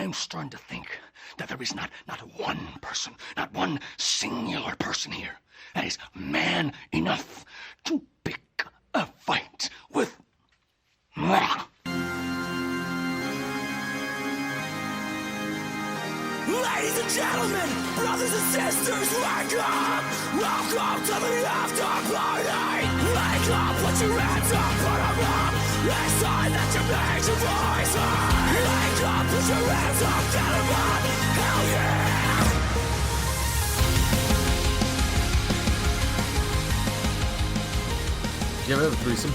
I'm starting to think that there is not one person, not one singular person here that is man enough to pick a fight with. Ladies and gentlemen, brothers and sisters, wake up! Welcome to the after party! Wake up, put your hands up, put them up! It's time that you make your voice heard! Wake up, put your hands up, get them up! Hell yeah! You ever have a threesome?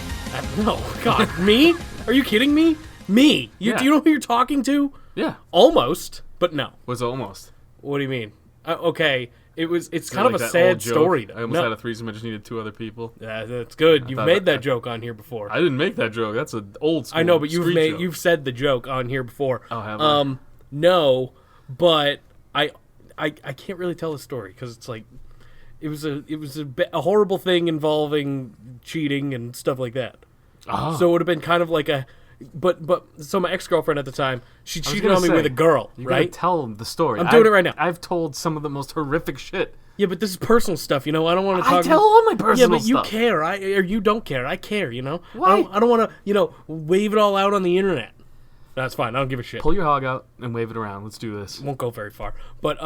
No, God, me? Are you kidding me? Me? Yeah. Do you know who you're talking to? Yeah. Almost, but no. Was almost. What do you mean? Okay, it's kind Like of a that sad old joke, story, though. I almost had a threesome. I just needed 2 other people. Yeah, that's good. You've thought made that- that joke on here before. I didn't make that joke. That's an old school. I know, but street joke. you've said the joke on here before. Oh, have I? No, but I can't really tell the story because it's like it was a horrible thing involving cheating and stuff like that. Oh. So it would have been kind of like a. But so my ex-girlfriend at the time, she I was cheated gonna on me say, with a girl, You right? gotta tell the story. I'm doing it right now. I've told some of the most horrific shit. Yeah, but this is personal stuff, you know. I don't want to talk. I tell all my personal Yeah, but you stuff. care, or you don't care. I care, you know. Why? I don't want to, wave it all out on the internet. That's fine. I don't give a shit. Pull your hog out and wave it around. Let's do this. Won't go very far. But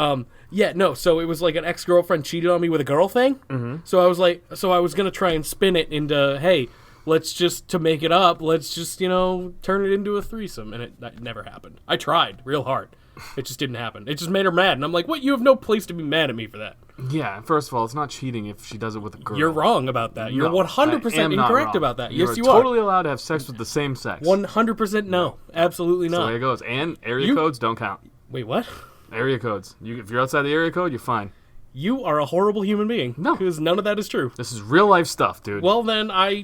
yeah, no. So it was like an ex-girlfriend cheated on me with a girl thing. Mm-hmm. So I was gonna try and spin it into, hey, let's just, to make it up, let's just turn it into a threesome, and that never happened. I tried real hard. It just didn't happen. It just made her mad, and I'm like, what? You have no place to be mad at me for that. Yeah, first of all, it's not cheating if she does it with a girl. You're wrong about that. You're No, 100% I am not incorrect wrong. about that. You're Yes, you totally are. allowed to have sex with the same sex. 100% no. Absolutely So not. there it goes. And area codes don't count. Wait, what? Area codes. If you're outside the area code, you're fine. You are a horrible human being. No. Because none of that is true. This is real life stuff, dude. Well, then I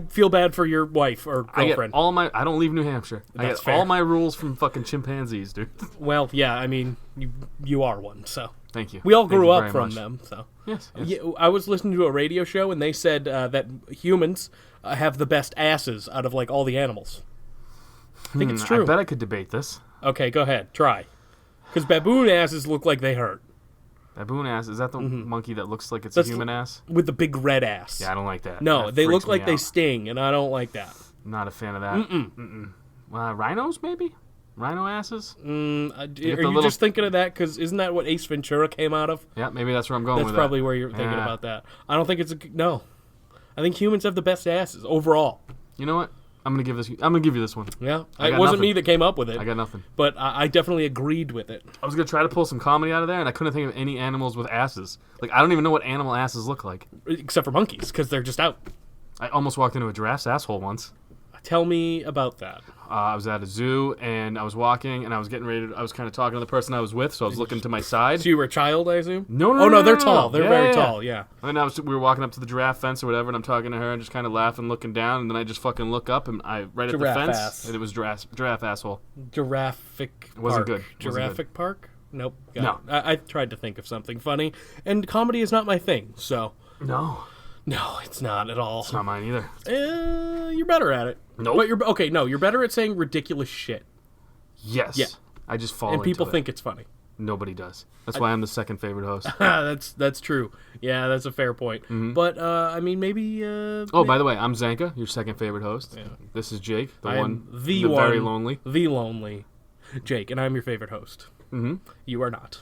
feel bad for your wife or I girlfriend. I don't leave New Hampshire. I That's get fair. all my rules from fucking chimpanzees, dude. Well, yeah, I mean, you are one, so. Thank you. We all Thank grew you up very from much. them, so. Yes. Yeah, I was listening to a radio show, and they said that humans have the best asses out of, like, all the animals. I think it's true. I bet I could debate this. Okay, go ahead. Try. Because baboon asses look like they hurt. Baboon ass, is that the monkey that looks like it's That's a human ass? With the big red ass. Yeah, I don't like that. No, That they freaks look like me they out. sting, and I don't like that. Not a fan of that. Rhinos, maybe? Rhino asses? Are the you little- just thinking of that because isn't that what Ace Ventura came out of? Yeah, maybe that's where I'm going That's with probably that. where you're thinking Yeah. about that. I don't think it's no. I think humans have the best asses overall. You know what? I'm gonna give you this one. Yeah, I it got wasn't nothing. me that came up with it, I got nothing. but I definitely agreed with it. I was gonna try to pull some comedy out of there, and I couldn't think of any animals with asses. Like, I don't even know what animal asses look like. Except for monkeys, because they're just out. I almost walked into a giraffe's asshole once. Tell me about that. I was at a zoo, and I was walking, and I was getting ready to, I was kind of talking to the person I was with, so I was looking to my side. So you were a child, I assume? No, Oh no, they're no. tall. They're Yeah, very yeah. tall. Yeah. And then we were walking up to the giraffe fence or whatever, and I'm talking to her and just kind of laughing, looking down, and then I just fucking look up, and right at the Giraffe fence, ass. and it was giraffe asshole. Giraffic It wasn't Park. good. Wasn't Giraffic Park? Nope. Got No. it. I tried to think of something funny, and comedy is not my thing. So No, no, it's not at all. it's not mine either. You're better at it. Nope. But you're better at saying ridiculous shit, Yes. Yeah. I just fall and people into it. think it's funny. Nobody does. That's why I'm the second favorite host. That's true. Yeah, that's a fair point. But I mean, maybe. Oh, by the way, I'm Zanca, your second favorite host. This is Jake, I one, am the one, very lonely. the lonely Jake, and I'm your favorite host. Mm-hmm. You are not.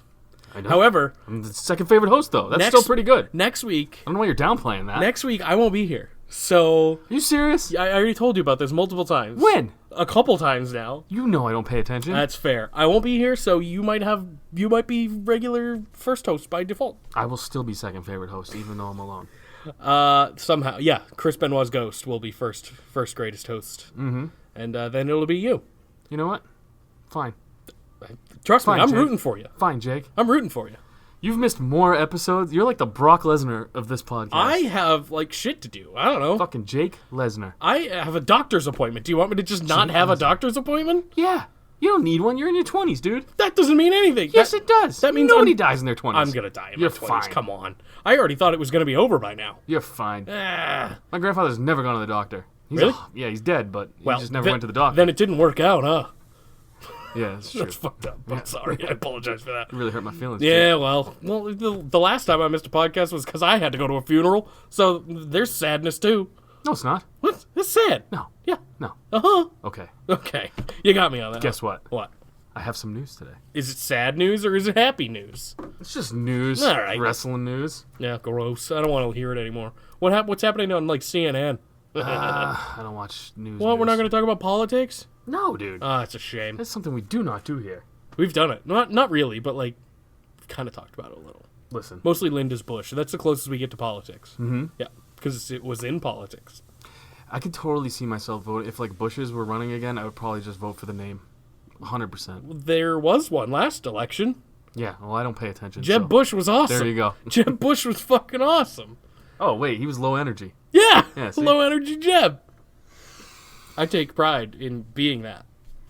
I know. However, I'm the second favorite host, though. That's next- still pretty good. next week, I don't know why you're downplaying that. next week I won't be here. So Are you serious? I already told you about this multiple times. When? A couple times now. You know I don't pay attention. That's fair. I won't be here, so you might be regular first host by default. I will still be second favorite host, even though I'm alone. Somehow, yeah. Chris Benoit's ghost will be first greatest host, and then it'll be you. You know what? Fine. Trust Fine, me, I'm Jake. rooting for you. Fine, Jake. I'm rooting for you. You've missed more episodes. You're like the Brock Lesnar of this podcast. I have like shit to do. I don't know. Fucking Jake Lesnar. I have a doctor's appointment. Do you want me to just not have a doctor's appointment? Yeah. You don't need one. You're in your 20s, dude. That doesn't mean anything. Yes, it does. That means nobody I'm- dies in their 20s. I'm gonna die in You're my 20s. fine. Come on. I already thought it was gonna be over by now. You're fine. Ah. My grandfather's never gone to the doctor. Really? Yeah, he's dead, but he Well, just never went to the doctor. Then it didn't work out, huh? Yeah, it's true. That's fucked up. I'm sorry. I apologize for that. It really hurt my feelings. Yeah, well, the last time I missed a podcast was because I had to go to a funeral, so there's sadness too. No, it's not. What? It's sad. No. Yeah. No. Uh-huh. Okay. Okay. You got me on that. Guess what? What? I have some news today. Is it sad news or is it happy news? It's just news. All right. Wrestling news. Yeah, gross. I don't want to hear it anymore. What's happening on, like, CNN? I don't watch news. What, we're not going to talk about politics? No, dude. It's a shame. That's something we do not do here. We've done it. Not really, but, like, kind of talked about it a little. Listen. Mostly Linda's Bush. That's the closest we get to politics. Mm-hmm. Yeah, because it was in politics. I could totally see myself voting. If, like, Bushes were running again, I would probably just vote for the name. 100%. There was one last election. Yeah, well, I don't pay attention. Jeb so Bush was awesome. There you go. Jeb Bush was fucking awesome. Oh, wait, he was low energy. Yeah, see? low energy Jeb. I take pride in being that.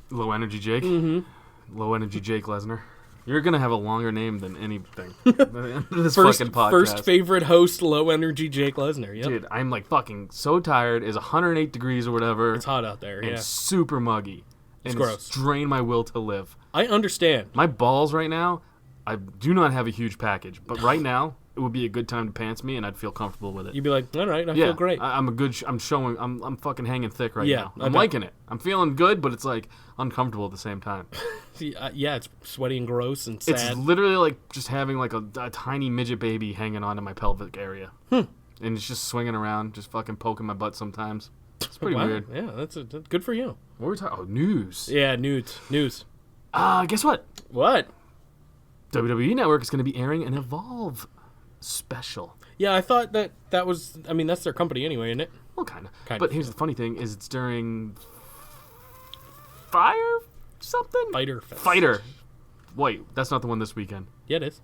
Low energy Jake? Mm-hmm. Low energy Jake Lesnar. You're going to have a longer name than anything. This fucking podcast. First favorite host, low energy Jake Lesnar. Yep. Dude, I'm like fucking so tired. It's 108 degrees or whatever. It's hot out there, and yeah. super muggy. It's and gross. It's drained my will to live. I understand. My balls right now, I do not have a huge package. But right now, it would be a good time to pants me and I'd feel comfortable with it. You'd be like, all right, I feel great. I'm a good, I'm showing, I'm fucking hanging thick right now. I I'm bet. liking it. I'm feeling good, but it's like uncomfortable at the same time. Yeah, it's sweaty and gross and sad. It's literally like just having like a tiny midget baby hanging onto my pelvic area. And it's just swinging around, just fucking poking my butt sometimes. It's pretty Wow. weird. Yeah, that's good for you. What were we talking? Oh, news. Yeah, news. Guess what? What? WWE Network is going to be airing an Evolve special. Yeah, I thought that was. I mean, that's their company anyway, isn't it? Well, kind of. Kind But of, here's yeah. the funny thing: is it's during Fire something. Fighter Fest. Fighter. Wait, that's not the one this weekend. Yeah, it is.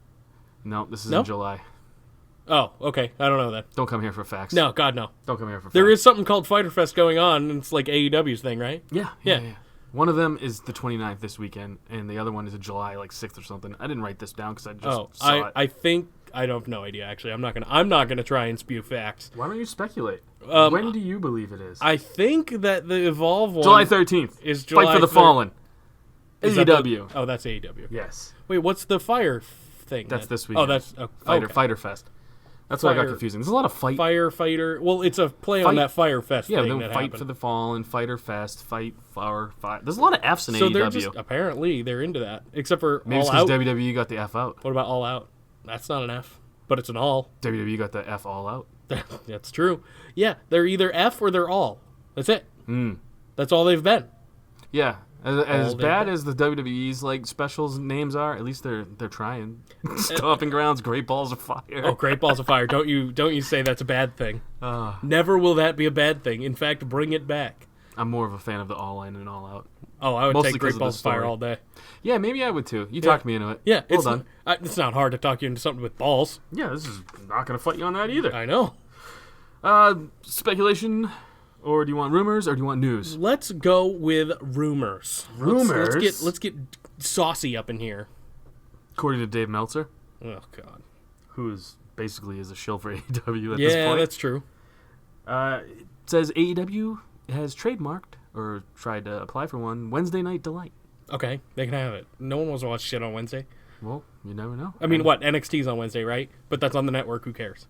No, this is No? in July. Oh, okay. I don't know that. Don't come here for facts. No, God, no. Don't come here for facts. There is something called Fighter Fest going on, and it's like AEW's thing, right? Yeah. Yeah. One of them is the 29th this weekend, and the other one is in July, like 6th or something. I didn't write this down because I just saw it. I think I don't have no idea. Actually, I'm not gonna try and spew facts. Why don't you speculate? When do you believe it is? I think that the Evolve one July 13th. is July Fight for the 3rd. Fallen. Is that the- AEW. Oh, that's AEW. Yes. Wait, what's the Fire thing? That's then? this weekend. Oh, that's okay. Fighter Fest. That's why I got Fire- confusing. There's a lot of fight. Firefighter. Well, it's a play on Fight- that Fire Fest Yeah, thing then that Fight happened. for the Fallen, Fighter Fest, Fight. There's a lot of F's in so AEW. they're just apparently they're into that, except for Maybe it's All because Out. WWE got the F out. What about All Out? That's not an F, but it's an All. WWE got the F all out. That's true. Yeah, they're either F or they're All. That's it. Hmm. That's all they've been. Yeah. As they bad got. as the WWE's like specials names are, at least they're trying. Stomping Grounds, Great Balls of Fire. Oh, Great Balls of Fire! Don't you say that's a bad thing? Never will that be a bad thing. In fact, bring it back. I'm more of a fan of the All In and All Out. Oh, I would Mostly take 'cause Great of Balls the of Fire story. all day. Yeah, maybe I would too. You talked me into it. Yeah, well it's done. It's not hard to talk you into something with balls. Yeah, this is not going to fight you on that either. I know. Speculation, or do you want rumors, or do you want news? Let's go with rumors. Rumors? Let's get saucy up in here. According to Dave Meltzer, Oh God. who is basically is a shill for AEW at this Yeah, point. that's true. It says AEW has trademarked or tried to apply for one Wednesday Night Delight. Okay, they can have it. No one wants to watch shit on Wednesday. Well, you never know. I mean, what? NXT's on Wednesday, right? But that's on the network. Who cares?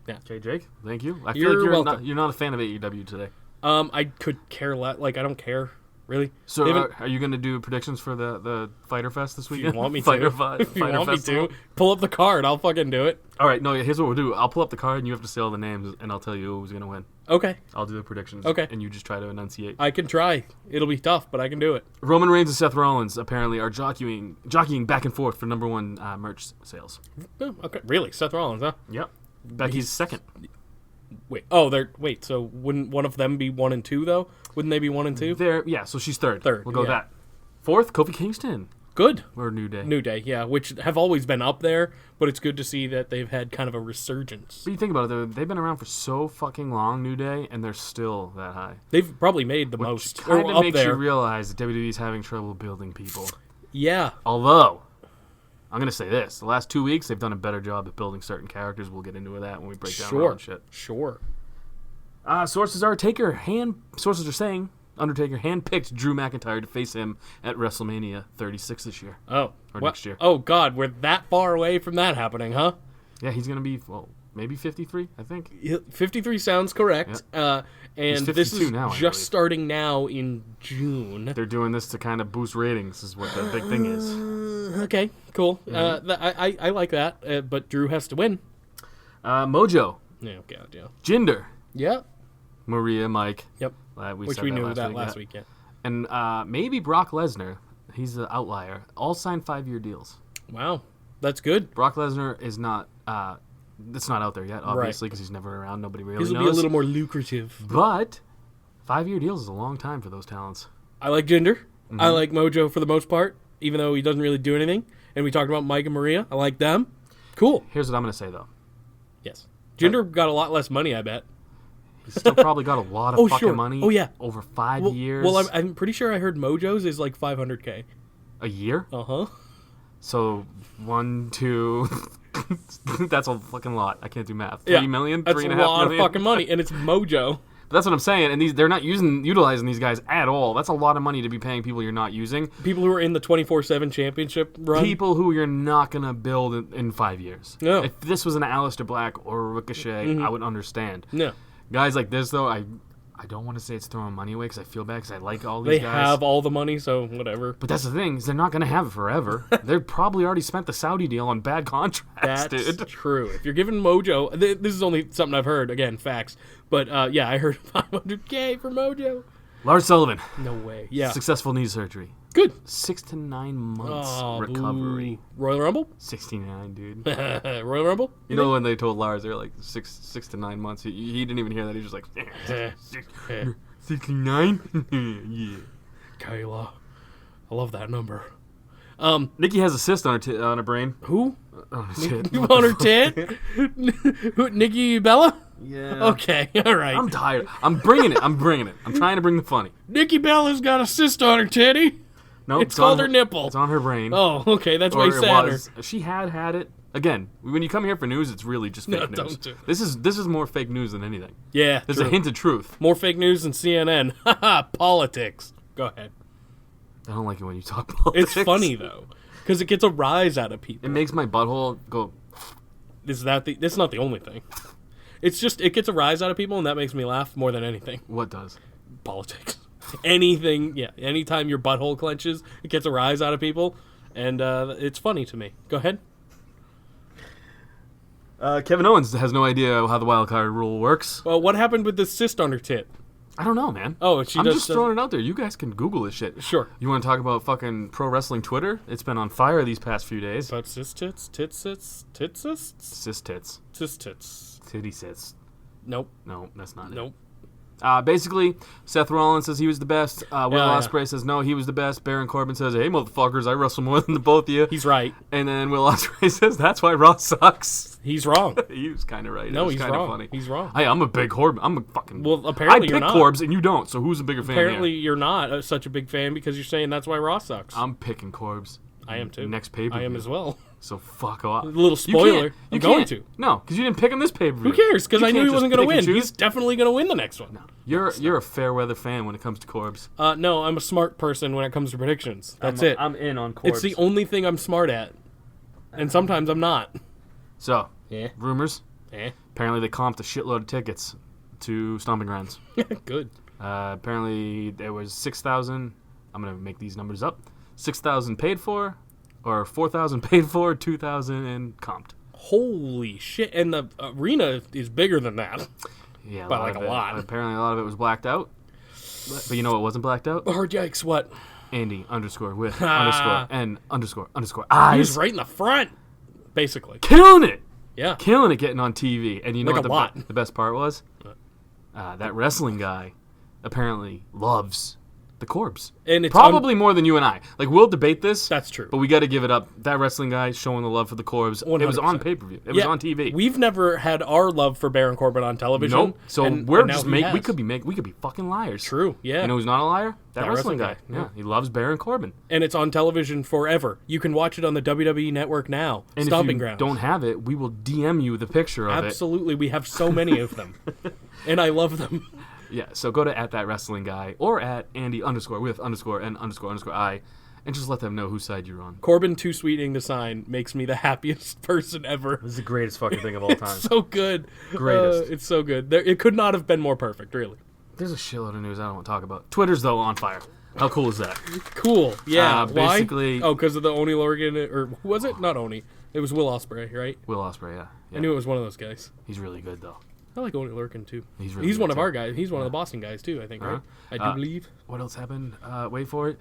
Okay, Jake, thank you. I feel You're like welcome. you're not a fan of AEW today. I could care less. Like, I don't care really. So They haven't- are you going to do predictions for the Fighter Fest this if you weekend? want me to, Fighter if you want Festival? me to, pull up the card. I'll fucking do it. All right, no, here's what we'll do. I'll pull up the card, and you have to say all the names, and I'll tell you who's going to win. Okay, I'll do the predictions. Okay. And you just try to enunciate. I can try. It'll be tough, but I can do it. Roman Reigns and Seth Rollins apparently are jockeying back and forth for number one merch sales. Oh, okay, really? Seth Rollins, huh? Yep. Becky's second. Wait. Oh, they're wait. So wouldn't one of them be 1 and 2 though? Wouldn't they be 1 and 2? Yeah, so she's third. Third, We'll go with yeah. that. Fourth, Kofi Kingston. Good. Or New Day. New Day, yeah, which have always been up there, but it's good to see that they've had kind of a resurgence. But you think about it, they've been around for so fucking long, New Day, and they're still that high. They've probably made the Which most. kind Or of up makes there. you realize that WWE's having trouble building people. Yeah. Although, I'm going to say this. The last 2 weeks, they've done a better job at building certain characters. We'll get into that when we break down our own shit. Sure. Sources are saying Undertaker handpicked Drew McIntyre to face him at WrestleMania 36 this year. Oh. Or next year. Oh, God. We're that far away from that happening, huh? Yeah, he's going to be, maybe 53, I think. 53 sounds correct. And this is now, just starting now in June. They're doing this to kind of boost ratings, is what the big thing is. Okay, cool. I like that, but Drew has to win. Mojo. Yeah, God, yeah. Jinder. Yep. Maria, Mike. Yep. Which we knew that last week, yeah. And maybe Brock Lesnar. He's the outlier. All signed 5-year deals. Wow. That's good. Brock Lesnar is not... it's not out there yet, obviously, because he's never around. Nobody really knows. This will be a little more lucrative. But 5-year deals is a long time for those talents. I like Jinder. I like Mojo for the most part, even though he doesn't really do anything. And we talked about Mike and Maria. I like them. Cool. Here's what I'm going to say, though. Yes. Jinder got a lot less money, I bet. He's still probably got a lot of fucking money. Oh, yeah. Over 5 years. Well, I'm pretty sure I heard Mojo's is like $500K. A year? Uh-huh. So 1, 2... that's a fucking lot. I can't do math. 3 million? That's 3.5 a lot million? of fucking money, and it's Mojo. But that's what I'm saying. And they're not utilizing these guys at all. That's a lot of money to be paying people you're not using. People who are in the 24/7 championship run. People who you're not going to build in 5 years. No. If this was an Aleister Black or a Ricochet, I would understand. No. Guys like this, though, I don't want to say it's throwing money away because I feel bad because I like all these They guys. have all the money, so whatever. But that's the thing, is they're not going to have it forever. They've probably already spent the Saudi deal on bad contracts, That's dude. true. If you're giving Mojo, this is only something I've heard. Again, facts. But yeah, I heard $500K for Mojo. Lars Sullivan. No way. Yeah. Successful knee surgery. Good. 6 to 9 months Oh, recovery. boo. Royal Rumble? 69, dude. Royal Rumble? You know when they told Lars they were like 6 to 9 months? He didn't even hear that. He was just like, 69? Yeah. Kayla. I love that number. Nikki has a cyst on her brain. Who? On her tit. You on her tit? Who, Nikki Bella? Yeah. Okay, all right. I'm tired. I'm bringing it. I'm trying to bring the funny. Nikki Bella's got a cyst on her titty. No, It's called her nipple. It's on her brain. Oh, okay, that's why Or you sat her. it was. She had it. Again, when you come here for news, it's really just fake No, news. don't do it. This is more fake news than anything. Yeah, There's true. a hint of truth. More fake news than CNN. Haha, politics. Go ahead. I don't like it when you talk politics. It's funny, though, because it gets a rise out of people. It makes my butthole go. This is not the only thing. It's just, it gets a rise out of people, and that makes me laugh more than anything. What does? Politics. Anything, yeah. Anytime your butthole clenches, it gets a rise out of people, and it's funny to me. Go ahead. Kevin Owens has no idea how the wild card rule works. Well, what happened with the cyst on her tit? I don't know, man. Oh, I'm just throwing it out there. You guys can Google this shit. Sure. You want to talk about fucking pro wrestling Twitter? It's been on fire these past few days. About cyst tits? Tit cysts? Tit cysts? Cis tits. Cyst tits. Titty sits. Nope. No, that's not Nope. it. Basically, Seth Rollins says he was the best. Will Ospreay says no, he was the best. Baron Corbin says, hey, motherfuckers, I wrestle more than the both of you. He's right. And then Will Ospreay says, that's why Raw sucks. He's wrong. He was kind of right. No, it was he's kind of wrong. funny. He's wrong. Hey, I'm a big Corbin. I'm a fucking... Well, apparently I you're pick not. Corbs, and you don't, so who's a bigger fan Apparently here? you're not such a big fan because you're saying that's why Raw sucks. I'm picking Corbs. I am too. Next pay-per-view. I am as well. So fuck off. A little spoiler. I'm going to. No, because you didn't pick him this pay-per-view. Who cares? Because I knew he wasn't going to win. Choose. He's definitely going to win the next one. You're a fair weather fan when it comes to Corbs. No, I'm a smart person when it comes to predictions. That's it. I'm in on Corbs. It's the only thing I'm smart at. And sometimes I'm not. So, Yeah. rumors. Eh. Apparently they comped a shitload of tickets to Stomping Grounds. Good. Apparently there was 6,000. I'm going to make these numbers up. 6,000 paid for, or 4,000 paid for, 2,000 and comped. Holy shit. And the arena is bigger than that. Yeah, By like a of it- lot. Apparently a lot of it was blacked out. But you know what wasn't blacked out? Hard yikes, what? Andy underscore with Ah. underscore and underscore He eyes. was right in the front, basically. Killing it. Yeah. Killing it getting on TV. And you know Like what a lot. the best part was? That wrestling guy apparently loves the Corbs. And it's probably more than you and I. Like, we'll debate this. That's true. But we got to give it up. That wrestling guy showing the love for the Corbs. It was on 100%. pay-per-view. It was on TV. We've never had our love for Baron Corbin on television. Nope. So and we're now just he has. we could be fucking liars. True, yeah. You know who's not a liar? That wrestling guy. yeah. Yeah. He loves Baron Corbin. And it's on television forever. You can watch it on the WWE Network now. And Stomping if you Grounds. don't have it, we will DM you the picture of Absolutely, we have so many of them. And I love them. it. Yeah, so go to @thatwrestlingguy or @Andy_with_N__I and just let them know whose side you're on. Corbin Too Sweet Eating the Sign makes me the happiest person ever. This is the greatest fucking thing of all time. It's so good. Greatest. It's so good. It could not have been more perfect, really. There's a shitload of news I don't want to talk about. Twitter's, though, on fire. How cool is that? Cool. Yeah. Basically... Why? Oh, because of the Oni Lorcan, or who was it? Not Oni. It was Will Ospreay, right? Will Ospreay, yeah. I knew it was one of those guys. He's really good, though. I like Oni Lorcan, too. He's He's one good, of too. our guys. He's one of the Boston guys, too, I think, right? I do believe. What else happened? Wait for it.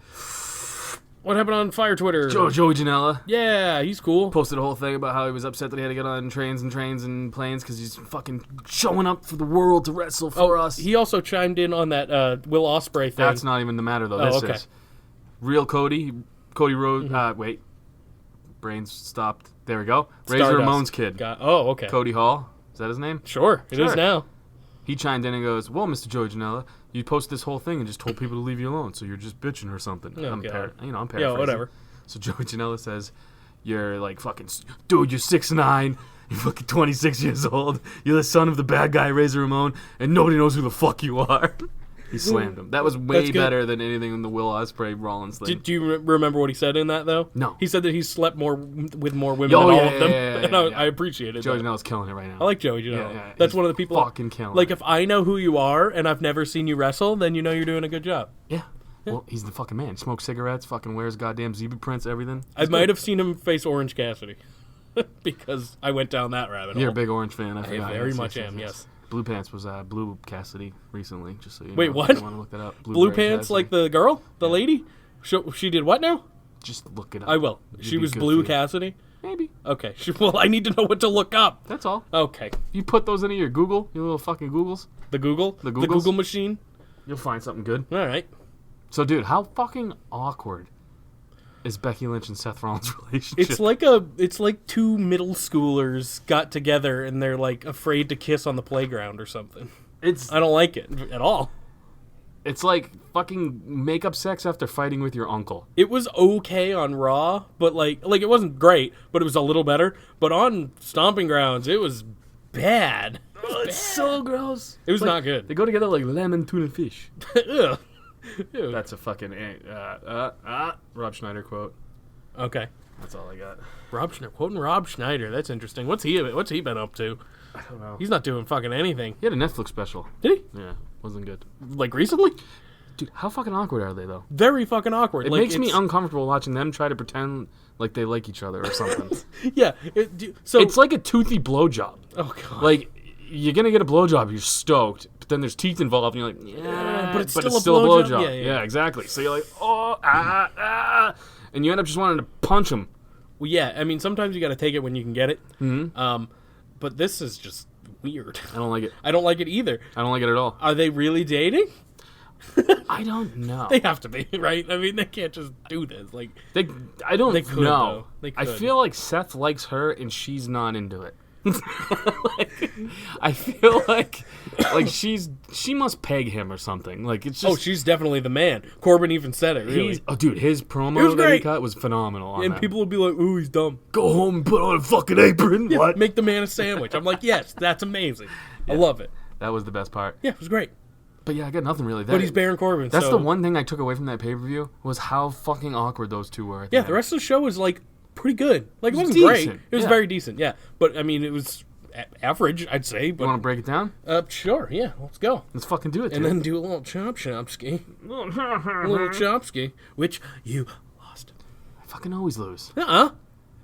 What happened on Fire Twitter? Joey Janela Yeah, he's cool. posted a whole thing about how he was upset that he had to get on trains and planes because he's fucking showing up for the world to wrestle for us. He also chimed in on that Will Ospreay thing. That's not even the matter, though. Oh, This okay. is real Cody. Cody Rhodes. Wait. Brains stopped. There we go. Razor Stardust. Ramon's kid. Oh, okay. Cody Hall. Is that his name? Sure, it is Sure. now. He chimed in and goes, well, Mr. Joey Janela, you posted this whole thing and just told people to leave you alone, so you're just bitching or something. Oh, I'm God. I'm paraphrasing. Yeah, whatever. So Joey Janela says, you're like fucking, dude, you're 6'9", you're fucking 26 years old, you're the son of the bad guy, Razor Ramon, and nobody knows who the fuck you are. He slammed him. That was way That's good. better than anything in the Will Ospreay Rollins thing. Do you remember what he said in that, though? No. He said that he slept more with more women Oh, than all yeah, of them. yeah, yeah, And yeah. I appreciate it. Joey though. Janela's killing it right now. I like Joey Janela. Yeah, That's he's one of the people. fucking killing Like, it. if I know who you are and I've never seen you wrestle, then you know you're doing a good job. Yeah. Well, he's the fucking man. Smokes cigarettes, fucking wears goddamn zebra prints, everything. I might have seen him face Orange Cassidy because I went down that rabbit hole. You're a big Orange fan. I I forgot. very Yes, much yes, am, yes. yes. Blue Pants was Blue Cassidy recently, just so you know. Wait, if what? you want to look that up. Blue Gray Pants, Cassidy. like the girl? The lady? She did what now? Just look it up. I will. It'd She be was good Blue for you. Cassidy? Maybe. Okay. Well, I need to know what to look up. That's all. Okay. You put those into your Google, your little fucking Googles, The Google? The The Googles? Google machine? you'll find something good. All right. So, dude, how fucking awkward is Becky Lynch and Seth Rollins' relationship? It's like two middle schoolers got together and they're like afraid to kiss on the playground or something. It's I don't like it at all. it's like fucking makeup sex after fighting with your uncle. It was okay on Raw, but like it wasn't great, but it was a little better. But on Stomping Grounds, it was bad. Oh, it's so gross. It was Like, not good. They go together like lemon, tuna, fish. Ugh. Ew. That's a fucking Rob Schneider quote. Okay. That's all I got. Rob Schneider, quoting Rob Schneider. That's interesting. What's he been up to? I don't know. He's not doing fucking anything. He had a Netflix special. Did he? Yeah, wasn't good. Like recently? Dude, how fucking awkward are they though? Very fucking awkward. It like, makes me it's- uncomfortable watching them try to pretend like they like each other or something. Yeah. So It's like a toothy blowjob. oh god. Like you're gonna get a blowjob, you're stoked, but then there's teeth involved, and you're like, yeah, but it's but still it's a still a blowjob? blowjob. Yeah. Exactly. So you're like, and you end up just wanting to punch him. Well, yeah. I mean, sometimes you got to take it when you can get it. Mm-hmm. But this is just weird. I don't like it. I don't like it either. I don't like it at all. Are they really dating? I don't know. They have to be, right? I mean, they can't just do this. Like, I don't They could, know. though. They I could. feel like Seth likes her and she's not into it. I feel like she must peg him or something. Like it's just she's definitely the man. Corbin even said it. Really. dude, his It promo was that he great. cut was phenomenal. On And that. people would be like, "Ooh, he's dumb." Go home and put on a fucking apron. Yeah, What? make the man a sandwich. I'm like, yes, that's amazing. I love it. That was the best part. Yeah, it was great. But yeah, I got nothing really. But he's Baron Corbin. That's so. the one thing I took away from that pay per view was how fucking awkward those two were. Yeah, the rest of the show was like pretty good. Like it was wasn't great. decent, It was yeah. very decent. Yeah, but I mean, it was average, I'd say. You want to But break it down? sure, yeah, let's go. Let's fucking do it. And dude. then do a little chop ski, a little chop ski, which you lost. I fucking always lose. I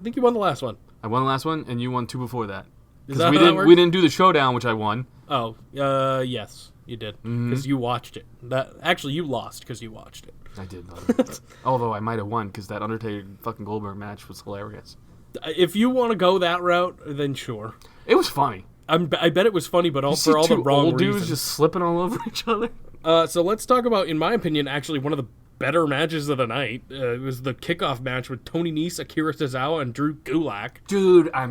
think you won the last one. I won the last one, and you won two before that. Is Because that we how that didn't works? we didn't do the showdown, which I won. Oh, yes, you did Mm-hmm. because you watched it. That actually you lost because you watched it. I did. Though. Although I might have won because that Undertaker fucking Goldberg match was hilarious. If you want to go that route, then sure. It was funny. I bet it was funny, but You for all see the two wrong old dudes reasons. just slipping all over each other. So let's talk about, in my opinion, actually one of the better matches of the night. It was the kickoff match with Tony Nese, Akira Tozawa, and Drew Gulak. Dude, I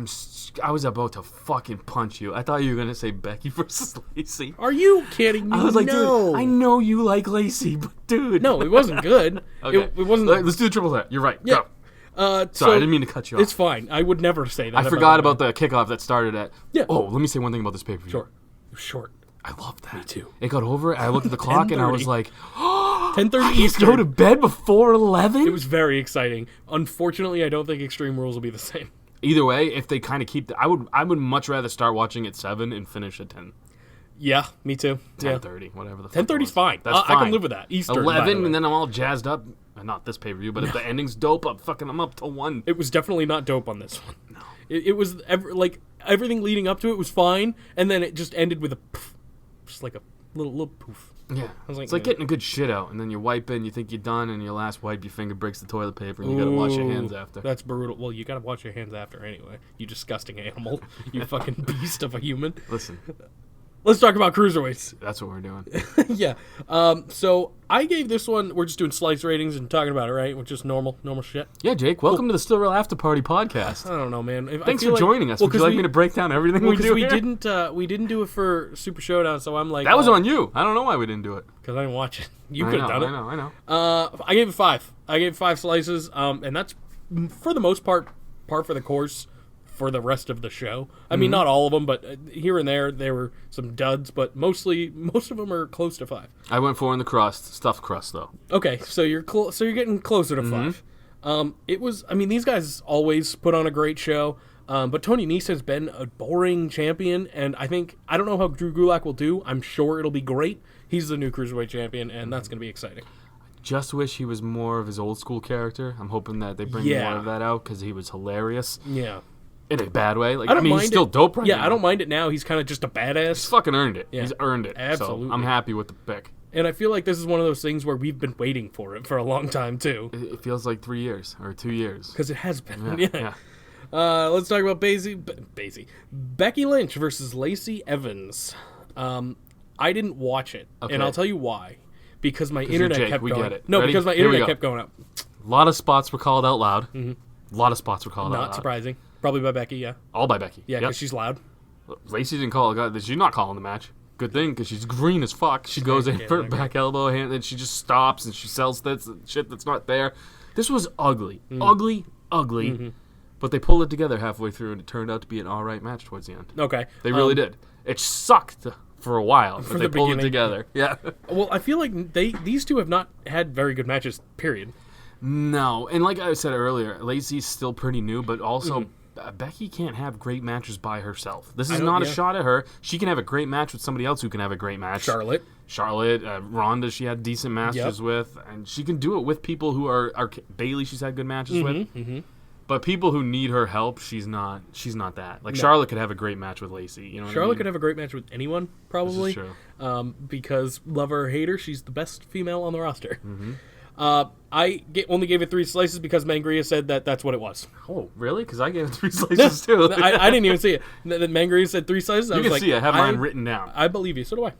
was about to fucking punch you. I thought you were gonna say Becky versus Lacey. Are you kidding me? I was like, no. dude, I know you like Lacey, but dude, No, it wasn't good. Okay, It wasn't. Let's do the triple threat. You're right. Yeah. Go. So Sorry, I didn't mean to cut you off. It's fine. I would never say that. I forgot about the kickoff that started at. Yeah. Oh, let me say one thing about this pay per view. Sure. It was short. I love that. Me too. It got over. I looked at the clock and I was 10:30. like, 10:30 I Eastern. go to bed before 11? It was very exciting. Unfortunately, I don't think Extreme Rules will be the same. Either way, if they kind of keep... I would much rather start watching at 7 and finish at 10. Yeah, me too. 10:30, whatever the fuck. 10:30 is fine. That's I fine. can live with that. Eastern, 11, and then I'm all jazzed up. Not this pay-per-view, but if the ending's dope, I'm up to 1. It was definitely not dope on this one. No. It was everything leading up to it was fine, and then it just ended with a poof, just like a little poof. Yeah. I was like, It's like getting a good shit out, and then you wipe in, you think you're done, and your last wipe, your finger breaks the toilet paper, and you gotta wash your hands after. That's brutal. Well, you gotta wash your hands after anyway. You disgusting animal. You fucking beast of a human. Listen, Let's talk about cruiserweights. that's what we're doing. Yeah. So I gave this one. We're just doing slice ratings and talking about it, right? Which is normal shit. Yeah, Jake, welcome to the Still Real After Party podcast. I don't know, man. Thanks for joining us. Would you like me to break down everything we do here? we didn't do it for Super Showdown, so I'm like That was on you. I don't know why we didn't do it. because I didn't watch it. You could have done it. I know. I gave it 5. I gave it 5 slices, and that's for the most part for the course for the rest of the show. I mean, not all of them, but here and there were some duds, but most of them are close to 5. I went 4 in the crust, stuffed crust though. Okay, so you're getting closer to 5. It was. I mean, these guys always put on a great show. But Tony Nese has been a boring champion, and I don't know how Drew Gulak will do. I'm sure it'll be great. He's the new Cruiserweight champion, and that's going to be exciting. Just wish he was more of his old school character. I'm hoping that they bring more of that out because he was hilarious. Yeah. In a bad way. Like, I don't he's mind still it. dope right now. Yeah, I don't mind it now. He's kind of just a badass. He's fucking earned it. Yeah. He's earned it. Absolutely. So I'm happy with the pick. And I feel like this is one of those things where we've been waiting for it for a long time, too. It feels like 3 years or 2 years. Because it has been. Yeah. Let's talk about Becky Lynch versus Lacey Evans. I didn't watch it, and I'll tell you why. Because my internet kept going. Get it. No, Ready? because my Here we internet go. kept going up. A lot of spots were called out loud. A lot of spots were called out loud. Not surprising. Probably by Becky, yeah. All by Becky. Yeah, because she's loud. Lacey didn't call it. She's not calling the match. Good thing, because she's green as fuck. She goes in for a back elbow, and then she just stops, and she sells shit that's not there. This was ugly. Ugly. But they pulled it together halfway through, and it turned out to be an all right match towards the end. Okay. They really did. It sucked for a while, but they the pulled it beginning. together. Yeah. Well, I feel like these two have not had very good matches, period. No, and like I said earlier, Lacey's still pretty new, but also Becky can't have great matches by herself. This is not a shot at her. She can have a great match with somebody else who can have a great match. Charlotte, Ronda, she had decent matches with, and she can do it with people who are Bayley. She's had good matches with, but people who need her help, she's not that. Like Charlotte could have a great match with Lacey. You know, Charlotte could have a great match with anyone, probably. This is true. Because love her or hate her, she's the best female on the roster. I only gave it 3 slices because Mangria said that's what it was. Oh, really? Because I gave it 3 slices too. I didn't even see it. Mangria said 3 slices. You can see it. I have mine written down. I believe you. So do I.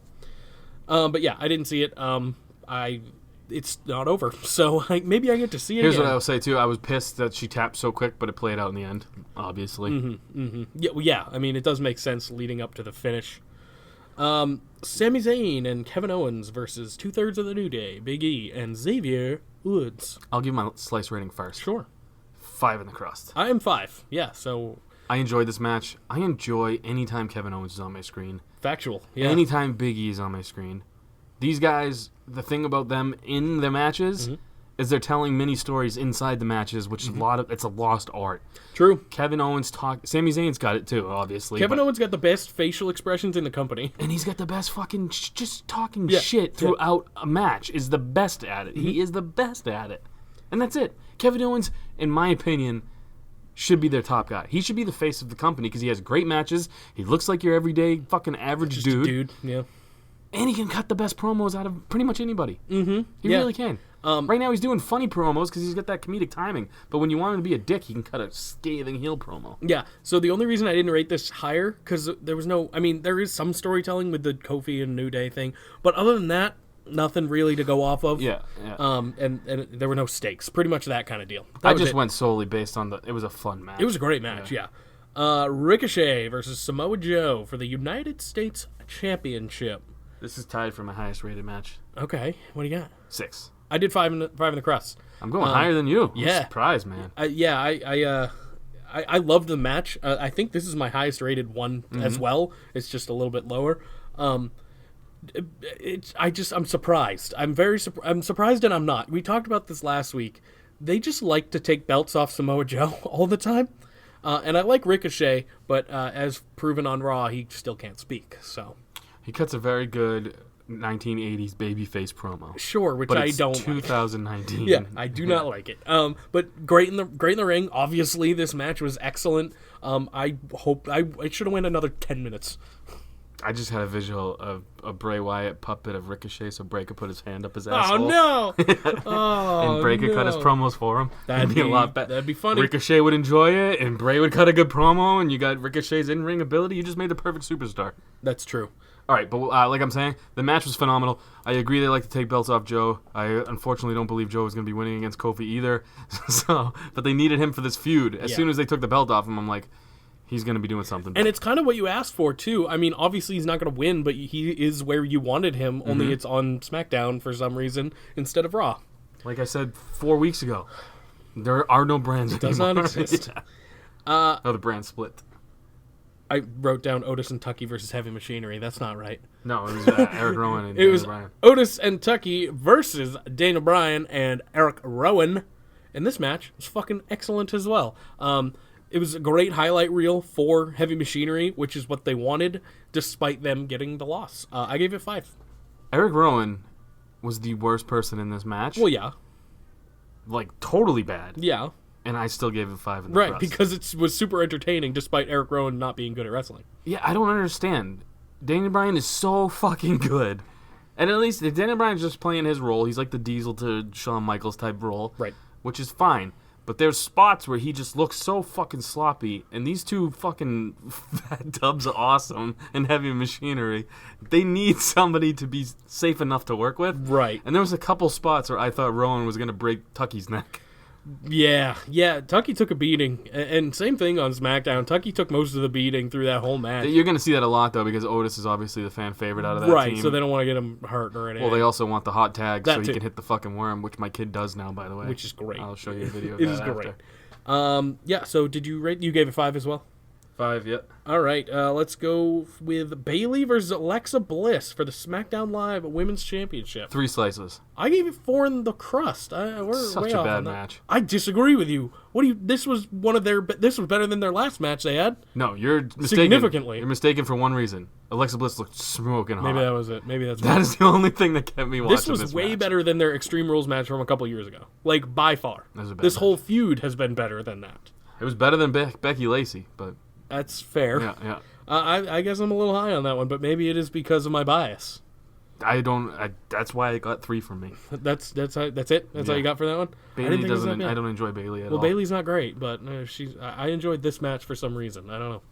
But yeah, I didn't see it. It's not over, so maybe I get to see it. Here's again. what I'll say too. I was pissed that she tapped so quick, but it played out in the end. Obviously. Yeah. I mean, it does make sense leading up to the finish. Sami Zayn and Kevin Owens versus 2/3 of the New Day, Big E and Xavier Woods. I'll give my slice rating first. Sure. 5 in the crust. I am 5. Yeah. So I enjoyed this match. I enjoy anytime Kevin Owens is on my screen. factual. Yeah. Anytime Big E is on my screen. These guys, the thing about them in the matches is they're telling mini stories inside the matches, which is it's a lost art. True. Kevin Owens Sami Zayn's got it too, obviously. Kevin Owens got the best facial expressions in the company. And he's got the best fucking just talking shit throughout a match. Is the best at it. He is the best at it. And that's it. Kevin Owens, in my opinion, should be their top guy. He should be the face of the company because he has great matches. He looks like your everyday fucking average Just dude. a dude. Yeah. And he can cut the best promos out of pretty much anybody. He Yeah. really can. Right now he's doing funny promos because he's got that comedic timing. But when you want him to be a dick, he can cut a scathing heel promo. Yeah, so the only reason I didn't rate this higher, because there was no, I mean, there is some storytelling with the Kofi and New Day thing, but other than that, nothing really to go off of. Yeah. And there were no stakes, pretty much that kind of deal. I just went solely based on it was a fun match. It was a great match, yeah. Ricochet versus Samoa Joe for the United States Championship. This is tied for my highest rated match. Okay, what do you got? 6. I did 5 in the crust. I'm going higher than you. yeah. I'm surprised, man. I loved the match. I think this is my highest rated one as well. It's just a little bit lower. I'm surprised. I'm surprised and I'm not. We talked about this last week. They just like to take belts off Samoa Joe all the time. And I like Ricochet, but as proven on Raw, he still can't speak. So He cuts a very good 1980s babyface promo. Sure, which but I it's don't 2019. like. Yeah, I do not like it. But great in the ring. Obviously, this match was excellent. I hope it should have went another 10 minutes. I just had a visual of a Bray Wyatt puppet of Ricochet, so Bray could put his hand up his asshole. Oh no! Oh, and Bray could cut his no. promos for him. That'd be a lot better. That'd be funny. Ricochet would enjoy it, and Bray would cut a good promo, and you got Ricochet's in-ring ability. You just made the perfect superstar. That's true. All right, but like I'm saying, the match was phenomenal. I agree they like to take belts off Joe. I unfortunately don't believe Joe was going to be winning against Kofi either. But they needed him for this feud. As soon as they took the belt off him, I'm like, he's going to be doing something. And it's kind of what you asked for, too. I mean, obviously he's not going to win, but he is where you wanted him, only it's on SmackDown for some reason instead of Raw. Like I said 4 weeks ago, there are no brands anymore. Does not exist. Oh, the brand split. I wrote down Otis and Tucky versus Heavy Machinery. That's not right. No, it was Eric Rowan and It Daniel was Bryan. Otis and Tucky versus Daniel Bryan and Eric Rowan. And this match was fucking excellent as well. It was a great highlight reel for Heavy Machinery, which is what they wanted, despite them getting the loss. I gave it 5. Eric Rowan was the worst person in this match. Well, yeah. Like, totally bad. Yeah. And I still gave it 5 in the Right, press. because it was super entertaining, despite Eric Rowan not being good at wrestling. Yeah, I don't understand. Daniel Bryan is so fucking good. And at least if Daniel Bryan's just playing his role, he's like the Diesel to Shawn Michaels type role. Right. Which is fine. But there's spots where he just looks so fucking sloppy. And these two fucking fat tubs of awesome and Heavy Machinery, they need somebody to be safe enough to work with. Right. And there was a couple spots where I thought Rowan was going to break Tucky's neck. Yeah. Tucky took a beating. And same thing on SmackDown. Tucky took most of the beating through that whole match. You're going to see that a lot, though, because Otis is obviously the fan favorite out of that right, team. so they don't want to get him hurt or anything. Well, they also want the hot tag That so he too. can hit the fucking worm, which my kid does now, by the way. Which is great. I'll show you a video of It that is after. great. Yeah, so did you rate? You gave it 5 as well? 5, yep. All right, let's go with Bayley versus Alexa Bliss for the SmackDown Live Women's Championship. 3 slices. I gave it 4 in the crust. We're Such way a off bad on that. match. I disagree with you. What do you? This was This was better than their last match they had. No, you're mistaken. Significantly. You're mistaken for one reason. Alexa Bliss looked smoking hot. Maybe that was it. Maybe that's That is the only thing that kept me watching This was way match. better than their Extreme Rules match from a couple years ago. Like, by far. That was a bad This match. whole feud has been better than that. It was better than Becky Lacey, but That's fair. yeah. I guess I'm a little high on that one, but maybe it is because of my bias. That's why it got 3 from me. That's it. That's all you got for that one. Bailey doesn't. I don't enjoy Bailey at all. Well, Bailey's not great, but I enjoyed this match for some reason. I don't know.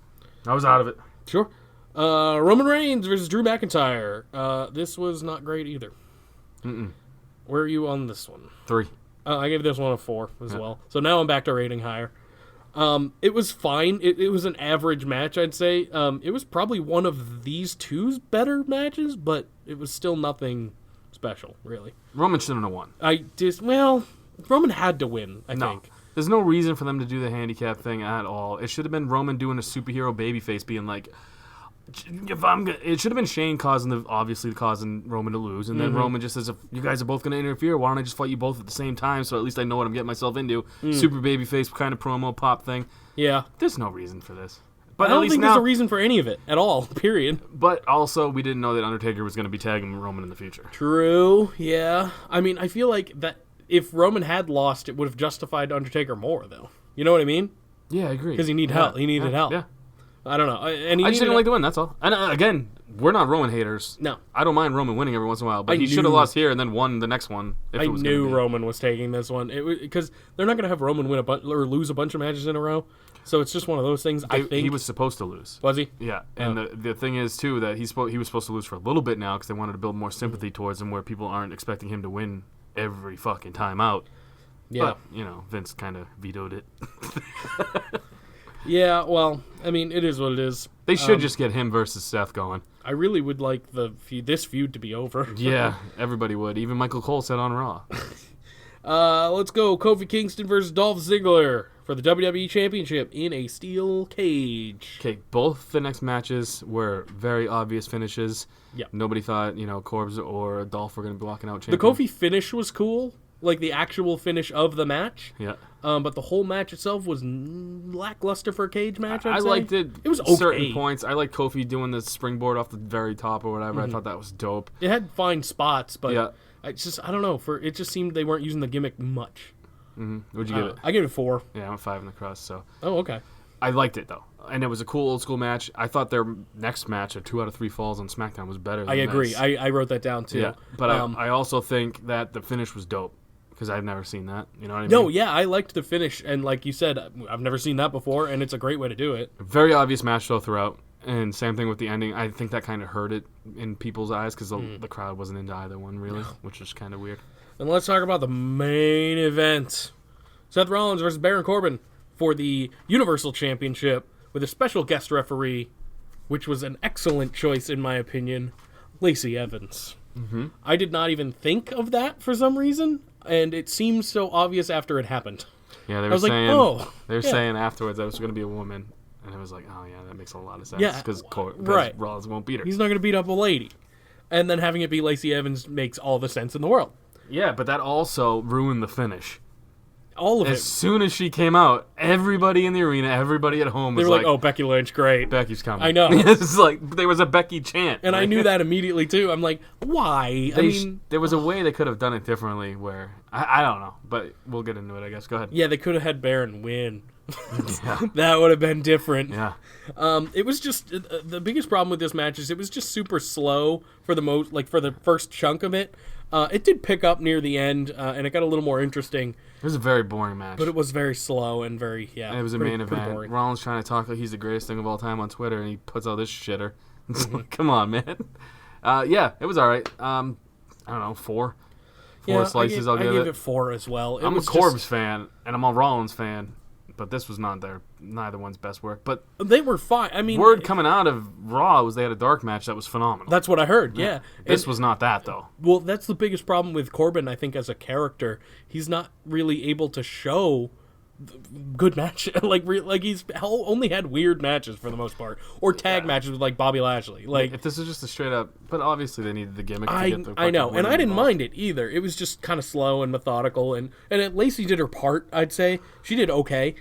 I was out of it. Sure. Roman Reigns versus Drew McIntyre. This was not great either. Where are you on this one? 3. I gave this one a 4 as well. So now I'm back to rating higher. It was fine. It was an average match, I'd say. It was probably one of these two's better matches, but it was still nothing special, really. Roman shouldn't have won. Roman had to win, I think. There's no reason for them to do the handicap thing at all. It should have been Roman doing a superhero babyface, being like, it should have been Shane causing Roman to lose, and then Roman just says, if you guys are both going to interfere, why don't I just fight you both at the same time, so at least I know what I'm getting myself into. Super babyface kind of promo pop thing. Yeah. There's no reason for this. But I don't think there's a reason for any of it at all, period. But also, we didn't know that Undertaker was going to be tagging Roman in the future. True, yeah. I mean, I feel like that if Roman had lost, it would have justified Undertaker more, though. You know what I mean? Yeah, I agree. Because he needed help. He needed help. Yeah. I don't know. And I just didn't like the win, that's all. And again, we're not Roman haters. No. I don't mind Roman winning every once in a while, but he should have lost here and then won the next one. If I it was knew gonna be. Roman was taking this one because they're not going to have Roman win or lose a bunch of matches in a row. So it's just one of those things. I think he was supposed to lose. Was he? Yeah, and the thing is too that he was supposed to lose for a little bit now because they wanted to build more sympathy towards him, where people aren't expecting him to win every fucking time out. Yeah. But Vince kind of vetoed it. Yeah, well, I mean, it is what it is. They should just get him versus Seth going. I really would like this feud to be over. Yeah, everybody would. Even Michael Cole said on Raw. Let's go. Kofi Kingston versus Dolph Ziggler for the WWE Championship in a steel cage. Okay, both the next matches were very obvious finishes. Yeah. Nobody thought, Corbs or Dolph were going to be walking out The champion. Kofi finish was cool, like the actual finish of the match. Yeah. But the whole match itself was lackluster for a cage match, I I'd say. liked it. It was okay. Certain points. I liked Kofi doing the springboard off the very top or whatever. I thought that was dope. It had fine spots, but Yeah. I don't know. It just seemed they weren't using the gimmick much. What'd you give it? I gave it 4. Yeah, I'm 5 in the crust, so. Oh, okay. I liked it, though. And it was a cool old school match. I thought their next match, a 2 out of 3 falls on SmackDown, was better than I agree. this. I wrote that down, too. Yeah, but I also think that the finish was dope. Because I've never seen that. You know what I mean? No, yeah, I liked the finish. And like you said, I've never seen that before, and it's a great way to do it. Very obvious match, though, throughout. And same thing with the ending. I think that kind of hurt it in people's eyes because the crowd wasn't into either one, really, which is kind of weird. And let's talk about the main event. Seth Rollins versus Baron Corbin for the Universal Championship with a special guest referee, which was an excellent choice, in my opinion, Lacey Evans. Mm-hmm. I did not even think of that for some reason, and it seemed so obvious after it happened. Yeah, they were saying, like, saying afterwards that it was going to be a woman, and it was like, oh yeah, that makes a lot of sense. Yeah, because right. Rollins won't beat her. He's not going to beat up a lady. And then having it be Lacey Evans makes all the sense in the world. Yeah, but that also ruined the finish. All of As it. soon as she came out, everybody in the arena, everybody at home They was were like, oh, Becky Lynch, great. Becky's coming. I know. It's like, there was a Becky chant. And I knew that immediately, too. I'm like, why? There was a way they could have done it differently where, I don't know, but we'll get into it, I guess. Go ahead. Yeah, they could have had Baron win. That would have been different. Yeah. It was just, the biggest problem with this match is it was just super slow for the first chunk of it. It did pick up near the end, and it got a little more interesting. It was a very boring match. But it was very slow and very, And it was a main event. boring. Rollins trying to talk like he's the greatest thing of all time on Twitter, and he puts out this shitter. It's like, come on, man. Yeah, it was all right. I don't know, 4. 4 slices, I'll give it. I gave it 4 as well. I'm a Corbs fan, and I'm a Rollins fan, but this was not neither one's best work. But they were fine. I mean, word coming out of Raw was they had a dark match that was phenomenal. That's what I heard, yeah. This was not that, though. Well, that's the biggest problem with Corbin, I think, as a character. He's not really able to show good match. like he's only had weird matches for the most part, or tag matches with like Bobby Lashley. Like, if this is just a straight up, but obviously they needed the gimmick. I know, and I didn't mind it either. It was just kind of slow and methodical, and Lacey did her part. I'd say she did okay,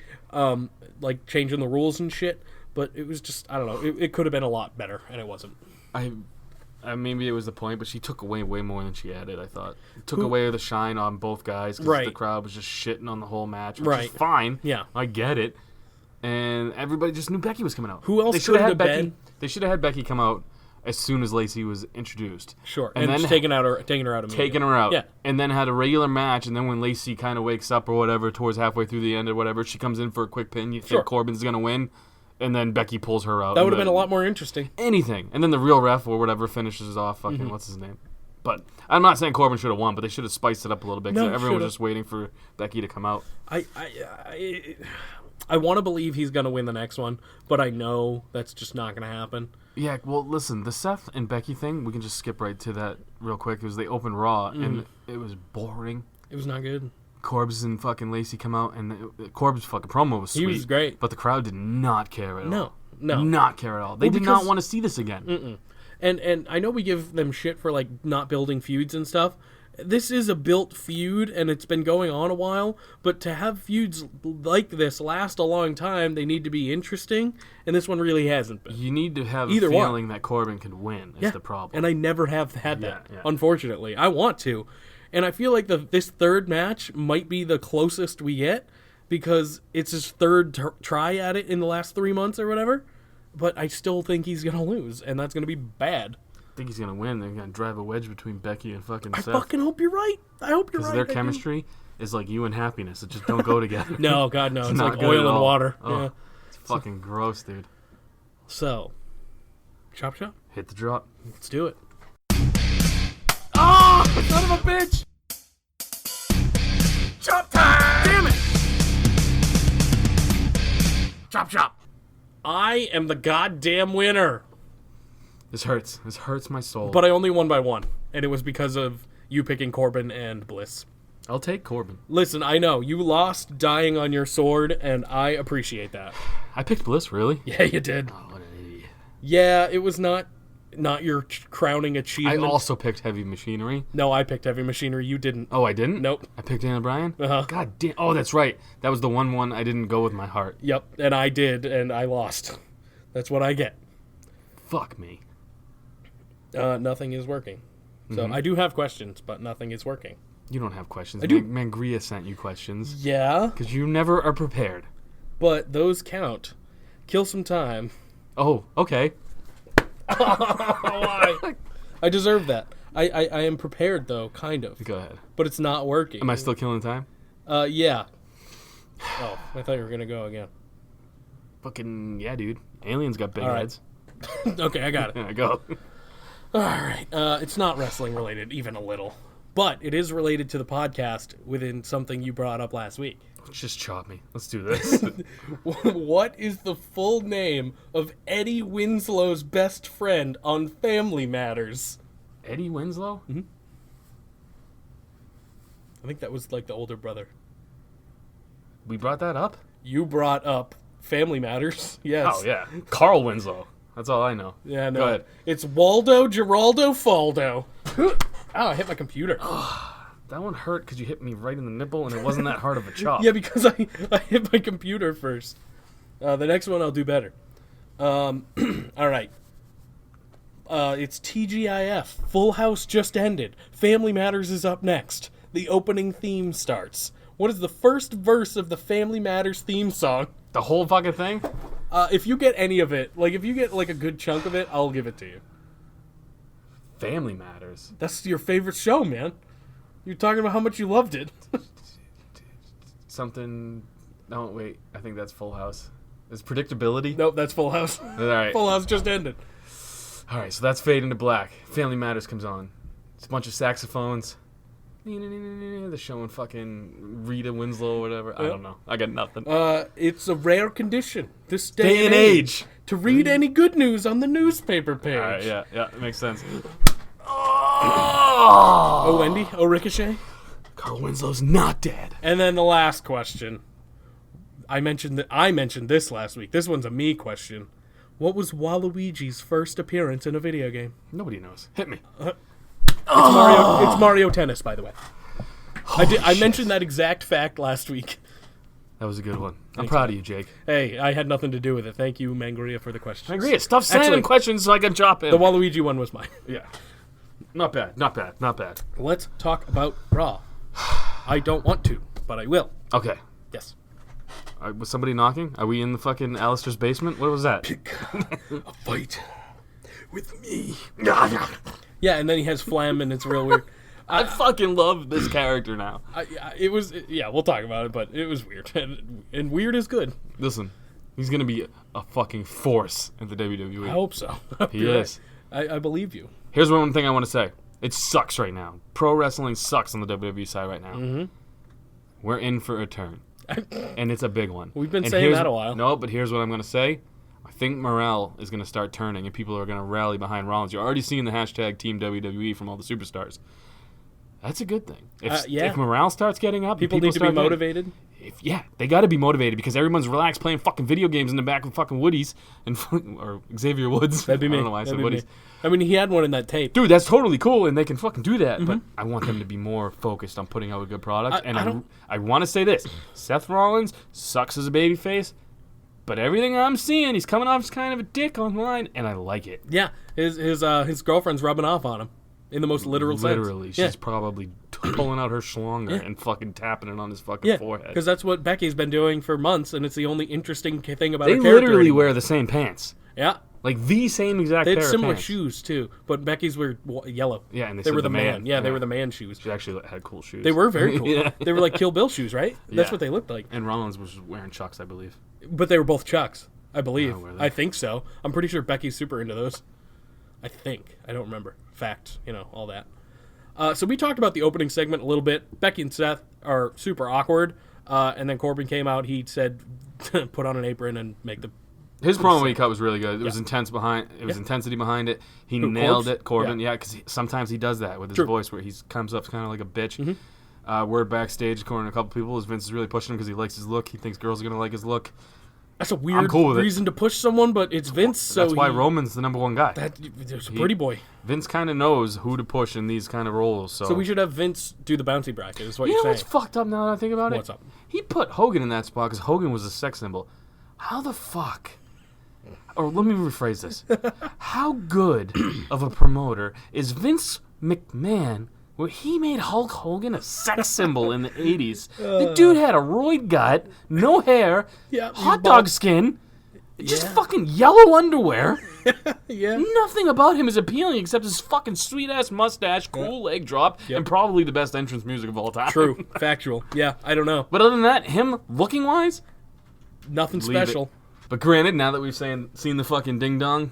like changing the rules and shit. But it was just, I don't know. It could have been a lot better, and it wasn't. Maybe it was the point, but she took away way more than she added, I thought. Took away the shine on both guys because the crowd was just shitting on the whole match, which is fine. Yeah. I get it. And everybody just knew Becky was coming out. Who else could have been? They should have had Becky come out as soon as Lacey was introduced. Sure. And then taking her out immediately. Taking her out. Yeah. And then had a regular match, and then when Lacey kind of wakes up or whatever, towards halfway through the end or whatever, she comes in for a quick pin. You think Corbin's going to win. And then Becky pulls her out. That would have been a lot more interesting. Anything. And then the real ref or whatever finishes off fucking, what's his name? But I'm not saying Corbin should have won, but they should have spiced it up a little bit because everyone was just waiting for Becky to come out. I want to believe he's going to win the next one, but I know that's just not going to happen. Yeah, well, listen, the Seth and Becky thing, we can just skip right to that real quick. It was they opened Raw, and it was boring. It was not good. Corbs and fucking Lacey come out, and Corbs' fucking promo was sweet. He was great. But the crowd did not care at all. No. Not care at all. They did not want to see this again. And I know we give them shit for, like, not building feuds and stuff. This is a built feud, and it's been going on a while, but to have feuds like this last a long time, they need to be interesting, and this one really hasn't been. You need to have a feeling that Corbin could win is the problem. And I never have had that, unfortunately. I want to. And I feel like this third match might be the closest we get because it's his third try at it in the last 3 months or whatever. But I still think he's going to lose, and that's going to be bad. I think he's going to win. They're going to drive a wedge between Becky and fucking Seth. I fucking hope you're right. I hope you're right. Because their chemistry is like you and happiness. It just don't go together. No, God, no. It's not like oil and water. Oh, yeah. It's fucking gross, dude. So, chop. Hit the drop. Let's do it. Oh, son of a bitch! Chop time! Damn it! Chop. I am the goddamn winner. This hurts. This hurts my soul. But I only won by 1, and it was because of you picking Corbin and Bliss. I'll take Corbin. Listen, I know you lost dying on your sword, and I appreciate that. I picked Bliss, really? Yeah, you did. Oh, what an idiot. Yeah, it was not your crowning I achievement. also picked Heavy Machinery. No, I picked Heavy Machinery. You didn't. Oh, I didn't? Nope. I picked Anna Bryan? Uh-huh. God damn. Oh, that's right. That was the one I didn't go with my heart. Yep, and I did, and I lost. That's what I get. Fuck me. Nothing is working. So I do have questions, but nothing is working. You don't have questions. I do. Mangria sent you questions. Yeah, Because you never are prepared. but those count. Kill some time. Oh, okay. Why? I deserve that. I am prepared, though, kind of. Go ahead. But it's not working. Am I still killing time? Yeah. Oh, I thought you were going to go again. Fucking, yeah, dude. Aliens got big All right. heads. Okay, I got it. Yeah, go. All right. It's not wrestling related, even a little. But it is related to the podcast within something you brought up last week. Just chop me. Let's do this. What is the full name of Eddie Winslow's best friend on Family Matters? Eddie Winslow? I think that was like the older brother. We brought that up? You brought up Family Matters. Yes. Oh, yeah. Carl Winslow. That's all I know. Yeah, no. Go ahead. It's Waldo Geraldo Faldo. Ow, I hit my computer. That one hurt because you hit me right in the nipple, and it wasn't that hard of a chop. Yeah, because I hit my computer first. The next one I'll do better. All right. It's TGIF. Full House just ended. Family Matters is up next. The opening theme starts. What is the first verse of the Family Matters theme song? The whole fucking thing? If you get any of it, like if you get like a good chunk of it, I'll give it to you. Family Matters. That's your favorite show, man. You're talking about how much you loved it. Something... No, wait. I think that's Full House. Is Predictability? Nope, that's Full House. All right. Full House just ended. All right, so that's Fade into Black. Family Matters comes on. It's a bunch of saxophones. They're showing fucking Rita Winslow or whatever. I don't know. I got nothing. It's a rare condition this day and age to read any good news on the newspaper page. All right, yeah, it makes sense. Oh, Wendy? Oh, Ricochet? Carl Winslow's not dead. And then the last question. I mentioned this last week. This one's a me question. What was Waluigi's first appearance in a video game? Nobody knows. Hit me. It's Mario Tennis, by the way. I mentioned that exact fact last week. That was a good one. I'm proud of you, Jake. Hey, I had nothing to do with it. Thank you, Mangria, for the question. Mangria, stop sending questions so I can chop in. The Waluigi one was mine. Yeah. Not bad. Not bad. Not bad. Let's talk about Raw. I don't want to, but I will. Okay. Yes. Was somebody knocking? Are we in the fucking Alistair's basement? What was that? A fight with me. Yeah, and then he has phlegm, and it's real weird. I fucking love this character now. We'll talk about it, but it was weird. And weird is good. Listen, he's going to be a fucking force in the WWE. I hope so. He is. I believe you. Here's one thing I want to say. It sucks right now. Pro wrestling sucks on the WWE side right now. Mm-hmm. We're in for a turn. And it's a big one. We've been saying that a while. No, but here's what I'm going to say. I think morale is going to start turning, and people are going to rally behind Rollins. You're already seeing the hashtag Team WWE from all the superstars. That's a good thing. If morale starts getting up, people need to be motivated. They got to be motivated because everyone's relaxed playing fucking video games in the back of fucking Woody's or Xavier Woods. That'd be me. I don't know why I said Woody's. I mean, he had one in that tape. Dude, that's totally cool, and they can fucking do that. But I want them to be more focused on putting out a good product. I want to say this: Seth Rollins sucks as a babyface, but everything I'm seeing, he's coming off as kind of a dick online, and I like it. Yeah, his girlfriend's rubbing off on him. In the most literal sense. Literally. She's probably pulling out her schlonger and fucking tapping it on his fucking forehead. Because that's what Becky's been doing for months, and it's the only interesting thing about her They character. literally wear the same pants. Yeah. Like the same exact They pair had of similar pants. shoes, too, but Becky's were yellow. Yeah, and they were said the man. Yeah, they were the man shoes. She actually had cool shoes. They were very cool. Yeah. They were like Kill Bill shoes, right? That's what they looked like. And Rollins was wearing Chucks, I believe. But they were both Chucks, I believe. Oh, were they? I think so. I'm pretty sure Becky's super into those. I think. I don't remember. Fact, all that. So we talked about the opening segment a little bit. Becky and Seth are super awkward. And then Corbin came out. He said, put on an apron and make the... His promo he cut was really good. It was intense intensity behind it. He nailed it, Corbin. Yeah, because sometimes he does that with his voice where he comes up kind of like a bitch. Word backstage, according to a couple people, is Vince is really pushing him because he likes his look. He thinks girls are going to like his look. That's a weird cool with it. reason to push someone, but it's Vince, so That's why Roman's the number one guy. There's a pretty boy. Vince kind of knows who to push in these kind of roles. So we should have Vince do the bounty bracket, is what you you're know saying. what's fucked up now that I think about it? What's up? He put Hogan in that spot because Hogan was a sex symbol. How the fuck? Or let me rephrase this. How good of a promoter is Vince McMahon where he made Hulk Hogan a sex symbol in the 80s? The dude had a roid gut, no hair, Yeah, hot dog skin, just fucking yellow underwear. Yeah. Nothing about him is appealing except his fucking sweet-ass mustache, cool leg drop, and probably the best entrance music of all time. True. Factual. Yeah, I don't know. But other than that, him looking-wise, Nothing leave special. it. But granted, now that we've seen the fucking ding-dong,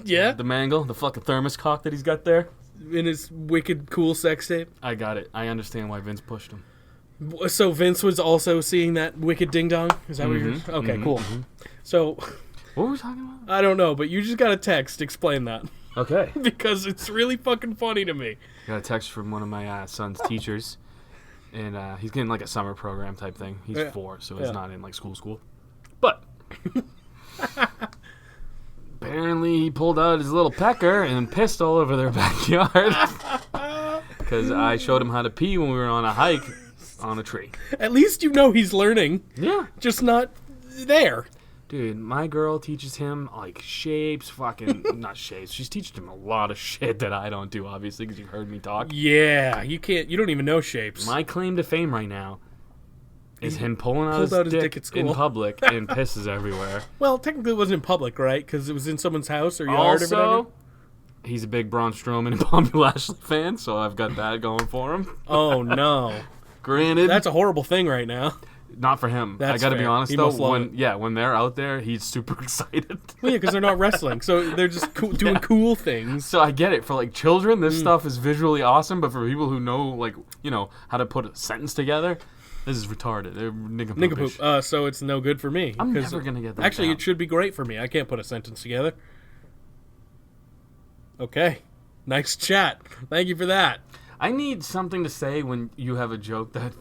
Yeah. the mangle, the fucking thermos cock that he's got there, In his wicked cool sex tape. I got it. I understand why Vince pushed him. So Vince was also seeing that wicked ding dong? Is that what you're... Okay, cool. So, What were we talking about? I don't know, but you just got a text. Explain that. Okay. Because it's really fucking funny to me. Got a text from one of my son's teachers, and he's getting like a summer program type thing. He's 4, so he's not in like school. But apparently he pulled out his little pecker and pissed all over their backyard because I showed him how to pee when we were on a hike on a tree. At least you know he's learning. Yeah. Just not there. Dude, my girl teaches him, like, shapes, fucking, not shapes. She's teaching him a lot of shit that I don't do, obviously, because you've heard me talk. Yeah, you don't even know shapes. My claim to fame right now is him pulling out Pulled his dick at school. in public and pisses everywhere. Well, technically it wasn't in public, right? Because it was in someone's house or yard or whatever. Also, he's a big Braun Strowman and Bobby Lashley fan, so I've got that going for him. Oh, no. Granted, That's a horrible thing right now. not for him. I That's got to be fair. honest He though. must love it. When they're out there, he's super excited. Well, yeah, because they're not wrestling, so they're just doing cool things. So I get it. For like children, this stuff is visually awesome, but for people who know, like, how to put a sentence together, this is retarded. They're nincompoop. Nincompoop. So it's no good for me. I'm 'cause never gonna get that. Actually, down. it should be great for me. I can't put a sentence together. Okay. Nice chat. Thank you for that. I need something to say when you have a joke that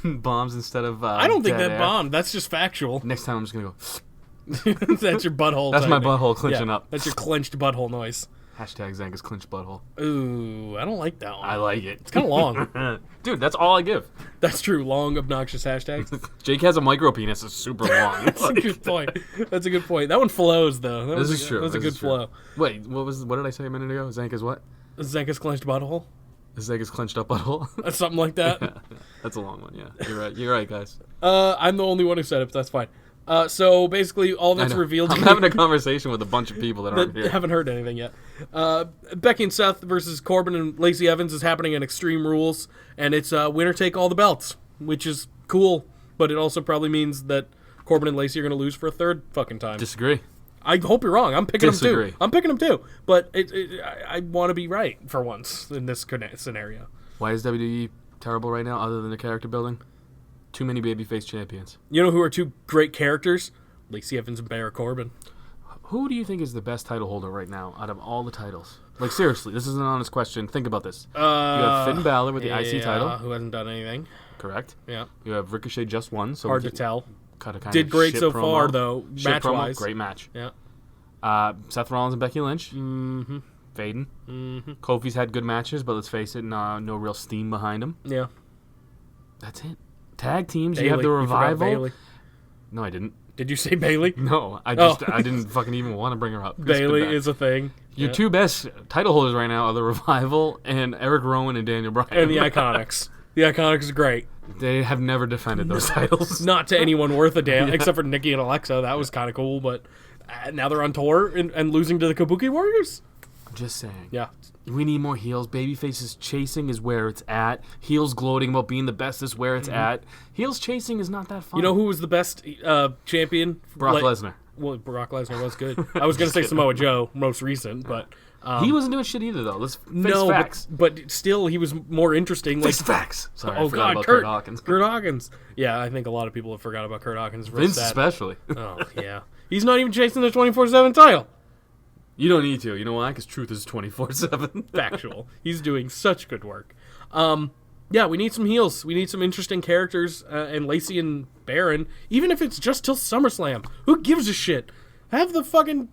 bombs instead of. I don't think dead that air. bombed. That's just factual. Next time I'm just gonna go. That's your butthole. That's my tightening. butthole clenching up. That's your clenched butthole noise. Hashtag Zanca's clenched butthole. Ooh, I don't like that one. I like it. It's kind of long. Dude, that's all I give. That's true. Long, obnoxious hashtags. Jake has a micro penis. It's super long. That's a good point. That's a good point. That one flows, though. This is true. That's a This good is true. flow. Wait, what did I say a minute ago? Zanca's what? Zanca's clenched butthole. Zanca's clenched up butthole. That's something like that. That's a long one. Yeah, you're right. You're right, guys. I'm the only one who said it, but that's fine. So basically, all that's I know. revealed. I'm having a conversation with a bunch of people that aren't that here. haven't heard anything yet. Becky and Seth versus Corbin and Lacey Evans is happening in Extreme Rules, and it's winner take all the belts, which is cool, but it also probably means that Corbin and Lacey are going to lose for a third fucking time. Disagree. I hope you're wrong. I'm picking Disagree. them too. I'm picking them too, but I want to be right for once in this scenario. Why is WWE terrible right now, other than the character building? Too many babyface champions. You know who are two great characters? Lacey Evans and Baron Corbin. Who do you think is the best title holder right now out of all the titles? Like, seriously, this is an honest question. Think about this. You have Finn Balor with the IC title. Who hasn't done anything. Correct. Yeah. You have Ricochet just won. So Hard to tell. Cut a kind Did of great shit so promo. far, though, Shit match-wise. promo, great match. Yeah. Seth Rollins and Becky Lynch. Mm-hmm. Fading. Mm-hmm. Kofi's had good matches, but let's face it, no real steam behind him. Yeah. That's it. Tag teams, Bayley. you have the You forgot Revival. Bayley. No, I didn't. Did you say Bailey? No, I didn't fucking even want to bring her up. It's been Bailey bad. is a thing. Your Yeah. two best title holders right now are the Revival and Eric Rowan and Daniel Bryan. And the Iconics. The Iconics is great. They have never defended those titles. Not to anyone worth a damn, except for Nikki and Alexa. That was kind of cool, but now they're on tour and losing to the Kabuki Warriors? I'm just saying. Yeah. We need more heels. Babyfaces chasing is where it's at. Heels gloating about being the best is where it's at. Heels chasing is not that fun. You know who was the best champion? Brock Lesnar. Well, Brock Lesnar was good. I was going to say Samoa Joe, most recent, but... He wasn't doing shit either, though. Let's face no, facts. but still, he was more interesting. Like, Face facts. Sorry, oh I forgot God, about Kurt Hawkins. Kurt Hawkins. Yeah, I think a lot of people have forgot about Kurt Hawkins. Real Vince sad. especially. Oh yeah, he's not even chasing the 24/7 title. You don't need to. You know why? Because truth is 24/7. Factual. He's doing such good work. Yeah, we need some heels. We need some interesting characters, and Lacey and Baron, even if it's just till SummerSlam. Who gives a shit? Have the fucking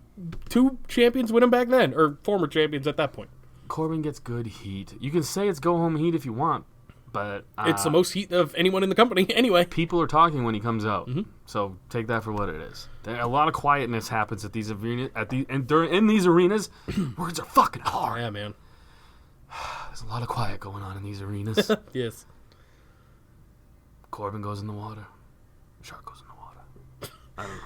2 champions win them back then, or former champions at that point. Corbin gets good heat. You can say it's go home heat if you want, but It's the most heat of anyone in the company anyway. people are talking when he comes out, so take that for what it is. A lot of quietness happens at these arenas. In these arenas, words are fucking hard. Yeah, man. There's a lot of quiet going on in these arenas. Yes. Corbin goes in the water. Shark goes in the water. I don't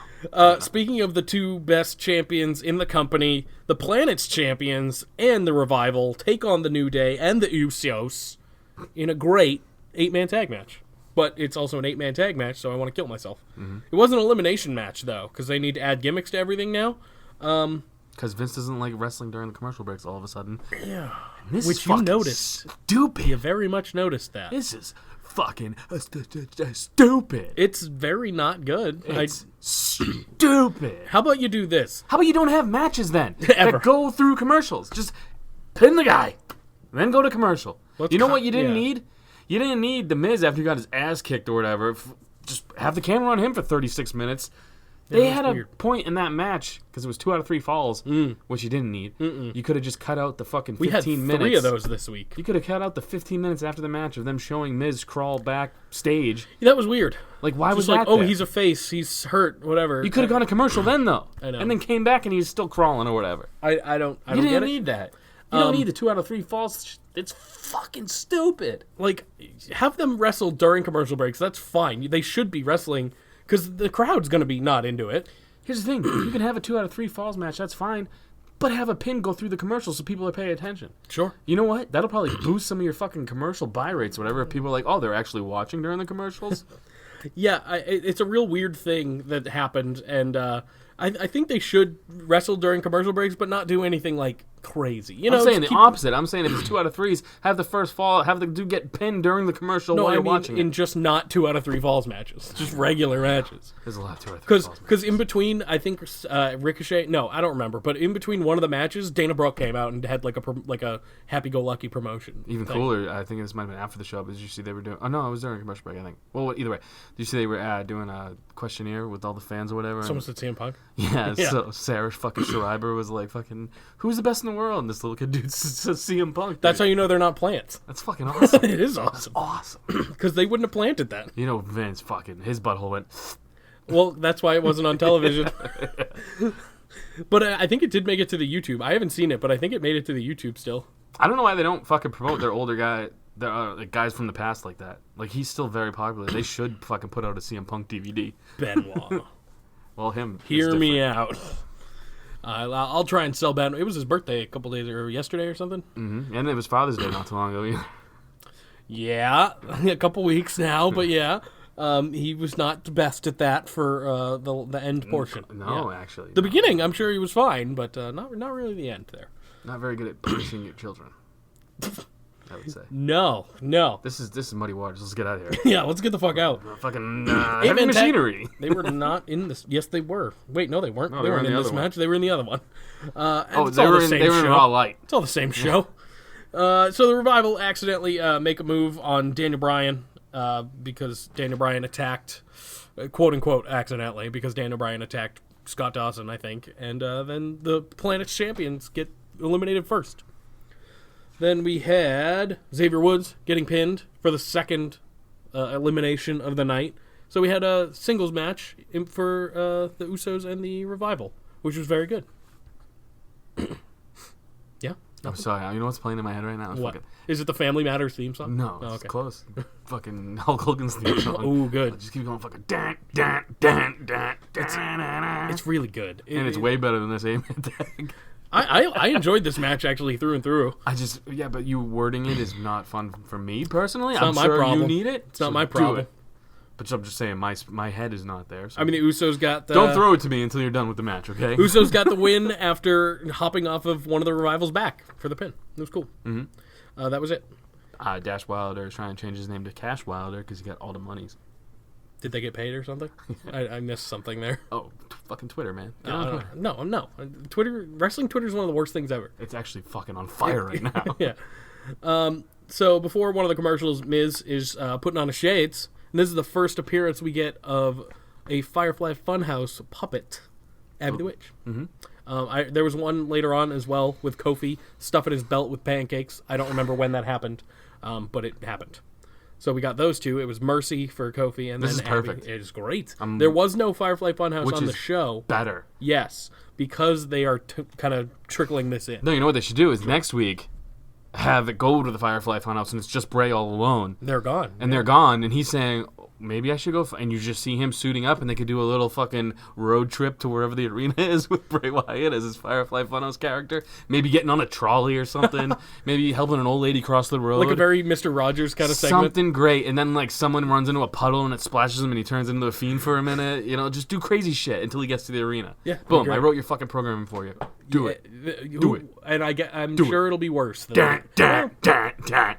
know. Speaking of the 2 best champions in the company, the Planet's champions and the Revival take on the New Day and the Usos in a great 8-man tag match. But it's also an 8-man tag match, so I want to kill myself. It wasn't an elimination match, though, because they need to add gimmicks to everything now. Because Vince doesn't like wrestling during the commercial breaks all of a sudden. Yeah. And this Which is you fucking noticed. stupid. You very much noticed that. This is fucking stupid. It's very not good. It's stupid. How about you do this? How about you don't have matches then Ever. that go through commercials? Just pin the guy, then go to commercial. You know what you didn't need? You didn't need The Miz after he got his ass kicked or whatever. Just have the camera on him for 36 minutes. They had a point in that match, because it was 2 out of 3 falls, which you didn't need. You could have just cut out the fucking 15 minutes. We had 3 of those this week. You could have cut out the 15 minutes after the match of them showing Miz crawl backstage. That was weird. Like, why was Just that like, there? he's a face, he's hurt, whatever. You could have gone to commercial then, though. I know. And then came back and he was still crawling or whatever. I don't You get didn't it. need that. You don't need the 2 out of 3 falls. It's fucking stupid. Like, have them wrestle during commercial breaks. That's fine. They should be wrestling, because the crowd's going to be not into it. Here's the thing. You can have a 2 out of 3 falls match. That's fine. But have a pin go through the commercials so people are paying attention. Sure. You know what? That'll probably boost some of your fucking commercial buy rates or whatever. If people are like, oh, they're actually watching during the commercials. Yeah, it's a real weird thing that happened, and I think they should wrestle during commercial breaks, but not do anything like crazy. You know, I'm saying just the opposite. I'm saying if it's 2 out of 3s, have the first fall, have the dude get pinned during the commercial while you're watching in it. just not 2 out of 3 falls matches, just regular matches. There's a lot of 2 out of 3 falls. Because in between, I think Ricochet. No, I don't remember. But in between one of the matches, Dana Brooke came out and had like a happy-go-lucky promotion. Even thing. cooler, I think this might have been after the show, but did you see they were doing... Oh, no, it was during a commercial break, I think. Well, either way. Did you see they were doing a questionnaire with all the fans or whatever? Someone said CM Punk. Yeah, Yeah. so Sarah fucking Schreiber was like, fucking, who's the best in the world? And this little kid dude says CM Punk. Dude. That's how you know they're not plants. That's fucking awesome. It is awesome. Awesome. Because they wouldn't have planted that. You know, Vince fucking, his butthole went... Well, that's why it wasn't on television. But I think it did make it to the YouTube. I haven't seen it, but I think it made it to the YouTube still. I don't know why they don't fucking promote their older guy, like guys from the past like that. Like, he's still very popular. They should fucking put out a CM Punk DVD. Benoit. Well, him. is Hear me different. out. I'll try and sell Benoit. It was his birthday a couple days or yesterday or something. Mm-hmm. And it was Father's Day not too long ago either. Yeah, a couple weeks now, but yeah. He was not the best at that for the end portion. No, Yeah. actually. The no. beginning, I'm sure he was fine, but not really the end there. Not very good at punishing your children, I would say. No. This is muddy waters. Let's get out of here. Yeah, let's get the fuck out. Fucking Eight-man heavy tag- machinery. They were not in this. Yes, they were. Wait, no, they weren't. No, they weren't in the this other one. match. They were in the other one. Oh, it's they all were the in same show. Raw Light. It's all the same show. So the Revival accidentally make a move on Daniel Bryan because Daniel Bryan attacked, quote unquote, accidentally, because Daniel Bryan attacked Scott Dawson, I think, and then the Planet's champions get eliminated first. Then we had Xavier Woods getting pinned for the second elimination of the night. So we had a singles match for the Usos and the Revival, which was very good. Yeah. I'm sorry. You know what's playing in my head right now? It's What? fucking- Is it the Family Matters theme song? No, Oh, it's okay. close. Fucking Hulk Hogan's theme song. Ooh, good. Just keep going fucking dan, dan, dan, dan, dan, It's really good. and it's way better than this 8-man tag. I enjoyed this match actually through and through. Yeah, but you wording it is not fun for me personally. It's I'm not my sure problem. you need it. It's not so my do problem. it. But I'm just saying, my head is not there. So I mean, the Usos got the... don't throw it to me until you're done with the match, okay? Usos got the win after hopping off of one of the Revival's back for the pin. It was cool. Mm-hmm. That was it. Dash Wilder is trying to change his name to Cash Wilder because he got all the monies. Did they get paid or something? I missed something there. Oh, fucking Twitter, man. Get on Twitter. No. Wrestling Twitter is one of the worst things ever. It's actually fucking on fire right now. Yeah. So before one of the commercials, Miz is putting on his shades. And this is the first appearance we get of a Firefly Funhouse puppet, Abby the Witch. Mm-hmm. There was one later on as well with Kofi stuffing his belt with pancakes. I don't remember when that happened, but it happened. So we got those two. It was Mercy for Kofi, and This then is perfect. Abby. It is great. There was no Firefly Funhouse Which on the is show. better. Yes, because they are kind of trickling this in. No, you know what they should do is next week have it go to the Firefly Funhouse and it's just Bray all alone. They're gone. And they're gone, and he's saying, maybe I should go. And you just see him suiting up, and they could do a little fucking road trip to wherever the arena is with Bray Wyatt as his Firefly Funhouse character. Maybe getting on a trolley or something. Maybe helping an old lady cross the road. Like a very Mr. Rogers kind of segment. Something great. And then, like, someone runs into a puddle and it splashes him and he turns into a fiend for a minute. You know, just do crazy shit until he gets to the arena. Yeah. Boom. great. I wrote your fucking programming for you. Do it. Do it. And I'm sure it'll be worse than that. I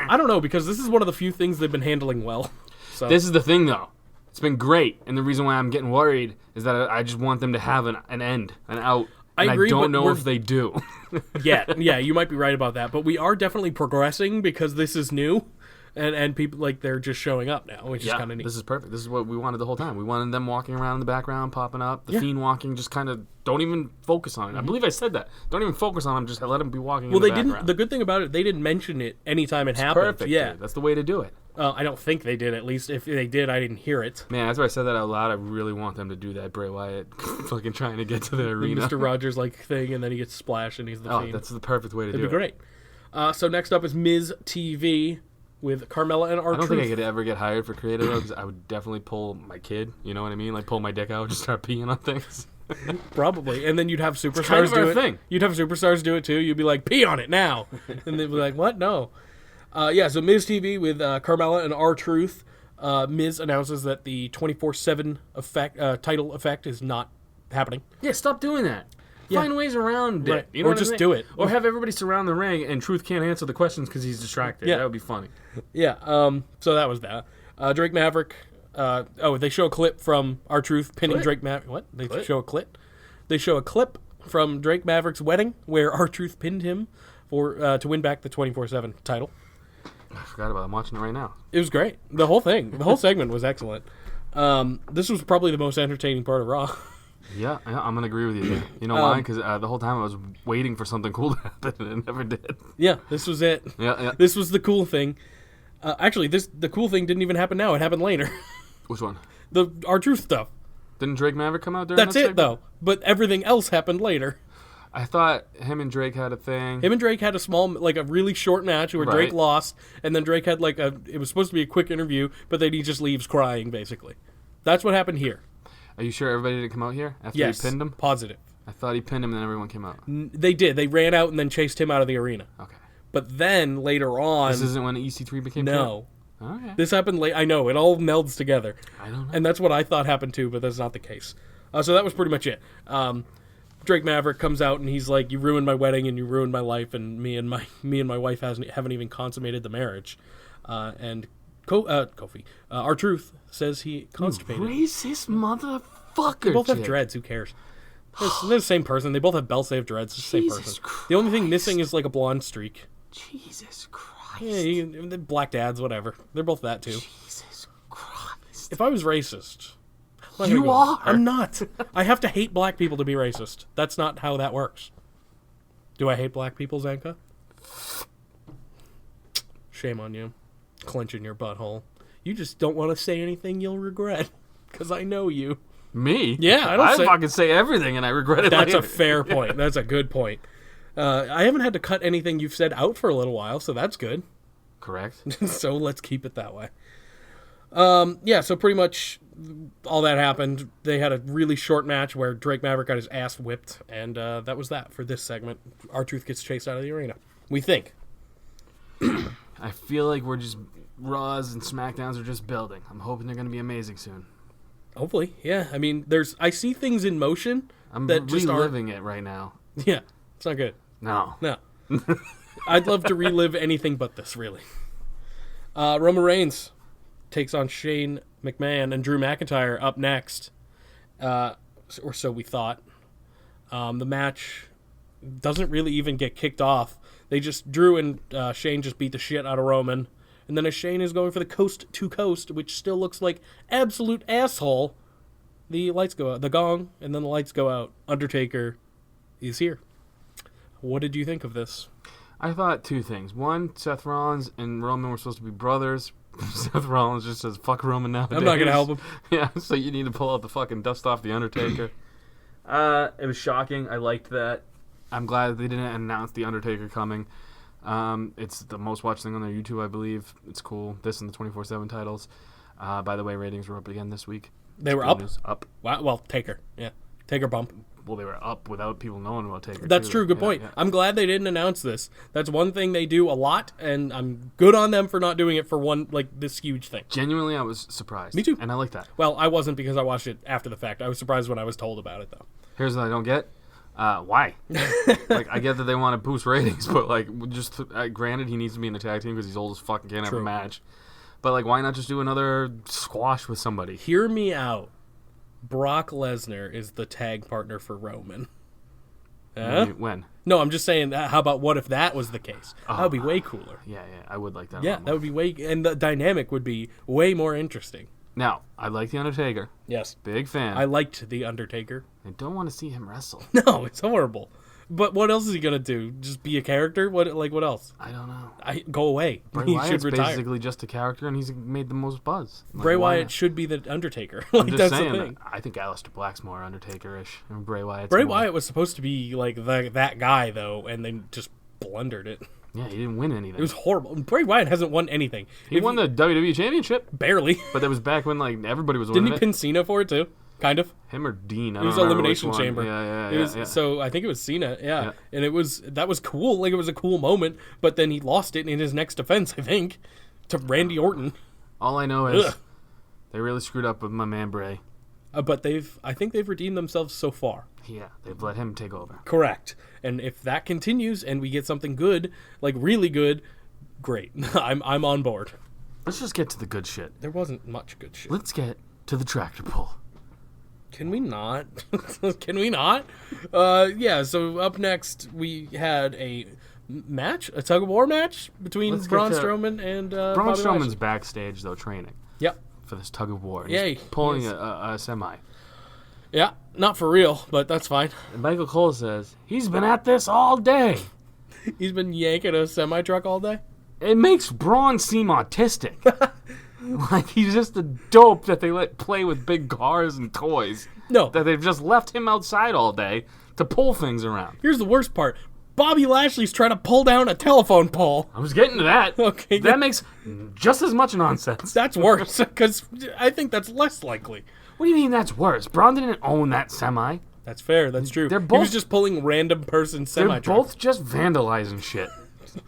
I don't know, because this is one of the few things they've been handling well. So. This is the thing, though. It's been great, and the reason why I'm getting worried is that I just want them to have an end, an out. I And agree, I don't but know we're- if they do. yeah, you might be right about that. But we are definitely progressing because this is new. And people, like, they're just showing up now, which is kind of neat. This is perfect. This is what we wanted the whole time. We wanted them walking around in the background, popping up. The Fiend walking, just kind of don't even focus on it. I believe I said that. Don't even focus on them. Just let them be walking Well, in the they background. didn't. The good thing about it, they didn't mention it anytime it happened. Perfect. Yeah, Dude. That's the way to do it. I don't think they did. At least if they did, I didn't hear it. Man, that's why I said that out loud. I really want them to do that. Bray Wyatt fucking trying to get to the arena. Mr. Rogers like thing, and then he gets splashed, and he's the Fiend. That's the perfect way to do It'd it. be great. So next up is Miz TV with Carmella and I don't R-Truth. think I could ever get hired for creative though, because I would definitely pull my kid. You know what I mean? Like pull my dick out and just start peeing on things. Probably, and then you'd have superstars kind of do our it. thing. You'd have superstars do it too. You'd be like, "Pee on it now," and they'd be like, "What? No." So Miz TV with Carmella and R-Truth. Miz announces that the 24/7 title effect is not happening. Yeah, stop doing that. Yeah. Find ways around Right. it. You know Or what I just mean? do it. Or have everybody surround the ring and Truth can't answer the questions because he's distracted. Yeah. That would be funny. Yeah. So that was that. Drake Maverick. They show a clip from R-Truth pinning Clip? Drake Maverick. What? They Clip? show a clip. They show a clip from Drake Maverick's wedding where R-Truth pinned him for to win back the 24/7 title. I forgot about it. I'm watching it right now. It was great. The whole thing, the whole segment was excellent. This was probably the most entertaining part of Raw. Yeah, I'm going to agree with you there. You know why? Because the whole time I was waiting for something cool to happen and it never did. Yeah, this was it. Yeah. This was the cool thing. Actually, the cool thing didn't even happen now. It happened later. Which one? The R-Truth stuff. Didn't Drake Maverick come out during That's that it, segment? though. But everything else happened later. I thought him and Drake had a thing. Him and Drake had a really short match where Drake Right. lost, and then Drake had it was supposed to be a quick interview, but then he just leaves crying, basically. That's what happened here. Are you sure everybody didn't come out here after Yes. he pinned him? Positive. I thought he pinned him and then everyone came out. They did. They ran out and then chased him out of the arena. Okay. But then, later on... This isn't when EC3 became No. champ? Okay. This happened late. I know. It all melds together. I don't know. And that's what I thought happened too, but that's not the case. So that was pretty much it. Drake Maverick comes out and he's like, "You ruined my wedding and you ruined my life, and me and my wife haven't even consummated the marriage." And Kofi, R-Truth says he constipated. Racist motherfucker. They both have chick. dreads. Who cares? They're the same person. They both have bell-saved dreads. It's the same Jesus person. The only thing missing is like a blonde streak. Jesus Christ. Yeah, they're black dads, whatever. They're both that too. Jesus Christ. If I was racist, I'm not You gonna go- are. I'm not. I have to hate black people to be racist. That's not how that works. Do I hate black people, Zanca? Shame on you. Clenching your butthole. You just don't want to say anything you'll regret. Because I know you. Me? Yeah, I don't I say- fucking say everything and I regret it That's a later. fair point. That's a good point. I haven't had to cut anything you've said out for a little while, so that's good. Correct. So let's keep it that way. So pretty much all that happened. They had a really short match where Drake Maverick got his ass whipped, and that was that for this segment. R-Truth gets chased out of the arena. We think. I feel like we're just Raws and SmackDowns are just building. I'm hoping they're going to be amazing soon. Hopefully, yeah. I mean, I see things in motion I'm that just aren't. reliving it right now. Yeah, it's not good. No. No. I'd love to relive anything but this, really. Roman Reigns takes on Shane McMahon and Drew McIntyre up next. Or so we thought. The match doesn't really even get kicked off. Drew and Shane just beat the shit out of Roman. And then as Shane is going for the coast to coast, which still looks like absolute asshole, the lights go out. The gong, and then the lights go out. Undertaker is here. What did you think of this? I thought two things. One, Seth Rollins and Roman were supposed to be brothers. Seth Rollins just says, fuck Roman nowadays. I'm not going to help him. Yeah, so you need to pull out the fucking dust off the Undertaker. It was shocking. I liked that. I'm glad that they didn't announce the Undertaker coming. It's the most watched thing on their YouTube, I believe. It's cool. This and the 24/7 titles. By the way, ratings were up again this week. They were up? Up. Wow, well, Taker. Yeah. Taker bump. Well, they were up without people knowing about Taker. That's true. Good point. I'm glad they didn't announce this. That's one thing they do a lot, and I'm good on them for not doing it for one, like, this huge thing. Genuinely, I was surprised. Me too. And I like that. Well, I wasn't because I watched it after the fact. I was surprised when I was told about it, though. Here's what I don't get. Why? Like, I get that they want to boost ratings, but, like, just granted, he needs to be in the tag team because he's old as fuck and can't have a match. But, like, why not just do another squash with somebody? Hear me out. Brock Lesnar is the tag partner for Roman. When? No, I'm just saying, how about what if that was the case? That would be way cooler. Yeah, I would like that. Yeah, that would be way... And the dynamic would be way more interesting. Now, I like The Undertaker. Yes. Big fan. I liked The Undertaker. I don't want to see him wrestle. No, it's horrible. But what else is he going to do? Just be a character? What else? I don't know. Go away. Bray He Wyatt's should retire. basically just a character, and he's made the most buzz. Like, Bray Wyatt should be the Undertaker. I'm just that's saying, the thing. I think Aleister Black's more Undertaker-ish, and Bray Wyatt's Bray more... Wyatt was supposed to be like that guy, though, and they just blundered it. Yeah, he didn't win anything. It was horrible. Bray Wyatt hasn't won anything. He won the WWE Championship. Barely. But that was back when, like, everybody was winning Didn't he pin Cena for it, too? Kind of. Him or Dean? It was Elimination Chamber. Yeah. So I think it was Cena, yeah. And that was cool. Like, it was a cool moment, but then he lost it in his next defense, I think, to Randy Orton. All I know is they really screwed up with my man Bray. But I think they've redeemed themselves so far. Yeah, they've let him take over. Correct. And if that continues and we get something good, like really good, great. I'm on board. Let's just get to the good shit. There wasn't much good shit. Let's get to the tractor pull. Can we not? Can we not? Yeah, so up next we had a match, a tug-of-war match between Braun Strowman and Braun Bobby Strowman's Lashley. Backstage, though, training. Yep. For this tug-of-war. Yay. He's pulling a semi. Yeah, not for real, but that's fine. And Michael Cole says, he's been at this all day. He's been yanking a semi-truck all day? It makes Braun seem autistic. Like he's just a dope that they let play with big cars and toys. No. That they've just left him outside all day to pull things around. Here's the worst part. Bobby Lashley's trying to pull down a telephone pole. I was getting to that. Okay. That makes just as much nonsense. That's worse, because I think that's less likely. What do you mean that's worse? Braun didn't own that semi. That's fair. That's true. They're He both- was just pulling random person They're semi-truck. both just vandalizing shit.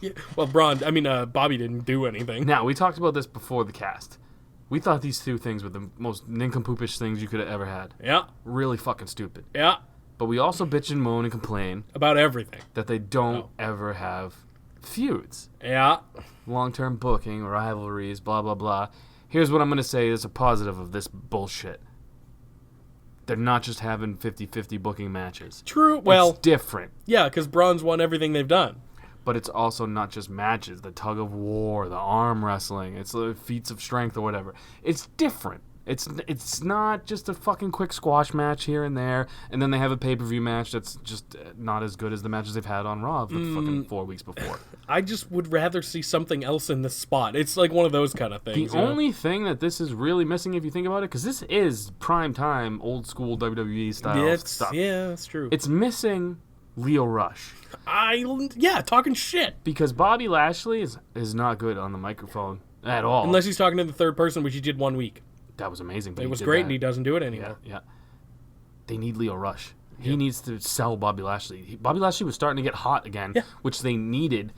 Yeah. Well, Bobby didn't do anything. Now, we talked about this before the cast. We thought these two things were the most nincompoopish things you could have ever had. Yeah. Really fucking stupid. Yeah. But we also bitch and moan and complain About everything. that they don't ever have feuds. Yeah. Long-term booking, rivalries, blah, blah, blah. Here's what I'm going to say is a positive of this bullshit. They're not just having 50-50 booking matches. True. Well, It's different. yeah, because Braun's won everything they've done. But it's also not just matches. The tug of war, the arm wrestling, it's the feats of strength or whatever. It's different. It's not just a fucking quick squash match here and there, and then they have a pay-per-view match that's just not as good as the matches they've had on Raw the fucking 4 weeks before. I just would rather see something else in this spot. It's like one of those kind of things. The only thing that this is really missing, if you think about it, because this is prime time, old school WWE style stuff. Yeah, that's true. It's missing Leo Rush. Talking shit. Because Bobby Lashley is not good on the microphone at all. Unless he's talking to the third person, which he did 1 week. That was amazing. But It he was did great, that. and he doesn't do it anymore. Yeah. They need Leo Rush. He needs to sell Bobby Lashley. Bobby Lashley was starting to get hot again, which they needed.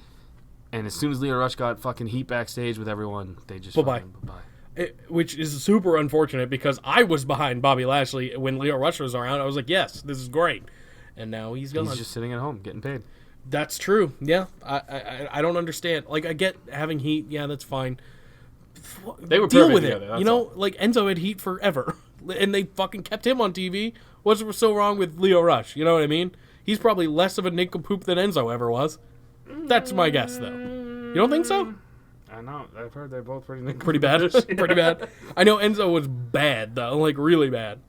And as soon as Leo Rush got fucking heat backstage with everyone, they just Bye-bye. bye-bye. Which is super unfortunate because I was behind Bobby Lashley when Leo Rush was around. I was like, yes, this is great. And now he's gone. He's just sitting at home getting paid. That's true. Yeah. I don't understand. Like, I get having heat. Yeah, that's fine. They were Deal perfect with together, it. that's You know, all. like Enzo had heat forever. And they fucking kept him on TV. What's so wrong with Leo Rush? You know what I mean? He's probably less of a nincompoop than Enzo ever was. That's my guess, though. You don't think so? I know. I've heard they're both pretty Pretty bad. Pretty bad. I know Enzo was bad, though. Like, really bad.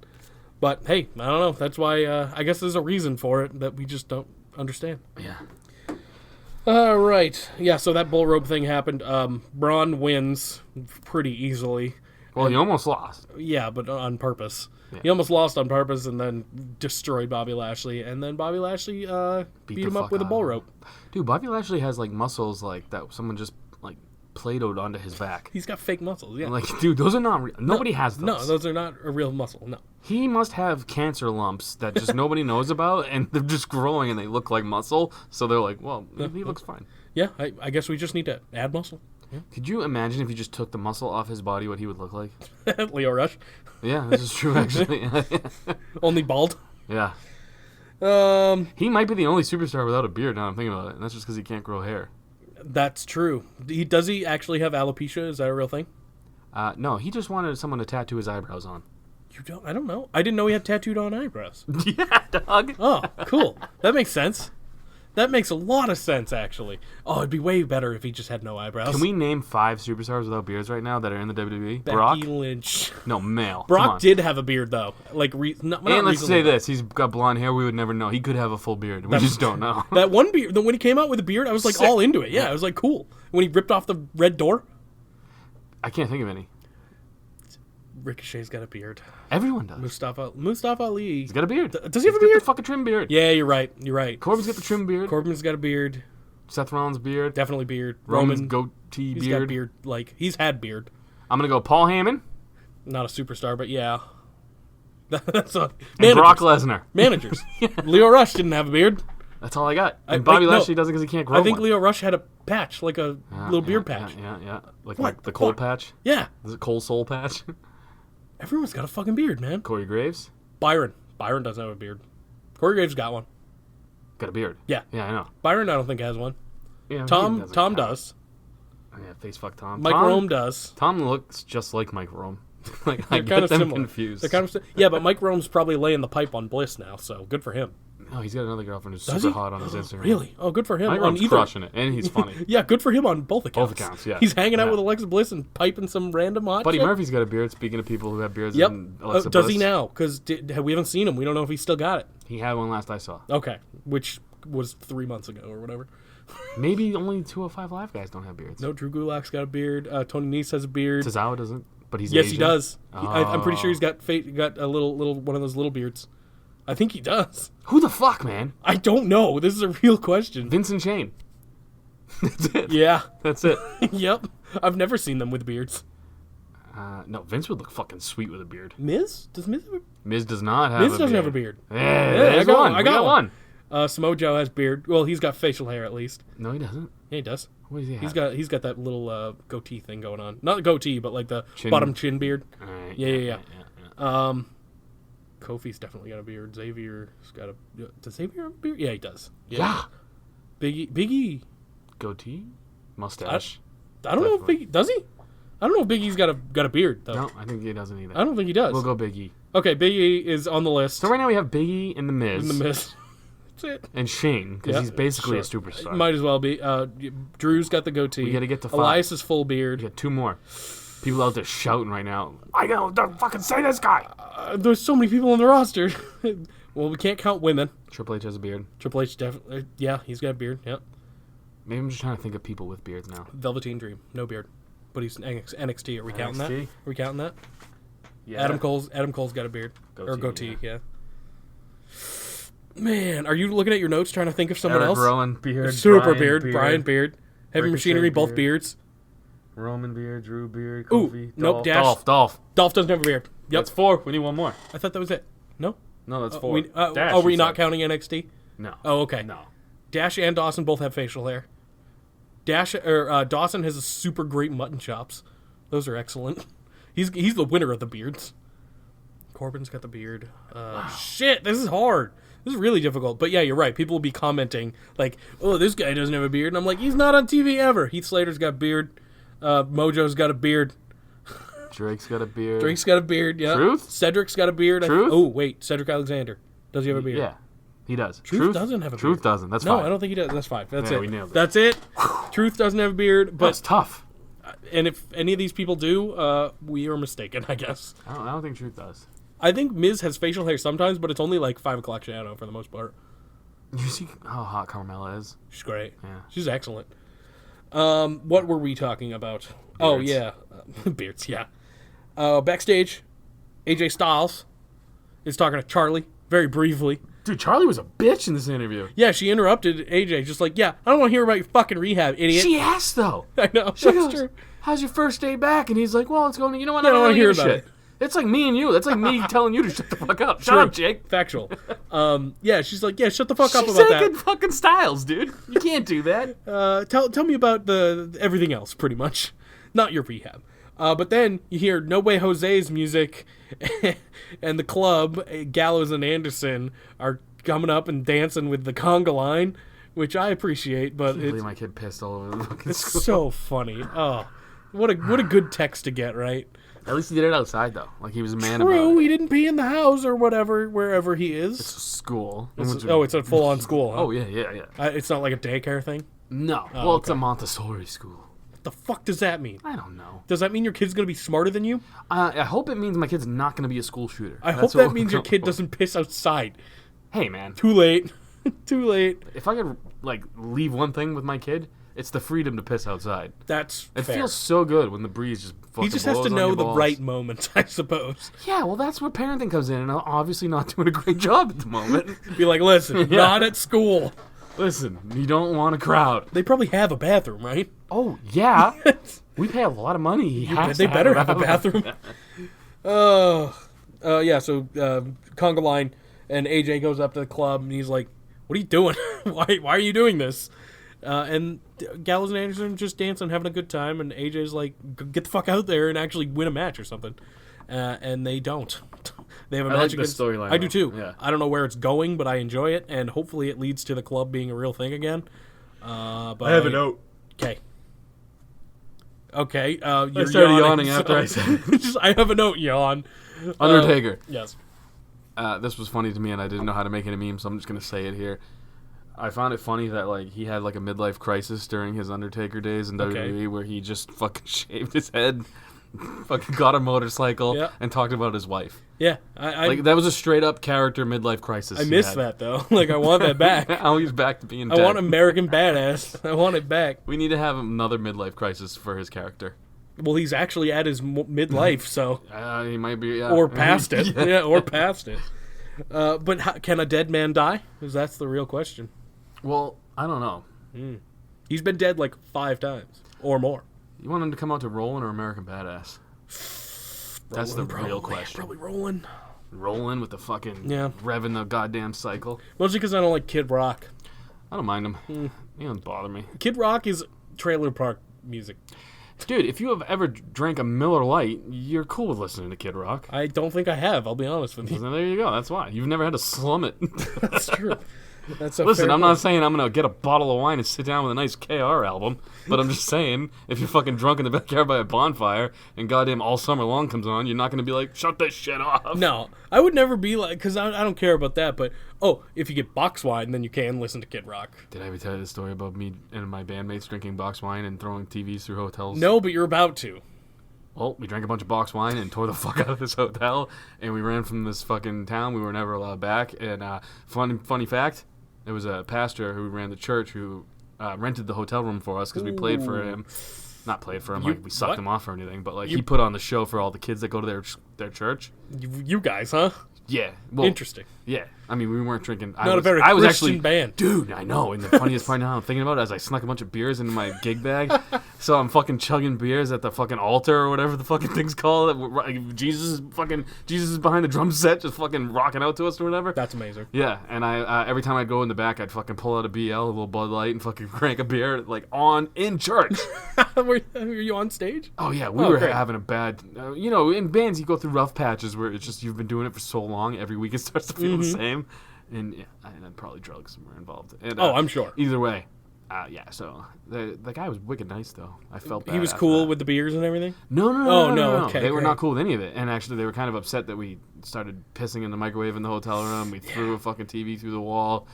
But, hey, I don't know. That's why, I guess there's a reason for it that we just don't understand. Yeah. All right. Yeah, so that bull rope thing happened. Braun wins pretty easily. Well, he almost lost. Yeah, but on purpose. Yeah. He almost lost on purpose and then destroyed Bobby Lashley. And then Bobby Lashley beat him up with a bull rope. Dude, Bobby Lashley has, like, muscles, like, that someone just, like, Play-Doh'd onto his back. He's got fake muscles, yeah. Like, dude, those are not real. Nobody has those. No, those are not a real muscle, no. He must have cancer lumps that just nobody knows about, and they're just growing and they look like muscle. So they're like, well, he looks fine. Yeah, I guess we just need to add muscle. Yeah. Could you imagine if you just took the muscle off his body, what he would look like? Leo Rush. Yeah, this is true, actually. Only bald. Yeah. He might be the only superstar without a beard, now I'm thinking about it. And that's just because he can't grow hair. That's true. Does he actually have alopecia? Is that a real thing? No, he just wanted someone to tattoo his eyebrows on. You don't? I don't know. I didn't know he had tattooed on eyebrows. Yeah, dog. Oh, cool. That makes sense. That makes a lot of sense, actually. Oh, it'd be way better if he just had no eyebrows. Can we name 5 superstars without beards right now that are in the WWE? Becky Brock? Lynch. No, male. Come Brock on. did have a beard, though. Like, not And let's recently. say this. He's got blonde hair. We would never know. He could have a full beard. We just don't know. That one beard, when he came out with a beard, I was like Sick. all into it. Yeah, I was like, cool. When he ripped off the red door. I can't think of any. Ricochet's got a beard. Everyone does. Mustafa Ali. He's got a beard. Does he have a He's got beard? the fucking trim beard. Yeah, you're right. You're right. Corbin's got the trim beard. Corbin's got a beard. Seth Rollins' beard. Definitely beard. Roman's Roman. goatee He's beard. got beard. Like, he's had beard. I'm going to go Paul Heyman Not a superstar, but yeah. That's a and managers. Brock Lesnar. Managers. Leo Rush didn't have a beard. That's all I got. I- And Bobby wait, no. Lashley doesn't because he can't grow I think one. Leo Rush had a patch, like a little beard Yeah, patch. Yeah. Like What? the coal What? patch. Yeah. Is it coal soul patch? Everyone's got a fucking beard, man. Corey Graves. Byron doesn't have a beard. Corey Graves got one. Got a beard. Yeah. Yeah, I know. Byron, I don't think has one. Yeah, he Tom doesn't Tom count. does. Yeah, face fuck Tom. Mike Rome does. Tom looks just like Mike Rome. Like I They're get kind of them similar. confused. They're kind of yeah, but Mike Rome's probably laying the pipe on Bliss now, so good for him. No, he's got another girlfriend who's Does super he? hot on his Instagram. Really? Oh, good for him. Mike on Rome's either. crushing it, and he's funny. Yeah, good for him on both accounts. Both accounts, yeah. He's hanging out Yeah. with Alexa Bliss and piping some random hot Buddy shit. Murphy's got a beard. Speaking of people who have beards, Yep. and Alexa Does Bliss, he now? Because we haven't seen him. We don't know if he's still got it. He had one last I saw. Okay, which was 3 months ago or whatever. Maybe only 205 Live guys don't have beards. No, Drew Gulak's got a beard. Tony Nese has a beard. Tozawa doesn't, but he's Yes, Asian. he does. I'm pretty Oh. sure he's got a little one of those little beards. I think he does. Who the fuck, man? I don't know. This is a real question. Vince and Shane. That's it. Yeah. That's it. Yep. I've never seen them with beards. No, Vince would look fucking sweet with a beard. Miz? Does Miz have a Miz does not have Miz a doesn't beard. have a beard. Yeah, I there's got one. one. I We got one. Samoa Joe has beard. Well, he's got facial hair at least. No, he doesn't. Yeah, he does. What does he have? He's got that little goatee thing going on. Not the goatee, but like the Chin. bottom chin beard. All right, Yeah. Kofi's definitely got a beard. Xavier's got a. Does Xavier have a beard? Yeah, he does. Yeah. Biggie. Goatee? Mustache? I don't know if Biggie does he. I don't know if Biggie's got a beard though. No, I think he doesn't either. I don't think he does. We'll go Big E. Okay, Biggie is on the list. So right now we have Big E and The Miz. In the Miz. That's it. And Shane, because Yeah, he's basically sure. a superstar. Might as well be. Drew's got the goatee. We gotta get to 5. Elias is full beard. We got 2 more. People out there shouting right now. I don't fucking say this guy. There's so many people on the roster. Well, we can't count women. Triple H has a beard. Triple H definitely. Yeah, he's got a beard. Yep. Maybe I'm just trying to think of people with beards now. Velveteen Dream, no beard, but he's in NXT. Are we counting that? NXT? Are we counting that? Yeah. Adam Cole's got a beard or goatee. Yeah. Man, are you looking at your notes trying to think of someone Eric else? Rowan beard. Super Brian beard. Brian beard. Heavy Ricochet Machinery, both beard. beards. Roman beard. Drew beard. Ooh, Kofi. nope, Dash. Dolph. Dolph doesn't have a beard. Yep. That's 4. We need 1 more. I thought that was it. No. No, that's 4. We, Dash, are we you not said. counting NXT? No. Oh, okay. No. Dash and Dawson both have facial hair. Dawson has a super great mutton chops. Those are excellent. He's the winner of the beards. Corbin's got the beard. Shit, this is hard. This is really difficult. But yeah, you're right. People will be commenting like, "Oh, this guy doesn't have a beard," and I'm like, "He's not on TV ever." Heath Slater's got a beard. Mojo's got a beard. Drake's got a beard. Drake's got a beard. Yeah. Truth? Cedric's got a beard. Truth? Oh wait, Cedric Alexander. Does he have a beard? Yeah. He does. Truth doesn't have a beard. Truth doesn't. That's No, fine. I don't think he does. That's 5. That's Yeah, it. we nailed it. That's it. Truth doesn't have a beard, but That's tough. and if any of these people do, we are mistaken, I guess. I don't think Truth does. I think Miz has facial hair sometimes, but it's only like 5 o'clock shadow for the most part. You see how hot Carmella is? She's great. Yeah. She's excellent. What were we talking about? Oh, Beards. yeah. Beards, yeah. Backstage, AJ Styles is talking to Charlie very briefly. Dude, Charlie was a bitch in this interview. Yeah, she interrupted AJ, just like, yeah, I don't want to hear about your fucking rehab, idiot. She asked, though. I know, She that's goes, true. how's your first day back? And he's like, well, it's going, you know what? Yeah, I don't wanna really hear give a about shit. it. It's like me and you. That's like me telling you to shut the fuck up. Shut True. up, Jake. Factual. Yeah, she's like, yeah, shut the fuck up She's about taking that. fucking Styles, dude. You can't do that. Tell me about the everything else, pretty much. Not your rehab. But then you hear No Way Jose's music, and the club, Gallows and Anderson, are coming up and dancing with the conga line, which I appreciate, but I can't it's believe my kid pissed all over the fucking school. so funny. Oh, what a good text to get, right? At least he did it outside, though. Like, he was a man True, about it. he didn't pee in the house or whatever, wherever he is. School. It's a full-on school, huh? Oh, yeah. It's not like a daycare thing? No. Oh, Well, it's okay. a Montessori school. What the fuck does that mean? I don't know. Does that mean your kid's going to be smarter than you? I hope it means my kid's not going to be a school shooter. I That's hope that what- means your kid doesn't piss outside. Hey, man. Too late. Too late. If I could, like, leave one thing with my kid, it's the freedom to piss outside. That's It fair. feels so good when the breeze just fucking He just has blows to on know your the balls. right moment, I suppose. Yeah, well, that's where parenting comes in, and I'm obviously not doing a great job at the moment. Be like, listen, not at school. Listen, you don't want a crowd. They probably have a bathroom, right? Oh, yeah. We pay a lot of money. He has They to better have a bathroom. Yeah, so conga line, and AJ goes up to the club, and he's like, what are you doing? Why are you doing this? And Gallows and Anderson just dancing, having a good time, and AJ's like, get the fuck out there and actually win a match or something. And they don't. They have a I match like the against... storyline, I do though. too. Yeah. I don't know where it's going, but I enjoy it, and hopefully it leads to the club being a real thing again. But I have a note. Okay. You're I started yawning after I said it. Just, I have a note, yawn. Undertaker. Yes. This was funny to me, and I didn't know how to make it a meme, so I'm just going to say it here. I found it funny that, like, he had, like, a midlife crisis during his Undertaker days in WWE where he just fucking shaved his head, fucking got a motorcycle, Yeah. and talked about his wife. Yeah. I Like, that was a straight-up character midlife crisis. I he miss had. that, though. Like, I want that back. Now he's back to being I dead. want American Badass. I want it back. We need to have another midlife crisis for his character. Well, he's actually at his midlife, so... He might be, yeah. Or past it. Yeah. Yeah, or past it. But can a dead man die? Because that's the real question. Well, I don't know. He's been dead like 5 times or more. You want him to come out to Rollin' or American Badass? That's the real question. Probably rolling. Rollin' with the fucking Yeah. revving the goddamn cycle. Mostly because I don't like Kid Rock. I don't mind him. He doesn't bother me. Kid Rock is trailer park music. Dude, if you have ever drank a Miller Lite, you're cool with listening to Kid Rock. I don't think I have, I'll be honest with you. So there you go. That's why. You've never had to slum it. That's true. That's a Listen, fair I'm not point. saying I'm going to get a bottle of wine and sit down with a nice KR album, but I'm just saying, if you're fucking drunk in the backyard by a bonfire and goddamn All Summer Long comes on, you're not going to be like, shut this shit off. No, I would never be like, because I don't care about that, but, if you get box wine, then you can listen to Kid Rock. Did I ever tell you the story about me and my bandmates drinking box wine and throwing TVs through hotels? No, but you're about to. Well, we drank a bunch of box wine and tore the fuck out of this hotel, and we ran from this fucking town. We were never allowed back. And funny fact, there was a pastor who ran the church who rented the hotel room for us because we played for him. Not played for him, like we sucked what? him off or anything, but like he put on the show for all the kids that go to their church. You guys, huh? Yeah, well, Interesting. Yeah, I mean we weren't drinking. Not a very I was Christian actually band. dude. I know, and the funniest part now I'm thinking about it is I snuck a bunch of beers into my gig bag, so I'm fucking chugging beers at the fucking altar or whatever the fucking thing's called. Jesus is behind the drum set, just fucking rocking out to us or whatever. That's amazing. Yeah, and I every time I'd go in the back, I'd fucking pull out a BL, a little Bud Light, and fucking crank a beer like in church. were you on stage? Oh yeah, we were great. having a bad. In bands you go through rough patches where it's just you've been doing it for so long, every week it starts to feel the same, and yeah, and then probably drugs were involved. And, I'm sure. Either way, Yeah, so the guy was wicked nice, though. I felt bad He was after cool that. with the beers and everything? No. Oh, no, okay, They were great. not cool with any of it. And actually, they were kind of upset that we started pissing in the microwave in the hotel room. We threw a fucking TV through the wall.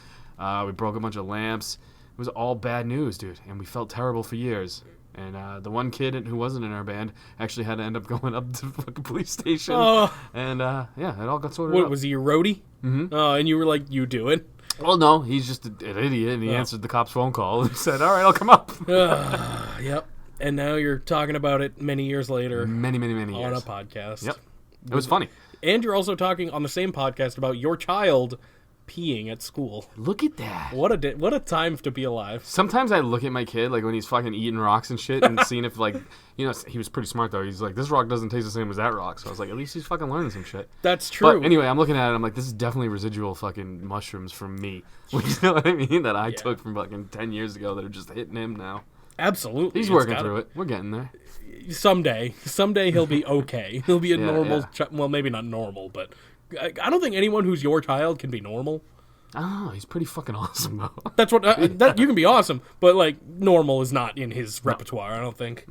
We broke a bunch of lamps. It was all bad news, dude. And we felt terrible for years. And the one kid who wasn't in our band actually had to end up going up to the fucking police station. Oh. And, yeah, it all got sorted What, out. was he your roadie? Mm-hmm. Oh, and you were like, you do it? Well, no, he's just an idiot, and he answered the cop's phone call and said, all right, I'll come up. Yep. And now you're talking about it many years later Many years. on a podcast. Yep. It was funny. And you're also talking on the same podcast about your child peeing at school. Look at that. What a time to be alive. Sometimes I look at my kid, like, when he's fucking eating rocks and shit, and seeing if, like, you know, he was pretty smart, though. He's like, this rock doesn't taste the same as that rock. So I was like, at least he's fucking learning some shit. That's true. But anyway, I'm looking at it, I'm like, this is definitely residual fucking mushrooms from me. You know what I mean? That I took from fucking 10 years ago that are just hitting him now. Absolutely. He's working through it. We're getting there. Someday he'll be okay. He'll be a normal well, maybe not normal, but I don't think anyone who's your child can be normal. I don't know. He's pretty fucking awesome, though. That's what that you can be awesome, but like normal is not in his repertoire. I don't think.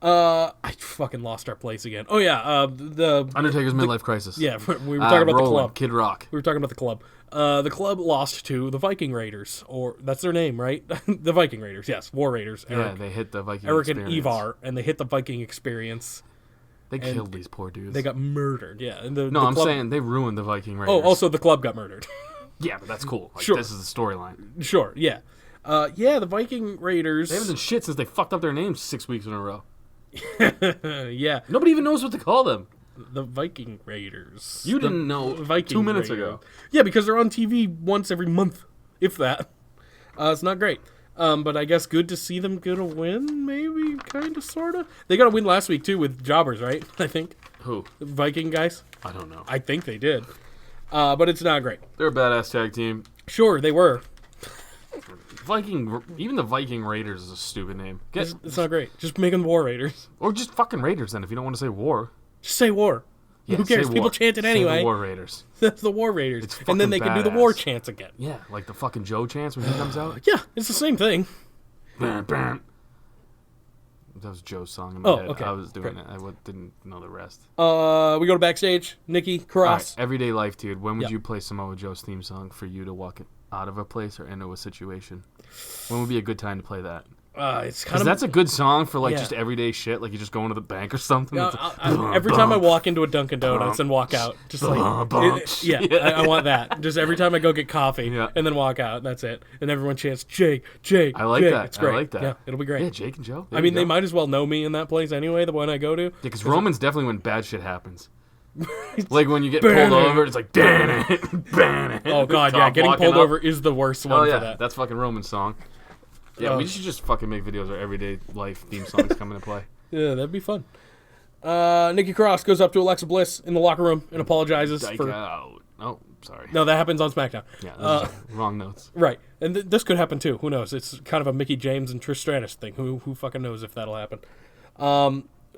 I fucking lost our place again. Oh yeah, the Undertaker's midlife crisis. Yeah, we were talking about the club. Kid Rock. We were talking about the club. The club lost to the Viking Raiders, or that's their name, right? The Viking Raiders, yes, War Raiders. Yeah, they hit the Viking Eric experience. and Ivar, and they hit the Viking experience. They killed these poor dudes. They got murdered. Yeah, and the I'm club... saying they ruined the Viking Raiders. Oh, also the club got murdered. Yeah, but that's cool. Like, Sure. This is the storyline. Sure, yeah. Yeah, the Viking Raiders... They haven't done shit since they fucked up their names 6 weeks in a row. yeah, Nobody even knows what to call them. the Viking Raiders. You didn't know Viking 2 minutes Raiders. ago. Yeah, because they're on TV once every month, if that. It's not great. But I guess good to see them get a win, maybe, kind of, sort of. They got a win last week, too, with Jobbers, right? I think. Who? The Viking guys. I don't know. I think they did. But it's not great. They're a badass tag team. Sure, they were. Even the Viking Raiders is a stupid name. It's not great. Just make them War Raiders. Or just fucking Raiders then, if you don't want to say war. Just say war. Yeah, Who cares? say People war. chant it Say anyway. the War Raiders. That's the War Raiders. It's And then they fucking can do the war badass. chants again. Yeah, like the fucking Joe chants when he comes out. Yeah, it's the same thing. Bam, bam. That was Joe's song in my head. okay. I was doing Great. it. Didn't know the rest. We go to backstage. Nikki, All Cross. right, everyday life, dude. When would Yep. you play Samoa Joe's theme song for you to walk out of a place or into a situation? When would be a good time to play that? It's kind Because of that's a good song for like Yeah. just everyday shit, like you're just going to the bank or something. It's like, every time I walk into a Dunkin' Donuts and walk out, just like Yeah. I want that. Just every time I go get coffee Yeah. and then walk out, that's it. And everyone chants Jake, Jake. I like Jake. that. It's great. I like that. Yeah, it'll be great. Yeah, Jake and Joe. I mean, they might as well know me in that place anyway. The one I go to. Yeah, because Roman's definitely when bad shit happens. Like when you get Burn pulled it. over, it's like, damn it, ban it. Oh god, yeah, getting pulled over is the worst one Oh for yeah, that. that's fucking Roman's song. Yeah, we should just fucking make videos where everyday life theme songs come into play. Yeah, that'd be fun. Nikki Cross goes up to Alexa Bliss in the locker room and apologizes Dyke for. out. Oh, sorry. No, that happens on SmackDown. Yeah, those are wrong notes. Right, and this could happen too. Who knows? It's kind of a Mickey James and Trish Stratus thing. Who fucking knows if that'll happen?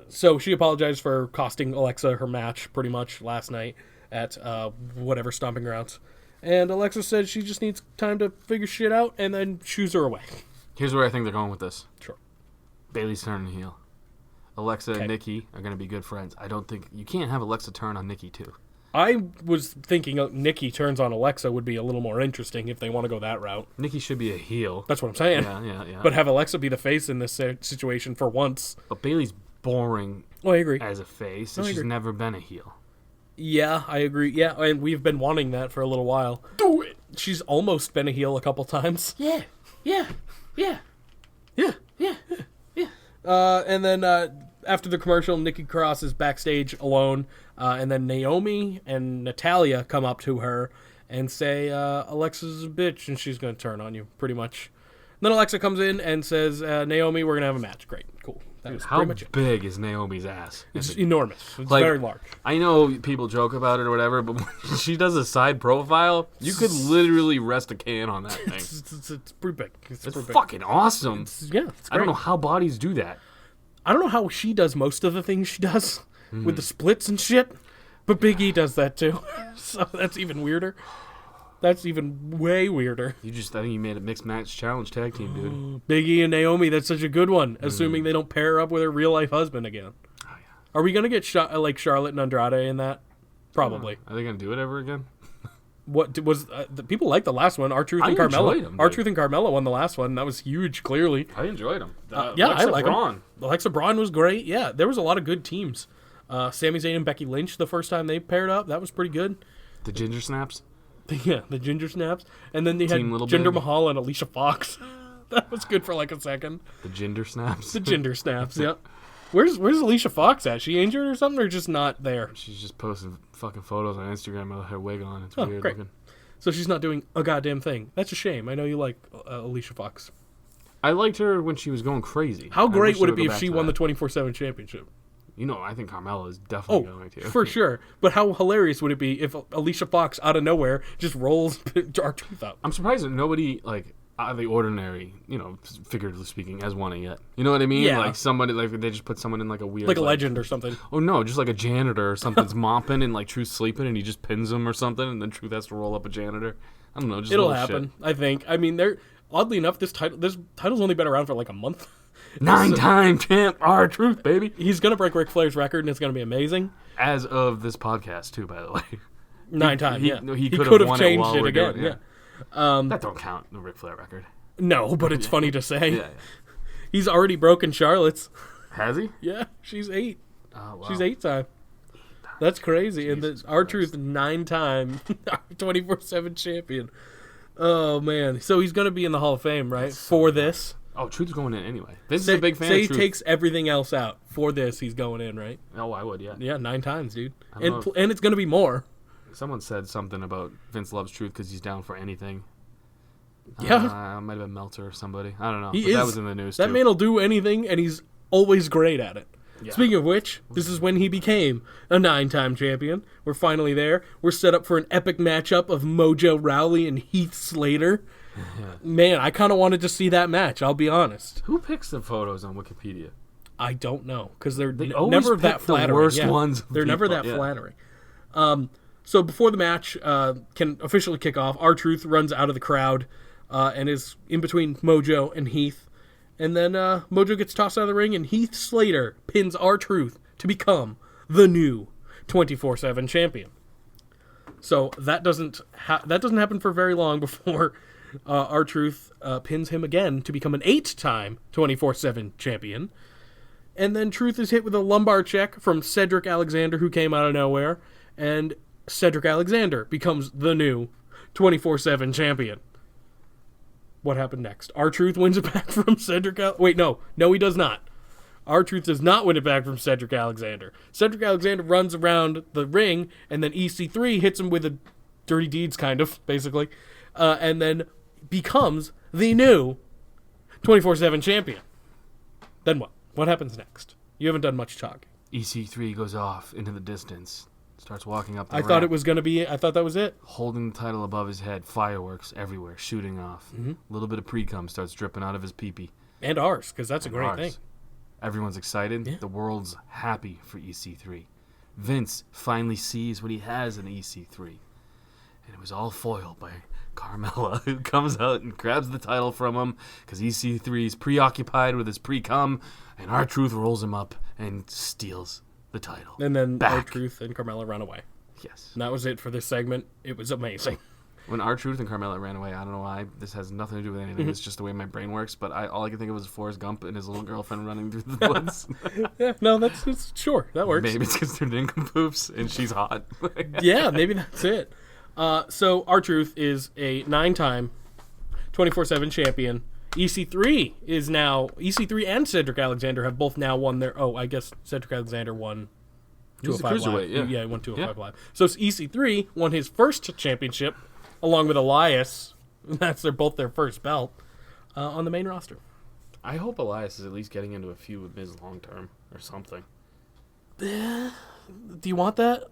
So she apologized for costing Alexa her match pretty much last night at whatever Stomping Grounds, and Alexa said she just needs time to figure shit out and then shoos her away. Here's where I think they're going with this. Sure. Bailey's turning heel. Alexa Okay. and Nikki are going to be good friends. I don't think you can't have Alexa turn on Nikki too. I was thinking Nikki turns on Alexa would be a little more interesting if they want to go that route. Nikki should be a heel. That's what I'm saying. Yeah. But have Alexa be the face in this situation for once. But Bailey's boring Oh, I agree. as a face, and I she's agree. never been a heel. Yeah, I agree. Yeah, and we've been wanting that for a little while. Do it. She's almost been a heel a couple times. Yeah. Yeah. And then after the commercial, Nikki Cross is backstage alone, and then Naomi and Natalia come up to her and say, Alexa's a bitch, and she's going to turn on you, pretty much. Then Alexa comes in and says, Naomi, we're going to have a match. Great, cool. That was How pretty much it. big is Naomi's ass? It's enormous. It's Like, very large. I know people joke about it or whatever, but when she does a side profile, you could literally rest a can on that thing. It's pretty big. It's It's pretty big. fucking awesome. Yeah, it's great. I don't know how bodies do that. I don't know how she does most of the things she does with Hmm. the splits and shit, but Big E does that too. So that's even weirder. That's even way weirder. I think you made a mixed match challenge tag team, dude. Big E and Naomi, that's such a good one, assuming they don't pair up with her real-life husband again. Oh, yeah. Are we going to get Charlotte and Andrade in that? Probably. Are they going to do it ever again? What was the people liked the last one? R-Truth and I Carmella. enjoyed 'em, dude. R-Truth and Carmella won the last one. That was huge, clearly. I enjoyed them. Yeah, I like Braun. them. Alexa Braun was great. Yeah, there was a lot of good teams. Sami Zayn and Becky Lynch the first time they paired up. That was pretty good. The Ginger Snaps. Yeah, the Ginger Snaps. And then they had Team Little Jinder Big. Mahal and Alicia Fox. That was good for like a second. The Ginger Snaps. The Ginger Snaps, yep. Where's Alicia Fox at? She injured or something, or just not there? She's just posting fucking photos on Instagram with her wig on. It's Oh, weird great. looking. So she's not doing a goddamn thing. That's a shame. I know you like Alicia Fox. I liked her when she was going crazy. How I great wish would they it be go if back she to won the that. 24/7 championship? You know, I think Carmella is definitely going to. For sure. But how hilarious would it be if Alicia Fox, out of nowhere, just rolls R-Truth up? I'm surprised that nobody, like, out of the ordinary, you know, figuratively speaking, has won it yet. You know what I mean? Yeah. Like, somebody, like, they just put someone in, like, a weird... Like a legend or something. Oh, no, just like a janitor or something's mopping and, like, Truth's sleeping and he just pins him or something and then Truth has to roll up a janitor. I don't know, just It'll little happen, shit. I think. I mean, oddly enough, this title's only been around for like a month. 9-time champ, R-Truth, baby. He's going to break Ric Flair's record, and it's going to be amazing. As of this podcast, too, by the way. 9 times, he- yeah. no, he He could've could have won it changed while it we're again, doing it, yeah. That don't count, the Ric Flair record. No, but it's funny to say. Yeah. He's already broken Charlotte's. Has he? Yeah, she's 8. Oh, wow. She's 8 time. That's crazy. And Jesus the R-Truth 9-time 24/7 champion. Oh, man. So he's going to be in the Hall of Fame, right? For this. Oh, Truth's going in anyway. This is a big fan Say of he Truth. takes everything else out. For this, he's going in, right? Oh, I would, yeah. Yeah, 9 times, dude. I don't know. And it's going to be more. Someone said something about Vince loves Truth because he's down for anything. Yeah. Might have been Meltzer or somebody. I don't know. He But is. that was in the news, That too. man will do anything, and he's always great at it. Yeah. Speaking of which, this is when he became a 9-time champion. We're finally there. We're set up for an epic matchup of Mojo Rawley and Heath Slater. Man, I kind of wanted to see that match, I'll be honest. Who picks the photos on Wikipedia? I don't know, because they're always never pick that the flattering. worst Yeah. ones of They're never people, that yeah. flattering. So before the match can officially kick off, R-Truth runs out of the crowd and is in between Mojo and Heath. And then Mojo gets tossed out of the ring, and Heath Slater pins R-Truth to become the new 24/7 champion. So that doesn't happen for very long before R-Truth pins him again to become an 8-time 24/7 champion. And then Truth is hit with a lumbar check from Cedric Alexander, who came out of nowhere. And Cedric Alexander becomes the new 24/7 champion. What happened next? R-Truth wins it back from Cedric Wait, no, he does not. R-Truth does not win it back from Cedric Alexander. Cedric Alexander runs around the ring, and then EC3 hits him with a dirty deeds, kind of, basically, and then becomes the new 24/7 champion. Then what? What happens next? You haven't done much talking. EC3 goes off into the distance, starts walking up the I ramp, thought it was going to be. I thought that was it. holding the title above his head, fireworks everywhere, shooting off. A little bit of pre-cum starts dripping out of his pee-pee. And ours, because that's a And great ours. thing. Everyone's excited. Yeah. The world's happy for EC3. Vince finally sees what he has in EC3. And it was all foiled by Carmella, who comes out and grabs the title from him because EC3 is preoccupied with his pre-cum, and R-Truth rolls him up and steals the title. And then Back. R-Truth and Carmella run away. Yes. And that was it for this segment. It was amazing. When R-Truth and Carmella ran away, I don't know why. This has nothing to do with anything. It's just the way my brain works. But all I could think of was Forrest Gump and his little girlfriend running through the woods. Yeah, no, that's sure. That works. Maybe it's because they're nincompoops and she's hot. Yeah, maybe that's it. So R-Truth is a 9-time 24/7 champion. EC3 is now EC3 and Cedric Alexander have both now won their. Oh, I guess Cedric Alexander won. He's a 205 Live. cruiserweight, yeah. He won 205 Live. So EC3 won his first championship along with Elias. That's both their first belt on the main roster. I hope Elias is at least getting into a feud with Miz long term or something. Do you want that?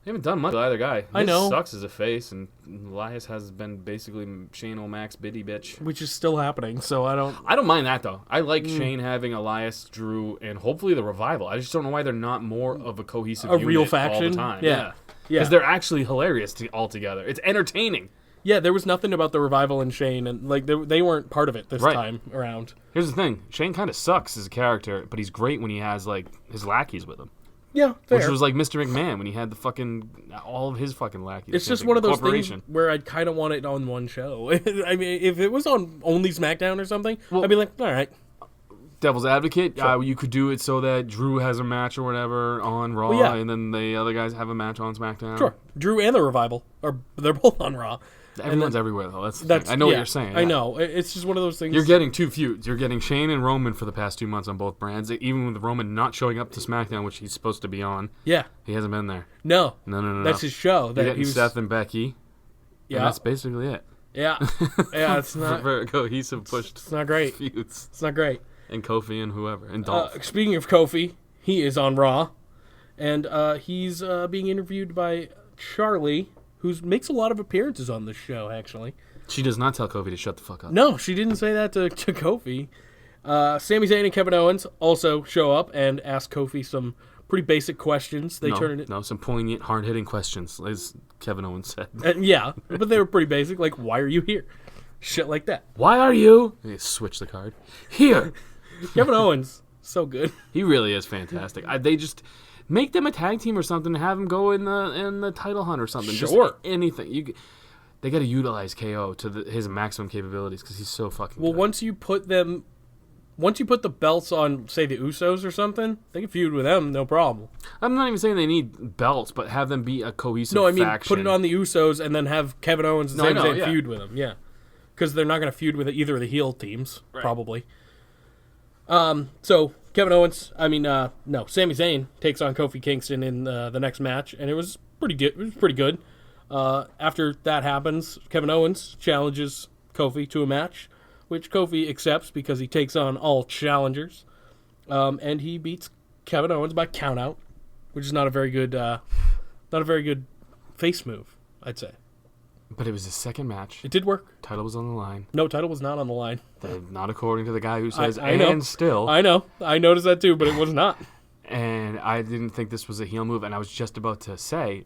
They haven't done much with either guy. I Miz know. sucks as a face, and Elias has been basically Shane O'Mac's biddy bitch. Which is still happening, so I don't. I don't mind that, though. I like Mm. Shane having Elias, Drew, and hopefully the Revival. I just don't know why they're not more of a cohesive A unit real all faction? the time. Yeah. Because they're actually hilarious all together. It's entertaining. Yeah, there was nothing about the Revival and Shane, and like they weren't part of it this Right. time around. Here's the thing: Shane kind of sucks as a character, but he's great when he has like his lackeys with him. Yeah, fair. Which was like Mr. McMahon when he had the fucking all of his fucking lackeys. It's just Like one of those corporation. things where I'd kind of want it on one show. I mean, if it was on only SmackDown or something, I'd be like, all right. Devil's advocate, Sure. you could do it so that Drew has a match or whatever on Raw, Well, yeah. and then the other guys have a match on SmackDown. Sure. Drew and the Revival, they're both on Raw. Everyone's everywhere though. That's the thing. I know what you're saying. I yeah. know. It's just one of those things. You're getting two feuds. You're getting Shane and Roman for the past 2 months on both brands. Even with Roman not showing up to SmackDown, which he's supposed to be on, Yeah. he hasn't been there. No. No. That's his show. You're That getting he was. Seth and Becky. Yeah. And that's basically it. Yeah. Yeah. It's not. For cohesive pushed It's not great. feuds. It's not great. And Kofi and whoever. And Dolph. Speaking of Kofi, he is on Raw, and he's being interviewed by Charlie, who makes a lot of appearances on this show. Actually, She does not tell Kofi to shut the fuck up. no, she didn't say that to Kofi. Sami Zayn and Kevin Owens also show up and ask Kofi some pretty basic questions. They turn it, some poignant, hard-hitting questions, as Kevin Owens said. yeah, but they were pretty basic, like why are you here, shit like that. Why are you? They switch the card. Here. Kevin Owens, so good. He really is fantastic. They just make them a tag team or something. Have them go in the title hunt or something. Sure. Just anything. They got to utilize KO to his maximum capabilities because he's so fucking. Well, good. once you put the belts on, say, the Usos or something, they can feud with them, no problem. I'm not even saying they need belts, but have them be a cohesive. No, I mean faction. put it on the Usos and then have Kevin Owens and No, I Sami know, Zayn yeah. feud with them. Yeah, because they're not going to feud with either of the heel teams, probably. So Kevin Owens, Sami Zayn takes on Kofi Kingston in the next match, and it was pretty good. It was pretty good. After that happens, Kevin Owens challenges Kofi to a match, which Kofi accepts because he takes on all challengers, and he beats Kevin Owens by countout, which is not a very good face move, I'd say. But it was his second match. It did work. Title was on the line. No, title was not on the line. Not according to the guy who says, I know. and still. I know. I noticed that too, but it was not. And I didn't think this was a heel move, and I was just about to say,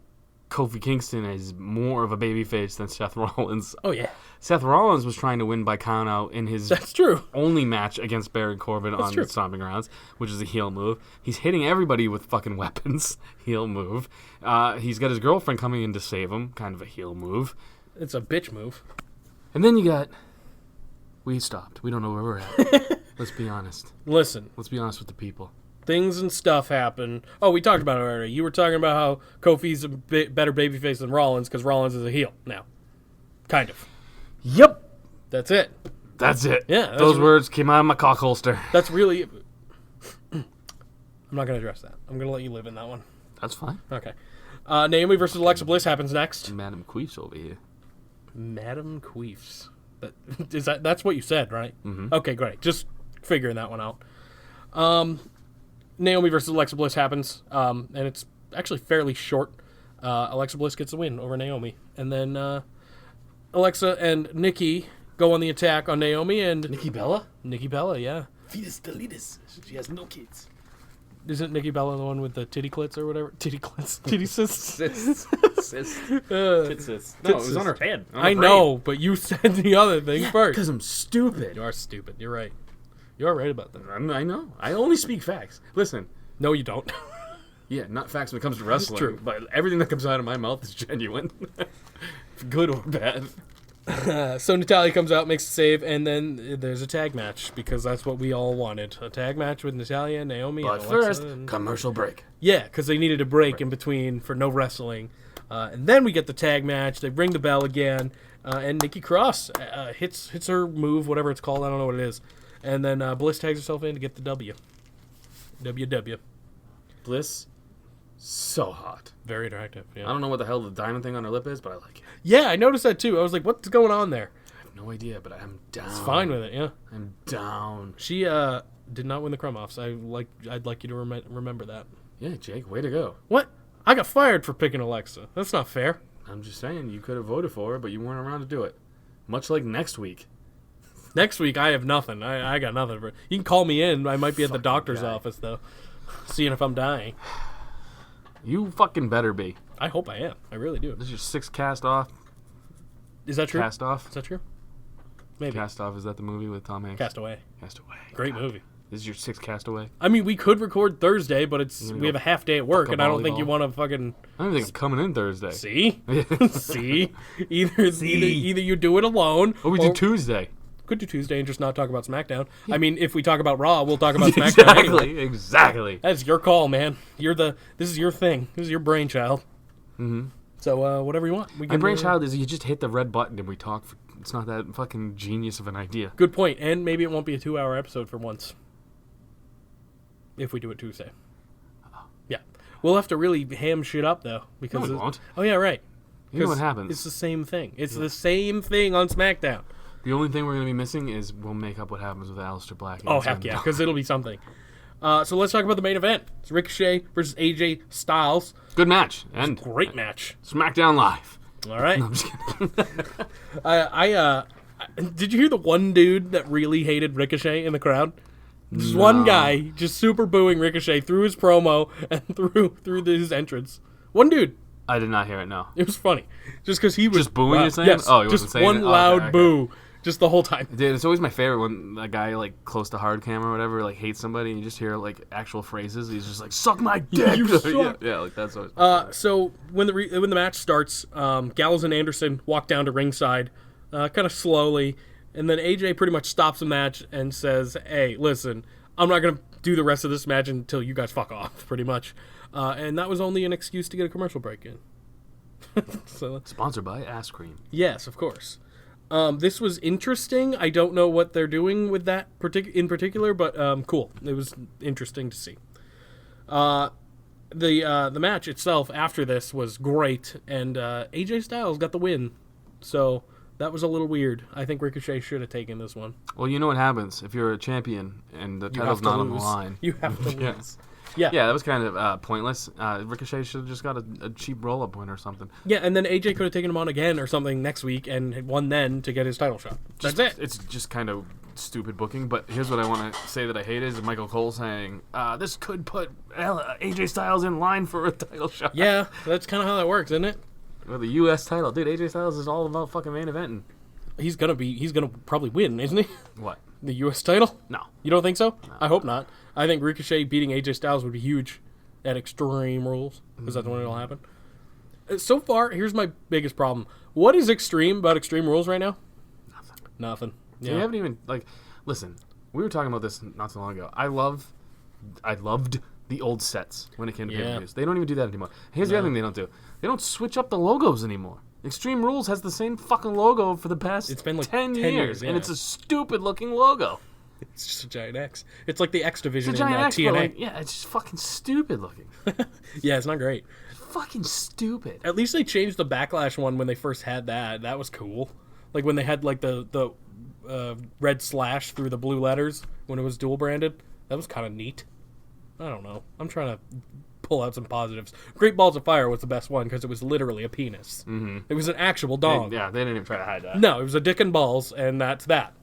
Kofi Kingston is more of a babyface than Seth Rollins. Oh, yeah. Seth Rollins was trying to win by countout in his That's true. only match against Baron Corbin on true. Stomping Grounds, which is a heel move. He's hitting everybody with fucking weapons. Heel move. He's got his girlfriend coming in to save him. Kind of a heel move. It's a bitch move. And then you got... We stopped. We don't know where we're at. Let's be honest. Listen, Let's be honest with the people. things and stuff happen. Oh, we talked about it already. You were talking about how Kofi's a better babyface than Rollins because Rollins is a heel now. Kind of. Yep. That's it. That's it. Yeah, that's Those re- words came out of my cock holster. That's really... I'm not going to address that. I'm going to let you live in that one. That's fine. Okay. Naomi versus Alexa Bliss happens next. Madam Queef's over here. Madam Queefs. That's what you said, right? Mm-hmm. Okay, great. Just figuring that one out. Naomi versus Alexa Bliss happens, and it's actually fairly short. Alexa Bliss gets the win over Naomi, and then Alexa and Nikki go on the attack on Naomi and Nikki Bella? Nikki Bella. Yeah, Fetus deletus. She has no kids. isn't Nikki Bella the one with the titty clits or whatever? Titty clits, titty cysts. Cis. Uh, Cis. No, it was on her head. On her I brain. know, but you said the other thing first. Because I'm stupid. You are stupid. You're right. You are right about that. I know. I only speak facts. Listen. No, you don't. Yeah, not facts when it comes to wrestling. True. But everything that comes out of my mouth is genuine. Good or bad. So Natalya comes out, makes a save, and then there's a tag match because that's what we all wanted. A tag match with Natalya, Naomi, But and Alexa. first, and... commercial break. Yeah, because they needed a break in between for no wrestling. And then we get the tag match. They ring the bell again, and Nikki Cross hits her move, whatever it's called. I don't know what it is. And then Bliss tags herself in to get the W. WW. Bliss, so hot. Very attractive. I Yeah. don't know what the hell the diamond thing on her lip is, but I like it. Yeah, I noticed that too. I was like, what's going on there? I have no idea, but I'm down. It's fine with it, yeah. I'm down. She did not win the Crumb-Offs. I'd like you to remember that. Yeah, Jake, way to go. What? I got fired for picking Alexa. That's not fair. I'm just saying, you could have voted for her, but you weren't around to do it. Much like next week. Next week, I have nothing. I got nothing. You can call me in. I might be at the Fucking doctor's guy. office, though, seeing if I'm dying. You fucking better be. I hope I am. I really do. This is your 6th cast off. Is that true? Cast Off. Is that true? Maybe. Cast Off, is that the movie with Tom Hanks? Castaway. Castaway. Great God. movie. This is your 6th Castaway? I mean, we could record Thursday, but we have a half day at work, fuck a and I don't think you volleyball. want to fucking... I don't think I'm coming in Thursday. See? See? Either you do it alone, Or we do Tuesday. could do Tuesday and just not talk about SmackDown. I mean, if we talk about Raw, we'll talk about SmackDown anyway. Exactly. That's your call, man. This is your thing. This is your brainchild. Mm-hmm. So whatever you want. We My can, brainchild is you just hit the red button and we talk. It's not that fucking genius of an idea. Good point. And maybe it won't be a 2-hour episode for once. If we do it Tuesday. Yeah. We'll have to really ham shit up, though. Because No, we won't. Oh, yeah, right. You know what 'Cause happens. It's the same thing. It's the same thing on SmackDown. The only thing we're going to be missing is we'll make up what happens with Aleister Black. Oh, heck yeah, because it'll be something. So let's talk about the main event. It's Ricochet versus AJ Styles. Good match. And Great match. SmackDown Live. All right. No, I'm just kidding. Did you hear the one dude that really hated Ricochet in the crowd? Just one guy just super booing Ricochet through his promo and through his entrance. One dude. I did not hear it, no. It was funny. Just because he was... Just booing, you're saying? Yes, Oh, he wasn't just saying one it? Oh, loud okay. boo. Just the whole time. Dude, it's always my favorite when a guy, like, close to hard cam or whatever, like, hates somebody and you just hear, like, actual phrases. He's just like, suck my dick! You suck. yeah, like, that's always... So when the match starts, Gallows and Anderson walk down to ringside, kind of slowly, and then AJ pretty much stops the match and says, "Hey, listen, I'm not gonna do the rest of this match until you guys fuck off," pretty much. And that was only an excuse to get a commercial break in. So Sponsored by Ass Cream. yes, of course. This was interesting. I don't know what they're doing with that in particular, but cool. It was interesting to see. The match itself after this was great, and AJ Styles got the win. So that was a little weird. I think Ricochet should have taken this one. Well, you know what happens if you're a champion and the You title's have to not on the lose. line. You have to Yeah. lose. Yeah. Yeah, that was kind of pointless. Ricochet should have just got a cheap roll-up win or something. Yeah, and then AJ could have taken him on again or something next week and had won then to get his title shot. That's it. It's just kind of stupid booking, but here's what I want to say that I hate is Michael Cole saying, this could put AJ Styles in line for a title shot. Yeah, that's kind of how that works, isn't it? Well, the U.S. title. Dude, AJ Styles is all about fucking main eventing. He's gonna probably win, isn't he? What? The U.S. title? No. You don't think so? I hope not. I think Ricochet beating AJ Styles would be huge at Extreme Rules, because that's when it'll happen. So far, here's my biggest problem. What is extreme about Extreme Rules right now? Nothing. You haven't even, like, listen, we were talking about this not so long ago. I loved the old sets when it came to pay-per-views. They don't even do that anymore. Here's the other thing they don't do. They don't switch up the logos anymore. Extreme Rules has the same fucking logo for the past It's been like 10 10 years, years, and yeah. it's a stupid-looking logo. It's just a giant X. It's like the X division It's a giant in X, but, TNA. like, yeah, it's just fucking stupid-looking. Yeah, it's not great. Fucking stupid. At least they changed the Backlash one when they first had that. That was cool. Like when they had like the red slash through the blue letters when it was dual branded. That was kind of neat. I don't know. I'm trying to pull out some positives. Great Balls of Fire was the best one because it was literally a penis. Mm-hmm. It was an actual dog. Yeah, they didn't even try to hide that. No, it was a dick and balls, and that's that.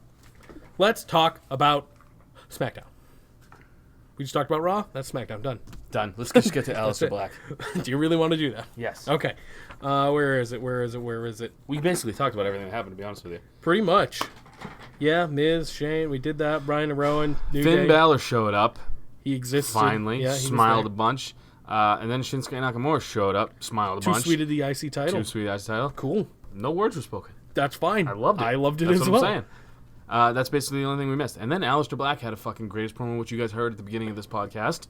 Let's talk about SmackDown. We just talked about Raw. That's SmackDown. Done. Done. Let's just get to Aleister it. Black. Do you really want to do that? Yes. Okay. Where is it? We basically talked about everything that happened, to be honest with you. Pretty much. Yeah, Miz, Shane, we did that. Brian and Rowan, New Finn Day. Balor showed up, He existed. finally, Yeah, he was smiled a there. bunch. And then Shinsuke Nakamura showed up, smiled a Too bunch. sweet of the IC title. Too sweet as title. Cool. No words were spoken. That's fine. I loved it. I loved it That's as what well. I'm saying. That's basically the only thing we missed. And then Aleister Black had a fucking greatest promo, which you guys heard at the beginning of this podcast.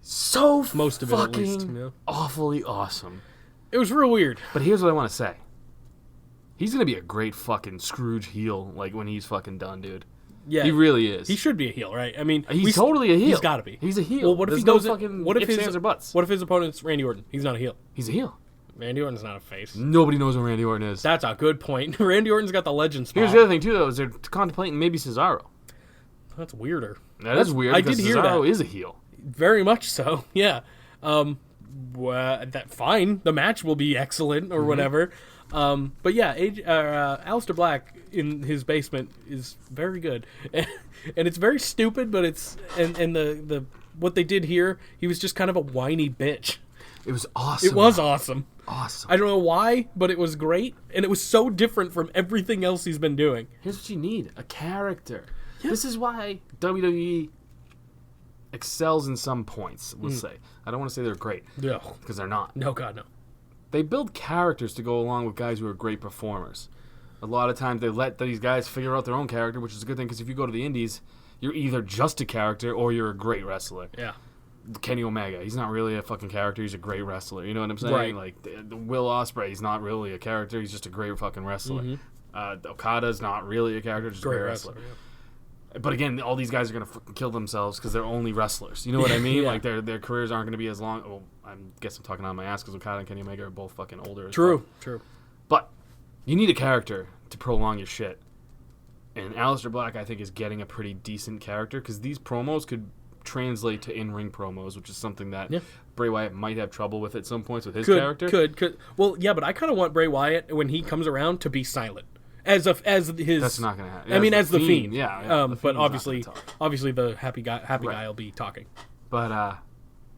So Most of it, at fucking least, yeah. awfully awesome. It was real weird. But here's what I want to say. He's gonna be a great fucking Scrooge heel, like when he's fucking done, dude. Yeah, He really is. He should be a heel, right? I mean, He's totally a heel. He's got to be. He's a heel. Well, what if There's he no goes? fucking What if ifs, his ands, or buts. What if his opponent's Randy Orton? He's not a heel. He's a heel. Randy Orton's not a face. Nobody knows who Randy Orton is. That's a good point. Randy Orton's got the legend spot. Here's the other thing too, though, is they're contemplating maybe Cesaro. That's weirder. That is weird. I because did hear Cesaro that. is a heel. Very much so. Yeah. That fine. The match will be excellent or whatever. But yeah, Aleister Black in his basement is very good, and it's very stupid. But it's and the what they did here, he was just kind of a whiny bitch. It was awesome. It was awesome. awesome. I don't know why, but it was great, and it was so different from everything else he's been doing. Here's what you need: a character. Yeah. This is why WWE excels in some points. We'll say. I don't want to say they're great. No, because they're not. No, God, no. They build characters to go along with guys who are great performers. A lot of times they let these guys figure out their own character, which is a good thing because if you go to the indies, you're either just a character or you're a great wrestler. Yeah. Kenny Omega, he's not really a fucking character, he's a great wrestler. You know what I'm saying? Right. Like, the Will Ospreay, he's not really a character, he's just a great fucking wrestler. Okada's not really a character, just a great wrestler. Yeah. But again, all these guys are going to fucking kill themselves because they're only wrestlers. You know what I mean? Like, their careers aren't going to be as long. Well, I guess I'm talking on my ass because Okada and Kenny Omega are both fucking older. True. But you need a character to prolong your shit. And Aleister Black, I think, is getting a pretty decent character because these promos could translate to in-ring promos, which is something that Bray Wyatt might have trouble with at some points with his character. Could. Well, yeah, but I kind of want Bray Wyatt, when he comes around, to be silent. As his... That's not going to happen. I mean, as the Fiend. Yeah. But obviously the happy guy will be talking. But,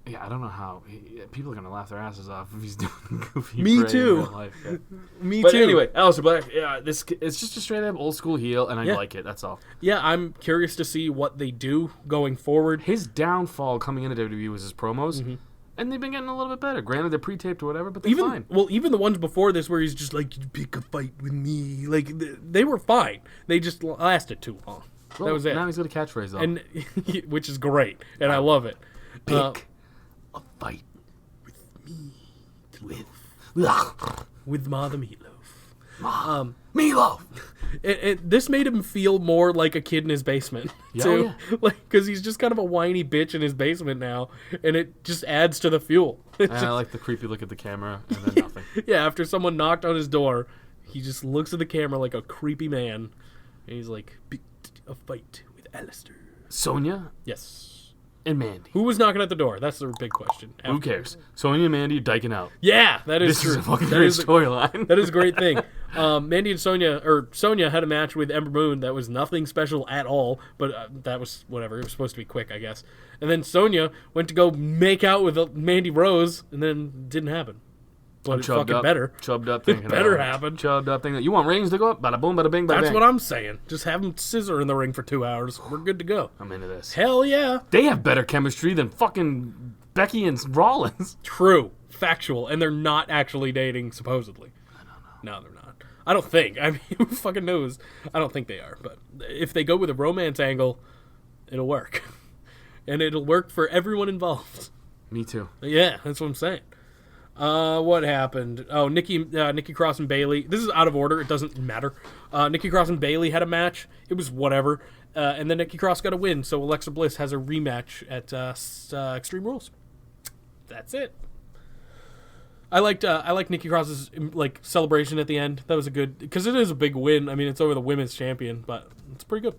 yeah, I don't know how. People are going to laugh their asses off if he's doing goofy Me Bray too. in real life. Yeah. Me but too. Anyway, Aleister Black, it's just a straight up old school heel, and I like it, that's all. Yeah, I'm curious to see what they do going forward. His downfall coming into WWE was his promos, and they've been getting a little bit better. Granted, they're pre-taped or whatever, but they're fine. Well, even the ones before this where he's just like, you pick a fight with me, like, they were fine. They just lasted too long. Well, that was it. Now he's got a catchphrase, though. And which is great, and I love it. Pick a fight with Ma the Meatloaf. Meatloaf! This made him feel more like a kid in his basement, too. Yeah. Like, because he's just kind of a whiny bitch in his basement now, and it just adds to the fuel. I like the creepy look at the camera, and then nothing. Yeah, after someone knocked on his door, he just looks at the camera like a creepy man, and he's like, pick a fight with Aleister. Sonya? Yes. And Mandy. Who was knocking at the door? That's the big question. Who cares? Sonya and Mandy are diking out. Yeah, that is true. This is a fucking great storyline. That is a great thing. Mandy and Sonya had a match with Ember Moon that was nothing special at all, but that was whatever. It was supposed to be quick, I guess. And then Sonya went to go make out with Mandy Rose, and then it didn't happen. But it's fucking better. Chubbed up thing. It better happen. Chubbed up thing. You want rings to go up? Bada boom, bada bing, bada bang. That's what I'm saying. Just have them scissor in the ring for 2 hours. We're good to go. I'm into this. Hell yeah. They have better chemistry than fucking Becky and Rollins. True. Factual. And they're not actually dating, supposedly. I don't know. No, they're not. I don't think. I mean, who fucking knows? I don't think they are. But if they go with a romance angle, it'll work. And it'll work for everyone involved. Me too. Yeah, that's what I'm saying. What happened? Oh, Nikki Cross and Bayley. This is out of order. It doesn't matter. Nikki Cross and Bayley had a match. It was whatever. And then Nikki Cross got a win. So Alexa Bliss has a rematch at Extreme Rules. That's it. I liked Nikki Cross's like celebration at the end. That was a good, because it is a big win. I mean, it's over the women's champion, but it's pretty good.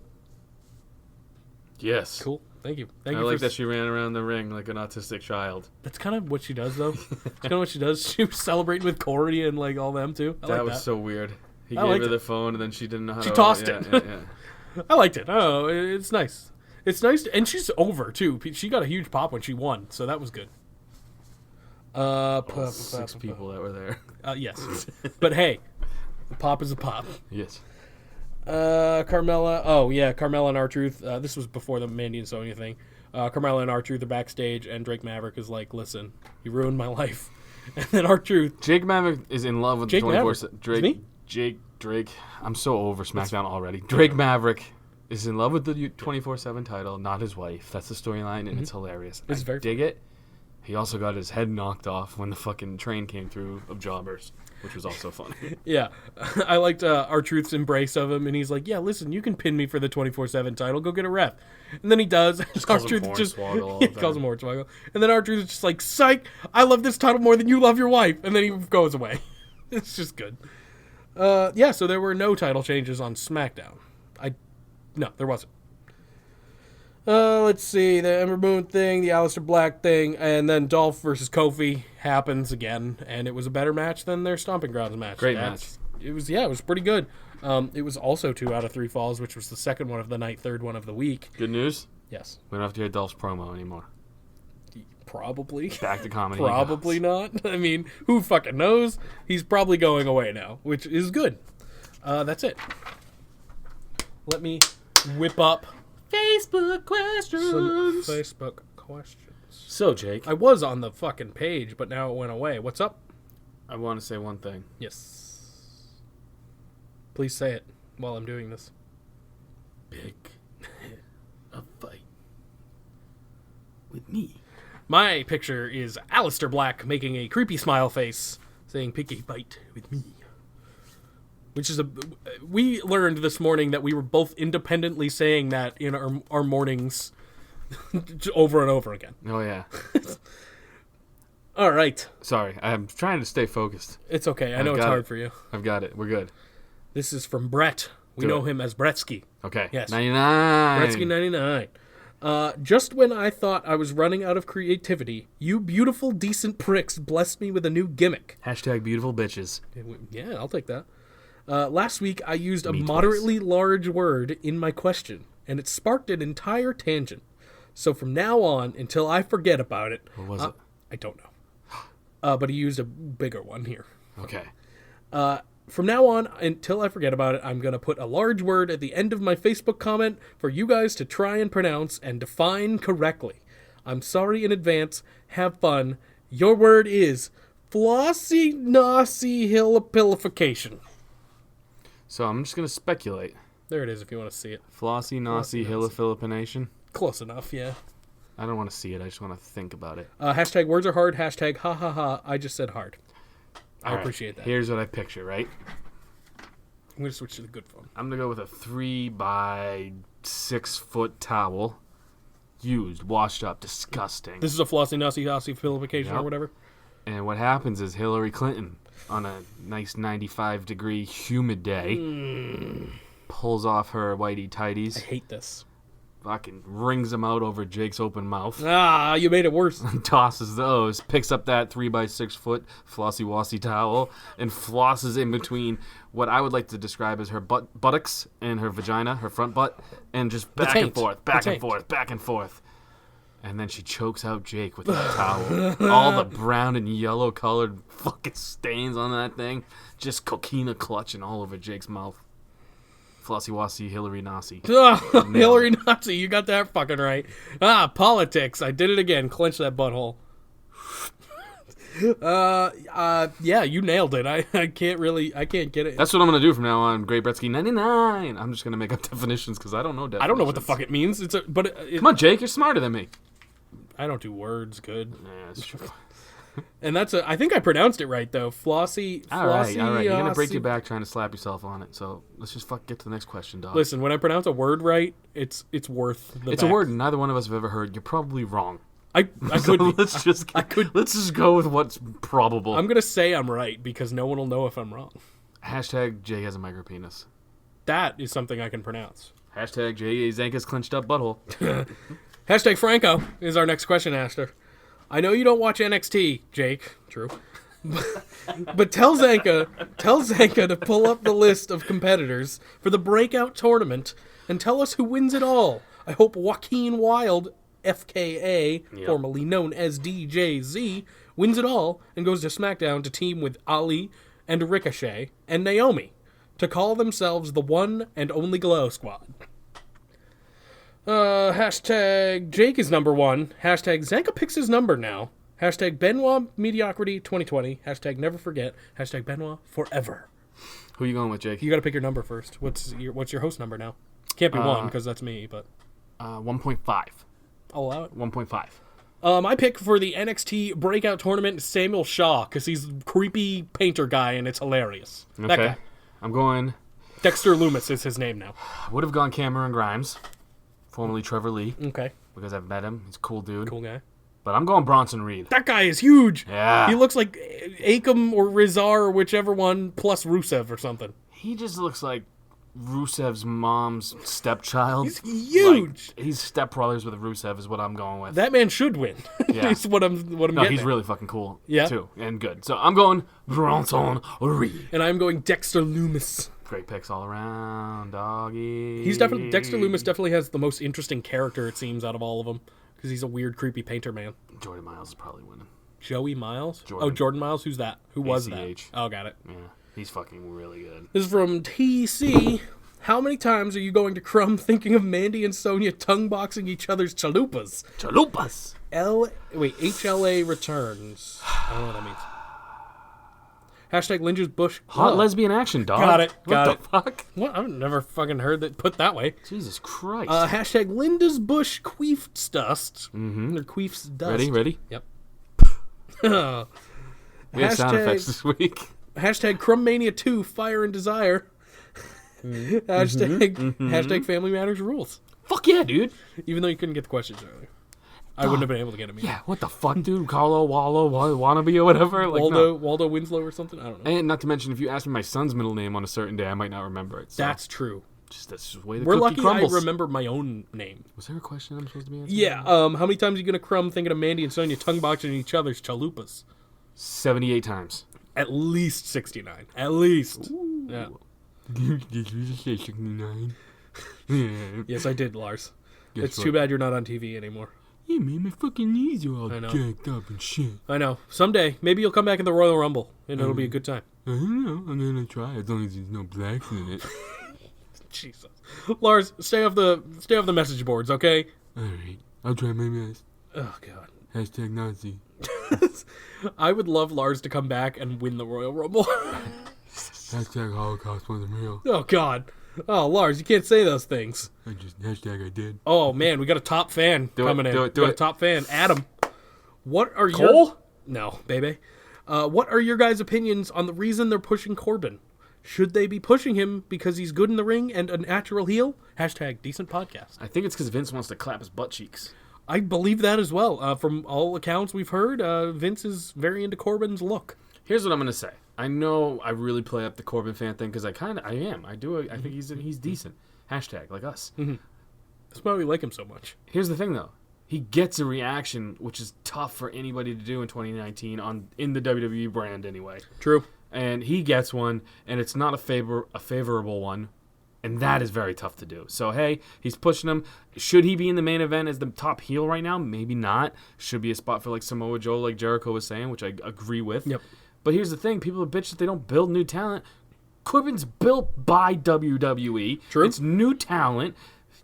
Yes. Cool. Thank you. I like that she ran around the ring like an autistic child. That's kind of what she does, though. That's kind of what she does. She was celebrating with Corey and like all them too. That was so weird. He gave her the phone and then she didn't know how to. She tossed it. Yeah. I liked it. Oh, it's nice. It's nice, and she's over too. She got a huge pop when she won, so that was good. 6 people that were there. Yes, but hey, a pop is a pop. Yes. Carmella. Oh yeah, Carmella and R-Truth. This was before the Mandy and Sonya thing. Carmella and R-Truth are backstage, and Drake Maverick is like, "Listen, you ruined my life." And then R-Truth. Jake Maverick is in love with Jake 24. Maverick. Drake. I'm so over SmackDown already. Drake Maverick is in love with the 24/7 title, not his wife. That's the storyline, and it's hilarious. It's I dig it. He also got his head knocked off when the fucking train came through of jobbers, which was also funny. Yeah. I liked R-Truth's embrace of him, and he's like, yeah, listen, you can pin me for the 24/7 title. Go get a ref. And then he does. R-Truth just calls him Hornswoggle. And then R-Truth is just like, psych, I love this title more than you love your wife. And then he goes away. It's just good. Yeah, so there were no title changes on SmackDown. No, there wasn't. Let's see, the Ember Moon thing, the Aleister Black thing, and then Dolph versus Kofi happens again, and it was a better match than their Stomping Grounds match. Great match. It was pretty good. It was also 2 out of 3 falls, which was the second one of the night, third one of the week. Good news? Yes. We don't have to hear Dolph's promo anymore. Probably. Back to comedy. Probably not. I mean, who fucking knows? He's probably going away now, which is good. That's it. Let me whip up Facebook questions. some Facebook questions. So, Jake, I was on the fucking page, but now it went away. What's up? I want to say one thing. Yes. Please say it while I'm doing this. Pick a fight with me. My picture is Alistair Black making a creepy smile face, saying, pick a fight with me. Which is we learned this morning that we were both independently saying that in our mornings over and over again. Oh, yeah. All right. Sorry, I'm trying to stay focused. It's okay. I know it's hard for you. I've got it. We're good. This is from Brett. We know him as Bretsky. Okay. Yes. 99. Bretsky 99. Just when I thought I was running out of creativity, you beautiful, decent pricks blessed me with a new gimmick. Hashtag beautiful bitches. Yeah, I'll take that. Last week, I used a Me moderately large word in my question, and it sparked an entire tangent. So from now on, until I forget about it... What was it? I don't know. But he used a bigger one here. Okay. From now on, until I forget about it, I'm going to put a large word at the end of my Facebook comment for you guys to try and pronounce and define correctly. I'm sorry in advance. Have fun. Your word is flossy-nosy-hillipilification. So I'm just going to speculate. There it is if you want to see it. Flossy, nosy, hillipilipination. Close enough, yeah. I don't want to see it. I just want to think about it. Hashtag words are hard. Hashtag ha ha ha. I just said hard. I All right, appreciate that. Here's what I picture, right? I'm going to switch to the good phone. I'm going to go with a 3 by 6 foot towel. Used, washed up, disgusting. This is a flossy-nosy-hillipilification or Yep. whatever. And what happens is Hillary Clinton, on a nice 95-degree humid day, pulls off her whitey I tighties, hate this. fucking wrings them out over Jake's open mouth, Ah, you made it worse. tosses those, picks up that 3 by 6 foot flossy-wassy towel, and flosses in between what I would like to describe as her buttocks and her vagina, her front butt, and just back and taint. forth, The back and taint. forth, back and forth. And then she chokes out Jake with that towel. All the brown and yellow colored fucking stains on that thing. Just coquina clutching all over Jake's mouth. Flossy Wassy, Hillary Nossi. Hillary Nazi, you got that fucking right. Ah, politics. I did it again. Clench that butthole. Yeah, you nailed it. I can't get it. That's what I'm going to do from now on. Great Bretsky 99. I'm just going to make up definitions because I don't know definitions. I don't know what the fuck it means. Come on, Jake. You're smarter than me. I don't do words good. Yeah, that's true. And I think I pronounced it right though. Flossy. All right. You're going to break Flossy- your back trying to slap yourself on it. So let's just get to the next question, dog. Listen, when I pronounce a word right, it's worth the It's a back. word neither one of us have ever heard. You're probably wrong. I could be. let's just go with what's probable. I'm gonna say I'm right because no one will know if I'm wrong. Hashtag Jay has a micropenis. That is something I can pronounce. Hashtag Jay Zanca's clenched up butthole. Hashtag Franco is our next question, Aster. I know you don't watch NXT, Jake. True. But tell Zanca to pull up the list of competitors for the breakout tournament and tell us who wins it all. I hope Joaquin Wilde, FKA, formerly known as DJZ, wins it all and goes to SmackDown to team with Ali and Ricochet and Naomi to call themselves the one and only Glow Squad. Hashtag Jake is number one. Hashtag Zanca picks his number now. Hashtag Benoit Mediocrity 2020. Hashtag never forget. Hashtag Benoit forever. Who you going with, Jake? You got to pick your number first. What's your host number now? Can't be one because that's me, but 1.5. I'll allow it. 1.5. My pick for the NXT breakout tournament is Samuel Shaw because he's a creepy painter guy and it's hilarious. That Okay. guy. I'm going... Dexter Loomis is his name now. I would have gone Cameron Grimes, formerly Trevor Lee, Okay. because I've met him. He's a cool dude. Cool guy. But I'm going Bronson Reed. That guy is huge. Yeah. He looks like Akam or Rizar or whichever one plus Rusev or something. He just looks like Rusev's mom's stepchild. He's huge. Like, he's stepbrothers with Rusev is what I'm going with. That man should win. Yeah. That's what I'm no, getting he's at. really fucking cool, Yeah. too, and good. So I'm going Bronson Reed. And I'm going Dexter Loomis. Great picks all around, doggy. Dexter Loomis definitely has the most interesting character, it seems, out of all of them. Because he's a weird, creepy painter man. Jordan Miles is probably winning. Joey Miles? Jordan. Oh, Jordan Miles? Who's that? Who was that? ACH. Oh, got it. Yeah, he's fucking really good. This is from TC. How many times are you going to crumb thinking of Mandy and Sonia tongue boxing each other's chalupas? Chalupas! HLA returns. I don't know what that means. Hashtag Linda's Bush. Hot lesbian action, dog. Got it. What the fuck? What? I've never fucking heard that put that way. Jesus Christ. Hashtag Linda's Bush queefs dust. Mm-hmm. Or queefs dust. Ready? Yep. We have sound effects this week. Hashtag Crummania 2 Fire and Desire. Hashtag Family Matters Rules. Fuck yeah, dude. Even though you couldn't get the questions earlier. I wouldn't have been able to get them either. Yeah, what the fuck, dude? Carlo, Wallo, Wannabe, or whatever. Like, Waldo Winslow or something? I don't know. And not to mention, if you ask me my son's middle name on a certain day, I might not remember it. So. That's true. That's just the way the We're cookie lucky crumbles. I remember my own name. Was there a question I'm supposed to be answering? Yeah. How many times are you going to crumb thinking of Mandy and Sonia tongue boxing each other's chalupas? 78 times. At least 69. At least. Ooh. Yeah. Did you just say 69? Yeah. Yes, I did, Lars. Guess It's what? too bad you're not on TV anymore. Yeah, man, my fucking knees are all I know. jacked up and shit. I know. Someday, maybe you'll come back in the Royal Rumble, and it'll be a good time. I don't know. I'm gonna try as long as there's no blacks in it. Jesus. Lars, stay off the message boards, okay? Alright. I'll try my best. Oh, God. Hashtag Nazi. I would love Lars to come back and win the Royal Rumble. Hashtag Holocaust wasn't real. Oh, God. Oh, Lars, you can't say those things. I did. Oh, man, we got a top fan coming in. Do We got a top fan. Adam, what are Cole? No, baby. What are your guys' opinions on the reason they're pushing Corbin? Should they be pushing him because he's good in the ring and a natural heel? Hashtag decent podcast. I think it's because Vince wants to clap his butt cheeks. I believe that as well. From all accounts we've heard, Vince is very into Corbin's look. Here's what I'm gonna say. I know I really play up the Corbin fan thing because I am. I do. I think he's decent. Hashtag like us. Mm-hmm. That's why we like him so much. Here's the thing though. He gets a reaction, which is tough for anybody to do in 2019 in the WWE brand anyway. True. And he gets one, and it's not a favorable one, and that is very tough to do. So hey, he's pushing him. Should he be in the main event as the top heel right now? Maybe not. Should be a spot for like Samoa Joe, like Jericho was saying, which I agree with. Yep. But here's the thing: people are bitch that they don't build new talent. Corbin's built by WWE. True. It's new talent.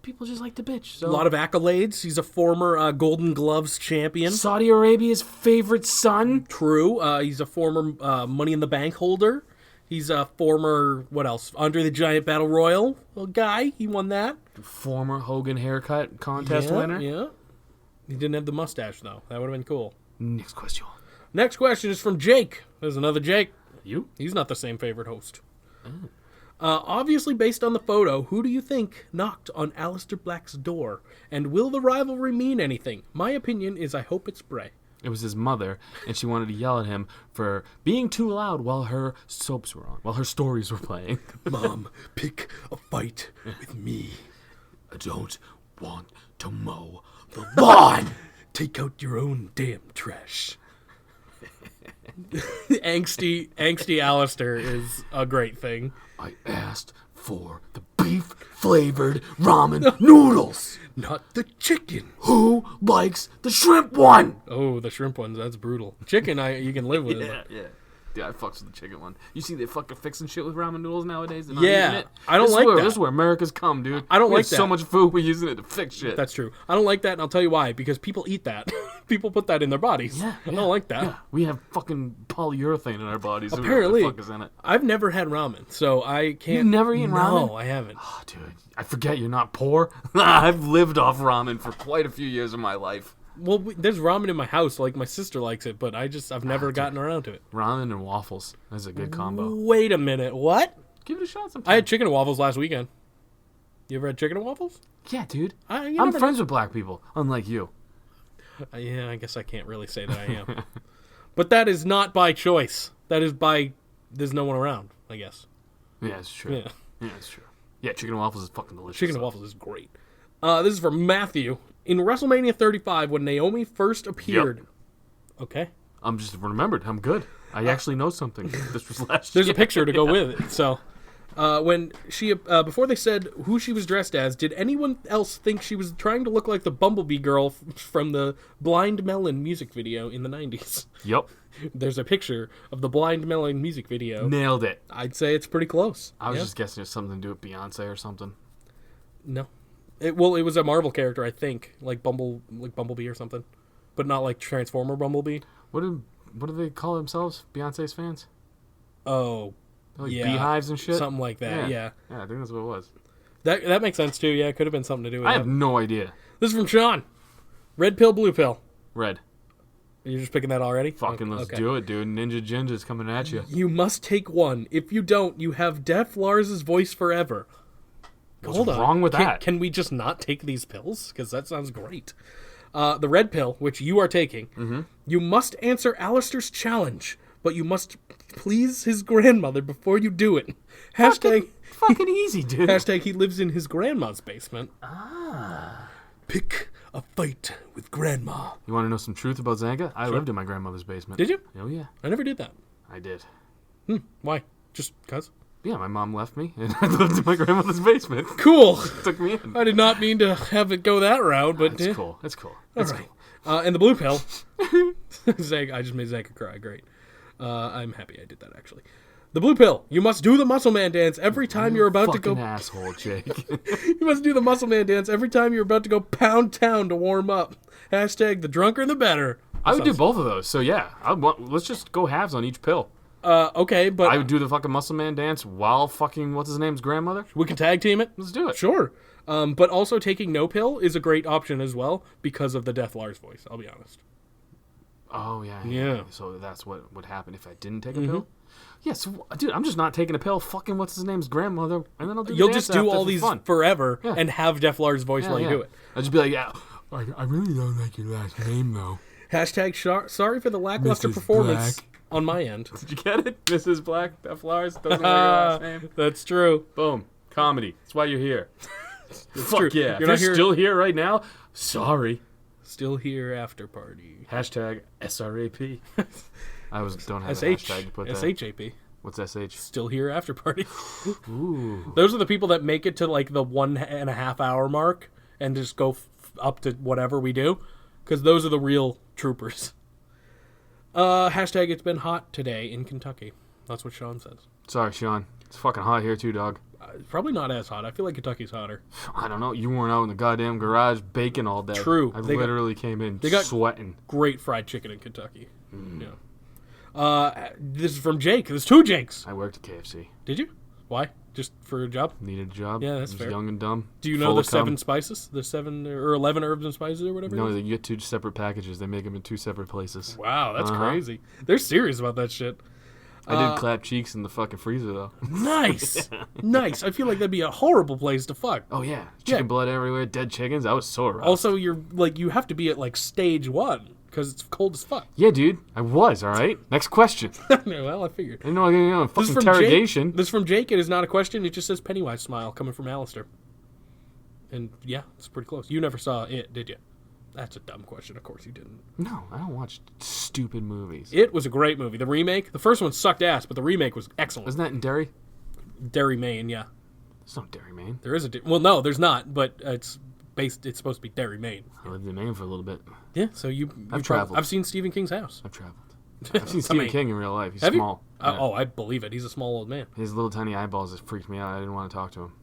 People just like to bitch. So. A lot of accolades. He's a former Golden Gloves champion. Saudi Arabia's favorite son. True. He's a former Money in the Bank holder. He's a former, what else? Andre the Giant Battle Royal guy. He won that. Former Hogan haircut contest winner. Yeah. He didn't have the mustache, though. That would have been cool. Next question. Next question is from Jake. There's another Jake. You? He's not the same favorite host. Obviously, based on the photo, who do you think knocked on Aleister Black's door? And will the rivalry mean anything? My opinion is I hope it's Bray. It was his mother, and she wanted to yell at him for being too loud while her soaps were on, while her stories were playing. Mom, pick a fight with me. I don't want to mow the lawn. Take out your own damn trash. angsty Aleister is a great thing. I asked for the beef-flavored ramen noodles. Not the chicken. Who likes the shrimp one? Oh, the shrimp ones, that's brutal. Chicken, you can live with. Yeah. Yeah, I fucks with the chicken one. You see they fucking fixing shit with ramen noodles nowadays? And Yeah, eating it? I don't like that. This is where America's come, dude. I don't We like have that. so much food, we're using it to fix shit. That's true. I don't like that, and I'll tell you why. Because people eat that. People put that in their bodies. I don't like that. Yeah, we have fucking polyurethane in our bodies. Apparently, what the fuck is in it? I've never had ramen, so I can't. You've never eaten ramen? No, I haven't. Oh, dude, I forget you're not poor. I've lived off ramen for quite a few years of my life. Well, there's ramen in my house. Like, my sister likes it, but I've never gotten around to it. Ramen and waffles. That's a good combo. Wait a minute. What? Give it a shot sometime. I had chicken and waffles last weekend. You ever had chicken and waffles? Yeah, dude. You I'm never friends with black people, unlike you. Yeah, I guess I can't really say that I am. But that is not by choice. That is by there's no one around, I guess. Yeah, it's true. Yeah, it's true. Yeah, chicken and waffles is fucking delicious. Chicken and waffles is great. This is from Matthew. In WrestleMania 35, when Naomi first appeared... Okay. I'm just remembered. I'm good. I actually know something. This was last year. There's a picture to go with it. So, When she before they said who she was dressed as, did anyone else think she was trying to look like the Bumblebee girl from the Blind Melon music video in the 90s? Yep. There's a picture of the Blind Melon music video. Nailed it. I'd say it's pretty close. I was just guessing it's something to do with Beyonce or something. No. It was a Marvel character, I think, like Bumblebee or something, but not like Transformer Bumblebee. What do they call themselves? Beyonce's fans? Oh, Like yeah, beehives and shit? something like that. Yeah. Yeah, I think that's what it was. That makes sense too. Yeah, it could have been something to do with I that. have no idea. This is from Sean. Red pill, blue pill. Red. You're just picking that already? Fucking let's do it, dude. Ninja Ginger's coming at you. You must take one. If you don't, you have Deaf Lars's voice forever. What's wrong with that? Can we just not take these pills? Because that sounds great. The red pill, which you are taking, you must answer Alistair's challenge, but you must please his grandmother before you do it. Hashtag Fucking easy, dude. Hashtag he lives in his grandma's basement. Pick a fight with grandma. You want to know some truth about Zanca? I lived in my grandmother's basement. Did you? Oh, yeah. I never did that. I did. Why? Just cuz? Yeah, my mom left me, and I lived in my grandmother's basement. Cool. Took me in. I did not mean to have it go that route, but It's cool. It's cool. All It's right. cool. And the blue pill. Zanca, I just made Zanca cry. Great. I'm happy I did that, actually. The blue pill. You must do the muscle man dance every time you're about to go. Fucking asshole, Jake. You must do the muscle man dance every time you're about to go pound town to warm up. Hashtag the drunker the better. I would do both of those. So yeah, let's just go halves on each pill. Okay, but I would do the fucking muscle man dance while fucking what's his name's grandmother. we can tag team it. Let's do it. Sure. But also taking no pill is a great option as well because of the Death Lars voice, I'll be honest. Oh yeah. Yeah. So that's what would happen if I didn't take a pill. Yeah, so, dude, I'm just not taking a pill. Fucking what's his name's grandmother, and then I'll do. You'll the just dance do after all for these fun. forever and have Death Lars voice while you do it. I'll just be like, yeah. I really don't like your last name though. Hashtag sorry for the lackluster Mrs. performance Black. on my end. Did you get it, Mrs. Black? Death Lars doesn't like your last name. That's true. Boom, comedy. That's why you're here. Fuck true. yeah! You're not If you're here- still here right now, sorry. Still here after party. Hashtag SRAP. I don't have a SH. hashtag to put that. SHAP. What's SH? Still here after party. Ooh. Those are the people that make it to like the 1.5 hour mark and just go up to whatever we do. Because those are the real troopers. Hashtag it's been hot today in Kentucky. That's what Sean says. Sorry, Sean. It's fucking hot here too, dog. Probably not as hot. I feel like Kentucky's hotter. I don't know. You weren't out in the goddamn garage baking all day. True. I They got- literally came in got- sweating. Great fried chicken in Kentucky. Yeah. This is from Jake. There's two Jakes. I worked at KFC. Did you? Why? Just for a job? Needed a job. Yeah, that's was fair. young and dumb. Do you know full the of cum. 7 spices? The 7 or 11 herbs and spices or whatever? No, it is? you get 2 separate packages. They make them in 2 separate places. Wow, that's Uh-huh. crazy. They're serious about that shit. I did clap cheeks in the fucking freezer though. Nice. Nice. I feel like that'd be a horrible place to fuck. Oh yeah, chicken blood everywhere, dead chickens. I was so rough. Also, you have to be at like stage 1 because it's cold as fuck. Yeah, dude, I was all right. Next question. Well, I figured. I didn't know I was gonna This fucking is from interrogation. Jake. This is from Jake. It is not a question. It just says Pennywise smile coming from Alistair. And yeah, it's pretty close. You never saw it, did you? That's a dumb question. Of course you didn't. No, I don't watch stupid movies. It was a great movie. The remake, the first one sucked ass, but the remake was excellent. Isn't that in Derry? Derry, Maine, yeah. It's not Derry, Maine. There is well, no, there's not, but it's supposed to be Derry, Maine. I lived in Maine for a little bit. Yeah, so I've traveled. I've seen Stephen King's house. I've traveled. I've seen Stephen King in real life. He's Have you? small. Yeah. Oh, I believe it. He's a small old man. His little tiny eyeballs just freaked me out. I didn't want to talk to him.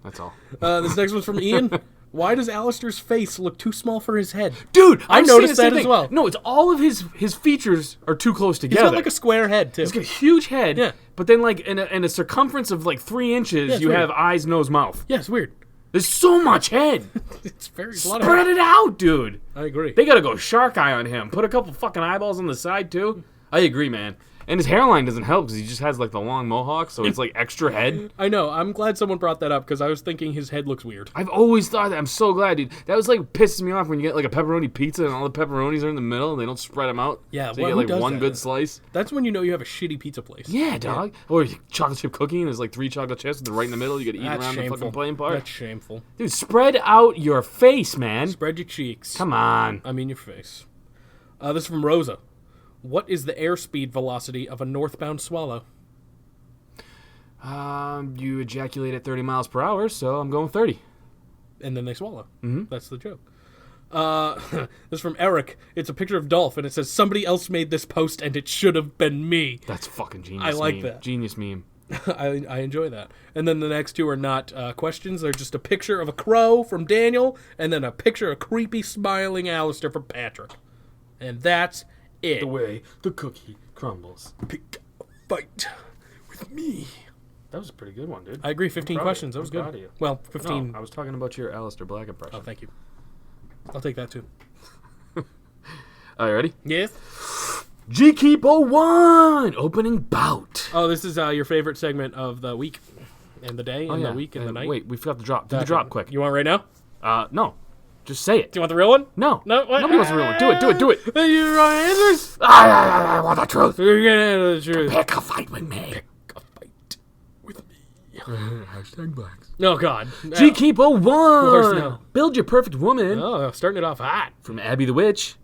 That's all. This next one's from Ian. Why does Alistair's face look too small for his head? Dude, I I'm saying noticed the same that as thing. well. No, it's all of his features are too close He's together. got like a square head, too. He's got a huge head. Yeah. But then, like, in a circumference of like 3 inches, it's you weird. have eyes, nose, mouth. Yeah, it's weird. There's so much head. It's a lot of Spread it out, dude. I agree. They gotta go shark eye on him. Put a couple fucking eyeballs on the side too. I agree, man. And his hairline doesn't help because he just has like the long mohawk, so it's like extra head. I know. I'm glad someone brought that up because I was thinking his head looks weird. I've always thought that. I'm so glad, dude. That was like pisses me off when you get like a pepperoni pizza and all the pepperonis are in the middle and they don't spread them out. Yeah, so well, you who get does like one that? good slice. That's when you know you have a shitty pizza place. Yeah, dog. Or chocolate chip cookie and there's like 3 chocolate chips and they're right in the middle. You gotta eat That's around shameful. the fucking plain part. That's shameful. Dude, spread out your face, man. Spread your cheeks. Come on. I mean your face. This is from Rosa. What is the airspeed velocity of a northbound swallow? You ejaculate at 30 miles per hour, so I'm going 30. And then they swallow. Mm-hmm. That's the joke. This is from Eric. It's a picture of Dolph, and it says, somebody else made this post, and it should have been me. That's fucking genius. I like meme. that. Genius meme. I enjoy that. And then the next two are not questions. They're just a picture of a crow from Daniel, and then a picture of creepy, smiling Alistair from Patrick. And that's it. The way the cookie crumbles. Pick a fight with me. That was a pretty good one, dude. I agree. 15 questions. That was proud of good. you. Well, 15. No, I was talking about your Alistair Black impression. Oh, thank you. I'll take that, too. Are you ready? Yes. G-Keep 01! Opening bout. Oh, this is your favorite segment of the week. And the day, and the week, and the night. Wait, we forgot the drop. Do the drop quick. You want it right now? No. Just say it. Do you want the real one? No. No? What? Nobody wants the real one. Do it. You wrong answers? I want the truth. You're gonna the truth. Pick a fight with me. Pick a fight with me. Hashtag blacks. Oh, God. G-Keep 01! course, no. Build your perfect woman. Oh, starting it off hot. From Abby the Witch.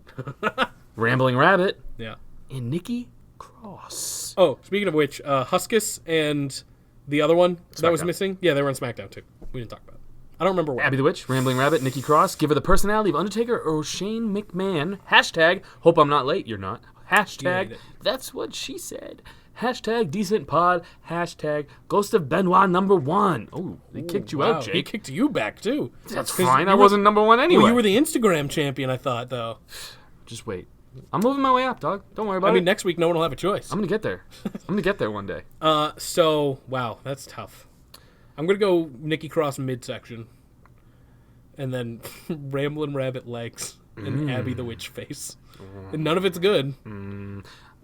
Rambling Rabbit. Yeah. And Nikki Cross. Oh, speaking of which, Huskus and the other one that was SmackDown. missing, yeah, they were on SmackDown too. We didn't talk about it. I don't remember what. Abby the Witch, Rambling Rabbit, Nikki Cross. Give her the personality of Undertaker or Shane McMahon. Hashtag, hope I'm not late. You're not. Hashtag, Yeah, that's what she said. Hashtag, decent pod. Hashtag, Ghost of Benoit #1. Oh, they kicked you Wow, out, he Jake. kicked you back too. That's 'Cause fine. I you were- wasn't #1 anyway. Well, you were the Instagram champion, I thought, though. Just wait. I'm moving my way up, dog. Don't worry about I mean, it. next week no one will have a choice. I'm going to get there. I'm going to get there one day. So, wow, that's tough. I'm going to go Nikki Cross midsection. And then Ramblin' Rabbit legs. And Abby the Witch face. And none of it's good.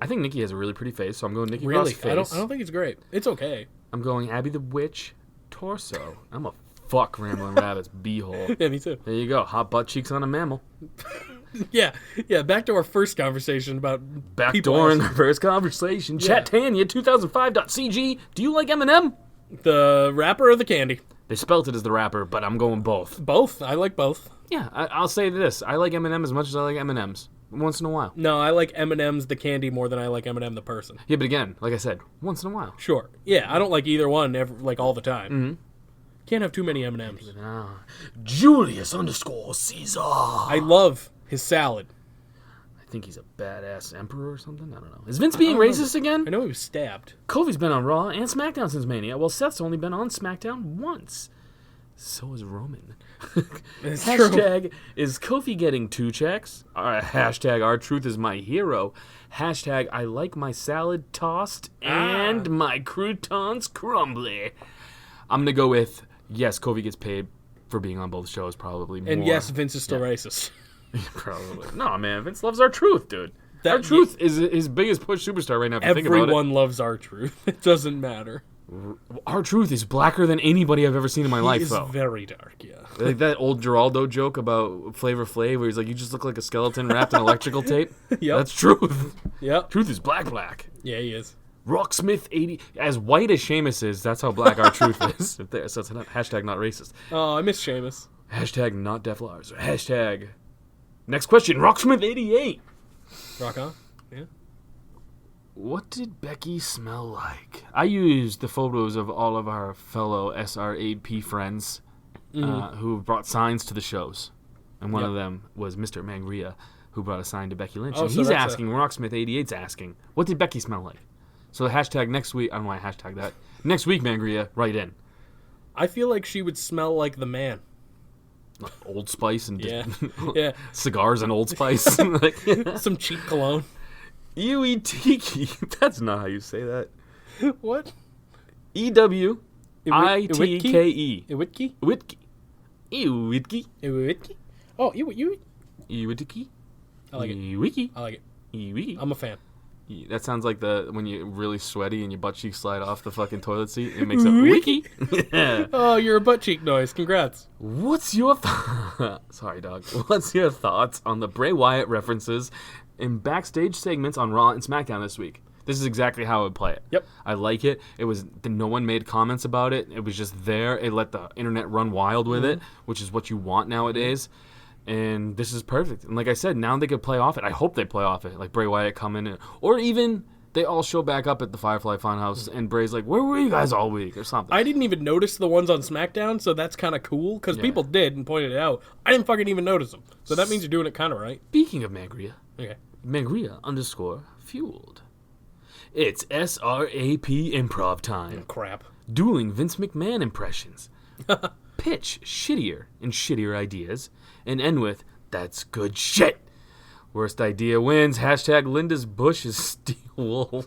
I think Nikki has a really pretty face, so I'm going Nikki Really? Cross face. I don't think it's great. It's okay. I'm going Abby the Witch torso. I'm a fuck Rambling Rabbit's beehole. Yeah, me too. There you go. Hot butt cheeks on a mammal. Yeah, back to our first conversation about people Backdooring asking- our first conversation. Yeah. Chat Tanya 2005.cg. Do you like Eminem? The rapper or the candy? They spelt it as the rapper, but I'm going both. Both. I like both. Yeah, I'll say this. I like Eminem as much as I like M&M's. Once in a while. No, I like M&M's the candy more than I like Eminem the person. Yeah, but again, like I said, once in a while. Sure. Yeah, I don't like either one like all the time. Can't have too many M&M's. Julius _Caesar. I love his salad. I think he's a badass emperor or something. I don't know. Is Vince being racist again? I know he was stabbed. Kofi's been on Raw and SmackDown since Mania. Well, Seth's only been on SmackDown once. So is Roman. It's Hashtag, is Kofi getting 2 checks? Hashtag, our truth is my hero. Hashtag, I like my salad tossed and my croutons crumbly. I'm going to go with, yes, Kofi gets paid for being on both shows, probably more. And yes, Vince is still racist. Probably. No, man, Vince loves our truth, dude. That- our truth is his biggest push superstar right now, if you think about it. Everyone loves our truth. It doesn't matter. Our truth is blacker than anybody I've ever seen in my life, It's though. very dark, yeah. Like that old Geraldo joke about Flavor Flav, where he's like, "You just look like a skeleton wrapped in electrical tape." Yep. That's truth. Yep. Truth is black. Yeah, he is. Rocksmith 80, as white as Sheamus is, that's how black our truth is. If there, so it's not, hashtag not racist. Oh, I miss Sheamus. Hashtag not Def Lars. Hashtag. Next question. Rocksmith 88. Rock on. Yeah. What did Becky smell like? I used the photos of all of our fellow SRAP friends who brought signs to the shows. And one of them was Mr. Mangria, who brought a sign to Becky Lynch. Oh, and so he's that's asking, Rocksmith88's asking, what did Becky smell like? So the hashtag next week, I don't know why I hashtag that. Next week, Mangria, write in. I feel like she would smell like the man. Old Spice and Yeah. Yeah. cigars and Old Spice. Like, Some cheap cologne. Ewe-tiki. That's not how you say that. What? E-W-I-T-K-E. Iwitki? Witki. Ewe-tiki. Iwitki? Oh, you. Ewe-tiki. I like it. Ewe-tiki. I like it. Ewe-tiki. I'm a fan. That sounds like when you're really sweaty and your butt cheeks slide off the fucking toilet seat. It makes a wiki. Yeah. Oh, you're a butt cheek noise. Congrats. What's your sorry, dog. What's your thoughts on the Bray Wyatt references in backstage segments on Raw and SmackDown this week? This is exactly how I would play it. Yep. I like it. It was no one made comments about it. It was just there. It let the internet run wild with it, which is what you want nowadays. And this is perfect. And like I said, now they could play off it. I hope they play off it. Like Bray Wyatt come in, or even They all show back up at the Firefly Funhouse, and Bray's like, where were you guys all week, or something. I didn't even notice the ones on SmackDown, so that's kind of cool, because people did and pointed it out. I didn't fucking even notice them. So that means you're doing it kind of right. Speaking of Mangria, Okay. Mangria_fueled. It's SRAP improv time. Crap. Dueling Vince McMahon impressions. Pitch shittier and shittier ideas, and end with, that's good shit. Worst idea wins. Hashtag Linda's Bush is steel wool.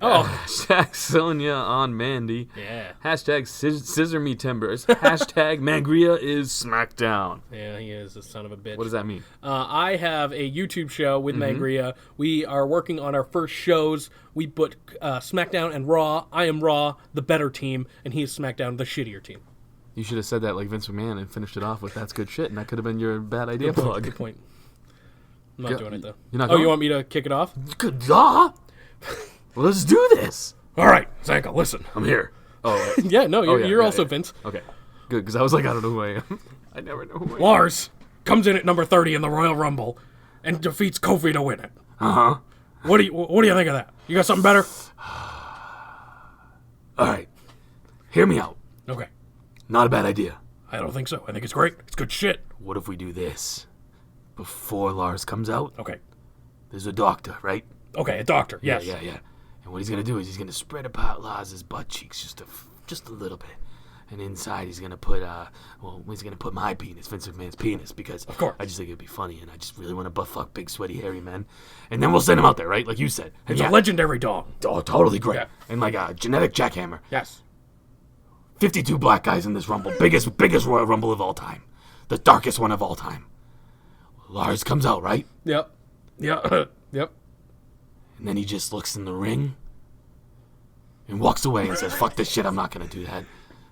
Oh. Hashtag Sonia on Mandy. Yeah. Hashtag scissor me timbers. Hashtag Mangria is SmackDown. Yeah, he is a son of a bitch. What does that mean? I have a YouTube show with Mangria. We are working on our first shows. We put SmackDown and Raw. I am Raw, the better team, and he is SmackDown, the shittier team. You should have said that like Vince McMahon and finished it off with that's good shit, and that could have been your bad idea plug. Good point. I'm not doing it, though. You're not you want me to kick it off? Good. Well, let's do this. All right, Zanca, listen. I'm here. Oh, Yeah, no, you're also Vince. Okay, good, because I was like, I don't know who I am. I never know who I am. Lars comes in at number 30 in the Royal Rumble and defeats Kofi to win it. Uh-huh. What do you think of that? You got something better? All right, hear me out. Okay. Not a bad idea. I don't think so. I think it's great. It's good shit. What if we do this? Before Lars comes out, Okay. there's a doctor, right? Okay, a doctor. Yes. Yeah. And what he's gonna do is he's gonna spread apart Lars's butt cheeks just a little bit, and inside he's gonna put he's gonna put my penis, Vince McMahon's penis, because Of course. I just think it'd be funny, and I just really want to butt fuck big sweaty hairy men, and then we'll send him out there, right? Like you said. And It's a legendary dog. Oh, totally great. Yeah. And like a genetic jackhammer. Yes. 52 black guys in this Rumble, biggest Royal Rumble of all time, the darkest one of all time. Lars comes out, right? Yep. Yeah. Yep. And then he just looks in the ring and walks away and says, fuck this shit, I'm not going to do that.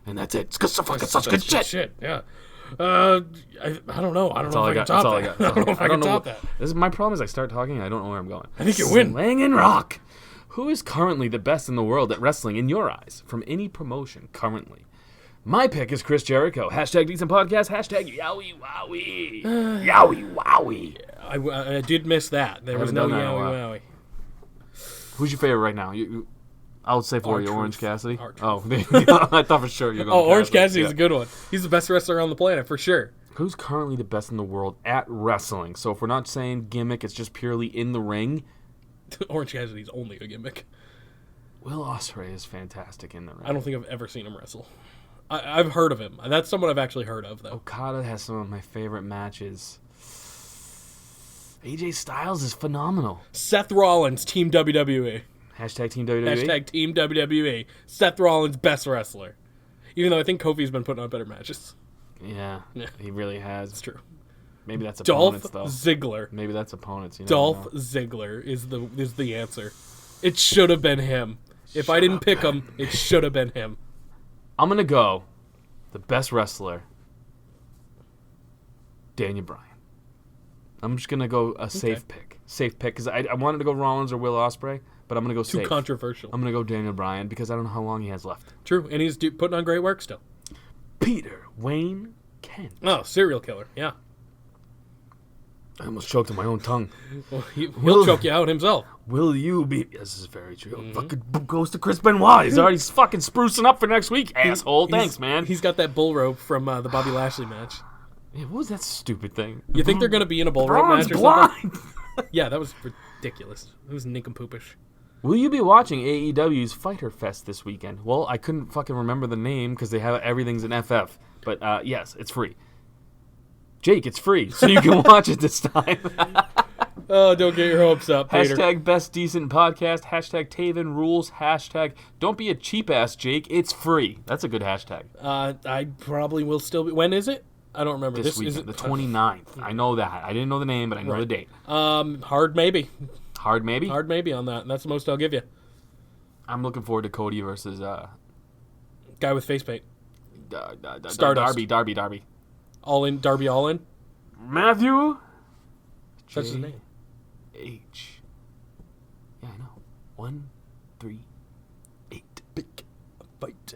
And that's it. It's because it's such good shit. Yeah. I don't know. I don't know if I can top that. I don't know if I can top that. My problem is I start talking and I don't know where I'm going. I think you win. Slang and rock. Who is currently the best in the world at wrestling in your eyes from any promotion currently? My pick is Chris Jericho. Hashtag decent podcast. Hashtag yowie wowie. Yowie wowie. I did miss that. There was no haven't done that in a yowie while. wowie. Who's your favorite right now? I would say for you, R-Truth. Orange Cassidy. R-Truth. Oh, I thought for sure you're going Orange Cassidy's yeah. a good one. He's the best wrestler on the planet for sure. Who's currently the best in the world at wrestling? So if we're not saying gimmick, it's just purely in the ring. Orange Cassidy's only a gimmick. Will Ospreay is fantastic in the ring. I don't think I've ever seen him wrestle. I've heard of him. That's someone I've actually heard of, though. Okada has some of my favorite matches. AJ Styles is phenomenal. Seth Rollins, Team WWE. Hashtag Team WWE. Hashtag Team WWE. Seth Rollins, best wrestler. Even though I think Kofi's been putting on better matches. Yeah, he really has. It's true. Maybe that's Dolph opponents, though. Ziggler. Maybe that's opponents. You never Dolph know. Ziggler is the answer. It should have been him. If I didn't pick him, it should have been him. I'm going to go the best wrestler, Daniel Bryan. I'm just going to go a safe pick. Safe pick, because I wanted to go Rollins or Will Ospreay, but I'm going to go safe. Too controversial. I'm going to go Daniel Bryan because I don't know how long he has left. True, and he's putting on great work still. Peter Wayne Kent. Oh, serial killer, yeah. I almost choked on my own tongue. Well, he'll choke you out himself. Will you be... This is very true. Fucking goes to Chris Benoit. He's already fucking sprucing up for next week, asshole. Thanks, man. He's got that bull rope from the Bobby Lashley match. Yeah, what was that stupid thing? You think they're going to be in a bull rope Braun's match or blind. something? Yeah, that was ridiculous. It was nincompoopish. Will you be watching AEW's Fighter Fest this weekend? Well, I couldn't fucking remember the name because they have everything's in FF. But yes, it's free. Jake, it's free, so you can watch it this time. Oh, don't get your hopes up, Peter. Hashtag best decent podcast. Hashtag Taven rules. Hashtag don't be a cheap ass, Jake. It's free. That's a good hashtag. I probably will still be. When is it? I don't remember. This weekend, the 29th. I know that. I didn't know the name, but I know the date. Hard maybe. Hard maybe? Hard maybe on that. That's the most I'll give you. I'm looking forward to Cody versus Guy with face paint. Stardust. Darby. All in. Darby all in. Matthew. That's his name. H. Yeah, I know. 1, 3, 8. Pick a fight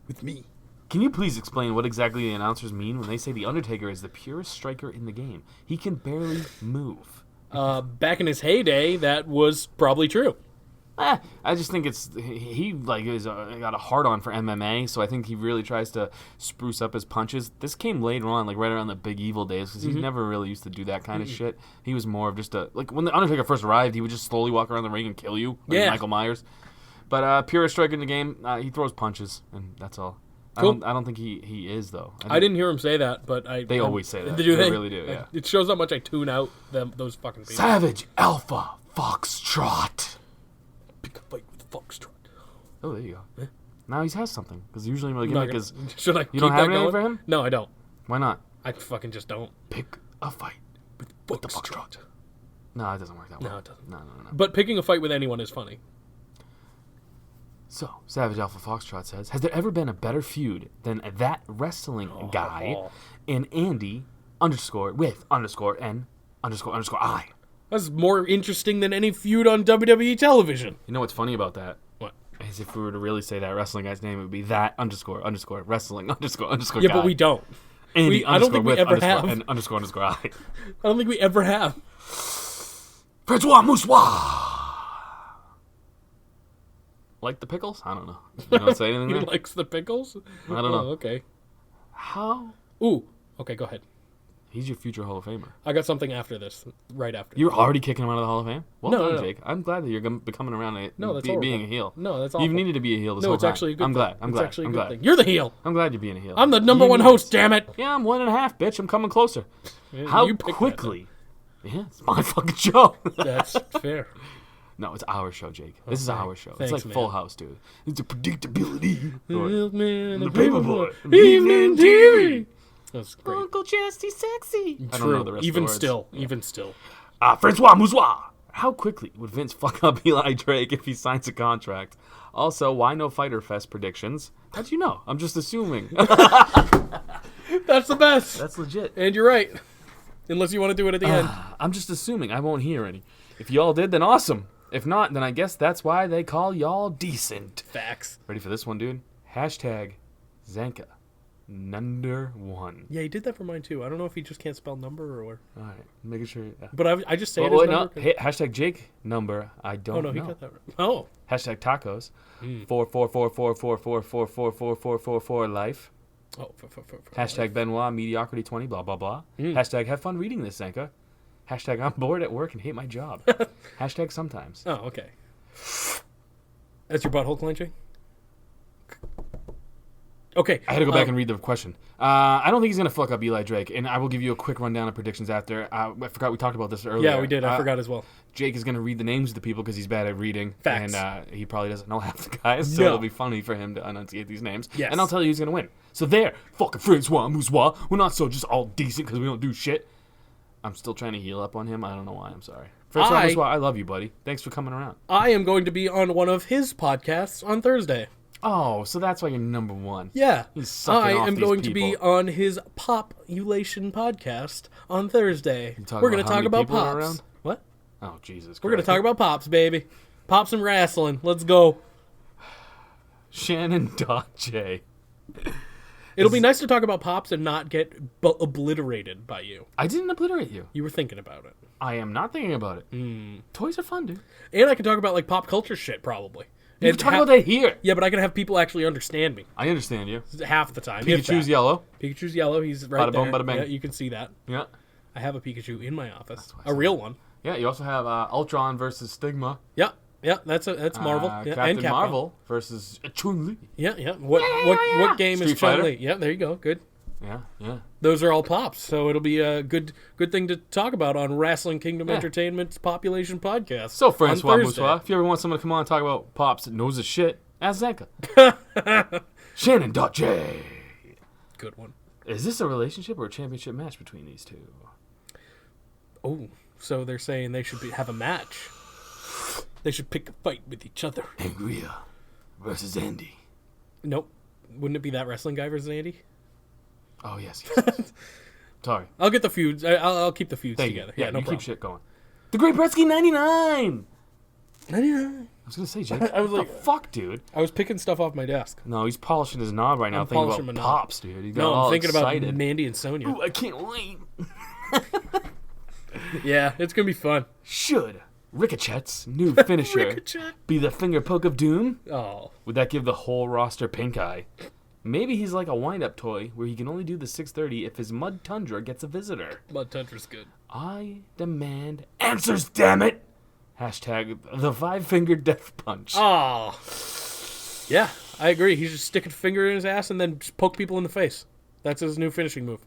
with me. Can you please explain what exactly the announcers mean when they say The Undertaker is the purest striker in the game? He can barely move. back in his heyday, that was probably true. I just think he got a hard on for MMA, so I think he really tries to spruce up his punches. This came later on, like right around the Big Evil days, because he never really used to do that kind of shit. He was more of just like when the Undertaker first arrived, he would just slowly walk around the ring and kill you, like Michael Myers. But purest striker in the game, he throws punches, and that's all. Cool. I don't think he is though. I didn't hear him say that, but they always say that. They really do. Yeah. It shows how much I tune out those fucking people. Savage Alpha Foxtrot. Pick a fight with Foxtrot. Oh, there you go. Yeah. Now he has something, because usually my Not gimmick is. Should I? You don't have anything going? for him? No, I don't. Why not? I fucking just don't. Pick a fight with the Foxtrot. No, it doesn't work that way. No, it doesn't. No. But picking a fight with anyone is funny. So, Savage Alpha Foxtrot says, has there ever been a better feud than that wrestling guy and Andy _with_N_I? That's more interesting than any feud on WWE television. You know what's funny about that? What? Is if we were to really say that wrestling guy's name, it would be that __wrestling __ Yeah, guy. but we don't. Andy I don't think we ever have. And __ I. I don't think we ever have. Francois Moussois. Like the pickles? I don't know. You don't say anything He there? likes the pickles? I don't know. Oh, okay. How? Ooh. Okay, go ahead. He's your future Hall of Famer. I got something after this. Right after. You're already kicking him out of the Hall of Fame? Well No, done, no. Jake. I'm glad that you're becoming around and No, that's horrible. being a heel. No, that's awful. You've needed to be a heel this No, whole it's time. actually a good I'm thing. glad. I'm It's glad. actually I'm a good glad. thing. You're the heel. I'm glad you're being a heel. I'm the number You one need host, it. damn it. Yeah, I'm 1.5, bitch. I'm coming closer. Yeah, How you picked that, quickly? Yeah, it's my fucking show. That's fair. No, it's our show, Jake. This is our show. Thanks, it's like man. Full House, dude. It's a predictability. Man, The Paperboy. Evening TV. That's great. Uncle Chesty sexy. I don't True. know the rest Even of the words. even still. Francois Moussois. How quickly would Vince fuck up Eli Drake if he signs a contract? Also, why no Fighter Fest predictions? How'd you know? I'm just assuming. That's the best. That's legit. And you're right. Unless you want to do it at the end. I'm just assuming. I won't hear any. If y'all did, then awesome. If not, then I guess that's why they call y'all decent. Facts. Ready for this one, dude? Hashtag Zanca. #1. Yeah, he did that for mine too. I don't know if he just can't spell number or. All right, making sure. Yeah. But I just say it as Wait, number. no. Hey, hashtag Jake number. I don't Oh no, he know. got that right. Oh. Hashtag tacos. 44444444444 life. Oh. Hashtag Benoit mediocrity 20. Blah blah blah. Hashtag have fun reading this, Zanca. Hashtag I'm bored at work and hate my job. Hashtag sometimes. Oh, okay. That's your butthole clenching? Okay. I had to go back and read the question. I don't think he's going to fuck up Eli Drake, and I will give you a quick rundown of predictions after. I forgot we talked about this earlier. Yeah, we did. I forgot as well. Jake is going to read the names of the people because he's bad at reading. Facts. And he probably doesn't know half the guys, so No. it'll be funny for him to enunciate these names. Yes. And I'll tell you who's going to win. So there, fucking Francois Moussois. We're not so just all decent because we don't do shit. I'm still trying to heal up on him. I don't know why. I'm sorry. Francois Moussois, I love you, buddy. Thanks for coming around. I am going to be on one of his podcasts on Thursday. Oh, so that's why you're #1. Yeah. He's sucking I off am these going to be people. on his Population podcast on Thursday. talking We're going about to how talk many about people are pops. around? What? Oh, Jesus We're going to Christ. talk about pops, baby. Pops and wrestling. Let's go. Shannon.J. It'll be nice to talk about pops and not get obliterated by you. I didn't obliterate you. You were thinking about it. I am not thinking about it. Toys are fun, dude. And I can talk about like pop culture shit probably. You And can talk about that here. Yeah, but I can have people actually understand me I understand you. half the time. if Pikachu's that. yellow. Pikachu's yellow. He's right Bada boom, there. bada bang. Yeah, you can see that. Yeah. I have a Pikachu in my office. why I A said real one. Yeah, you also have Ultron versus Stigma. Yeah. Yeah, that's Marvel. Yeah, Captain and Capcom. Marvel versus Chun-Li. Yeah. What game Street is Chun-Li? Fighter. Yeah, there you go. Good. Yeah. Those are all pops, so it'll be a good thing to talk about on Wrestling Kingdom Entertainment's Population Podcast. So, Francois on Thursday. Moussois, if you ever want someone to come on and talk about pops that knows his shit, ask Zanca. Shannon.J. Good one. Is this a relationship or a championship match between these two? Oh, so they're saying they should have a match. They should pick a fight with each other. Angria versus Andy. Nope. Wouldn't it be that wrestling guy versus Andy? Oh, yes. Sorry. I'll get the feuds. I'll keep the feuds Thank together. you. Yeah, no you problem. keep shit going. The Great Bretsky 99! 99. I was going to say, Jake. I was what like- the fuck, dude? I was picking stuff off my desk. No, he's polishing his knob right now, I'm thinking polishing about my knob. pops, dude. He got No, all I'm thinking excited. about Mandy and Sonya. Ooh, I can't wait. Yeah, it's gonna be fun. Should Ricochet's new finisher Ricochet. be the finger poke of doom? Oh, Would that give the whole roster pink eye? Maybe he's like a wind-up toy where he can only do the 630 if his Mud Tundra gets a visitor. Mud Tundra's good. I demand answers, damn it! Hashtag the five-finger death punch. Oh, yeah, I agree. He's just sticking a finger in his ass and then just poke people in the face. That's his new finishing move.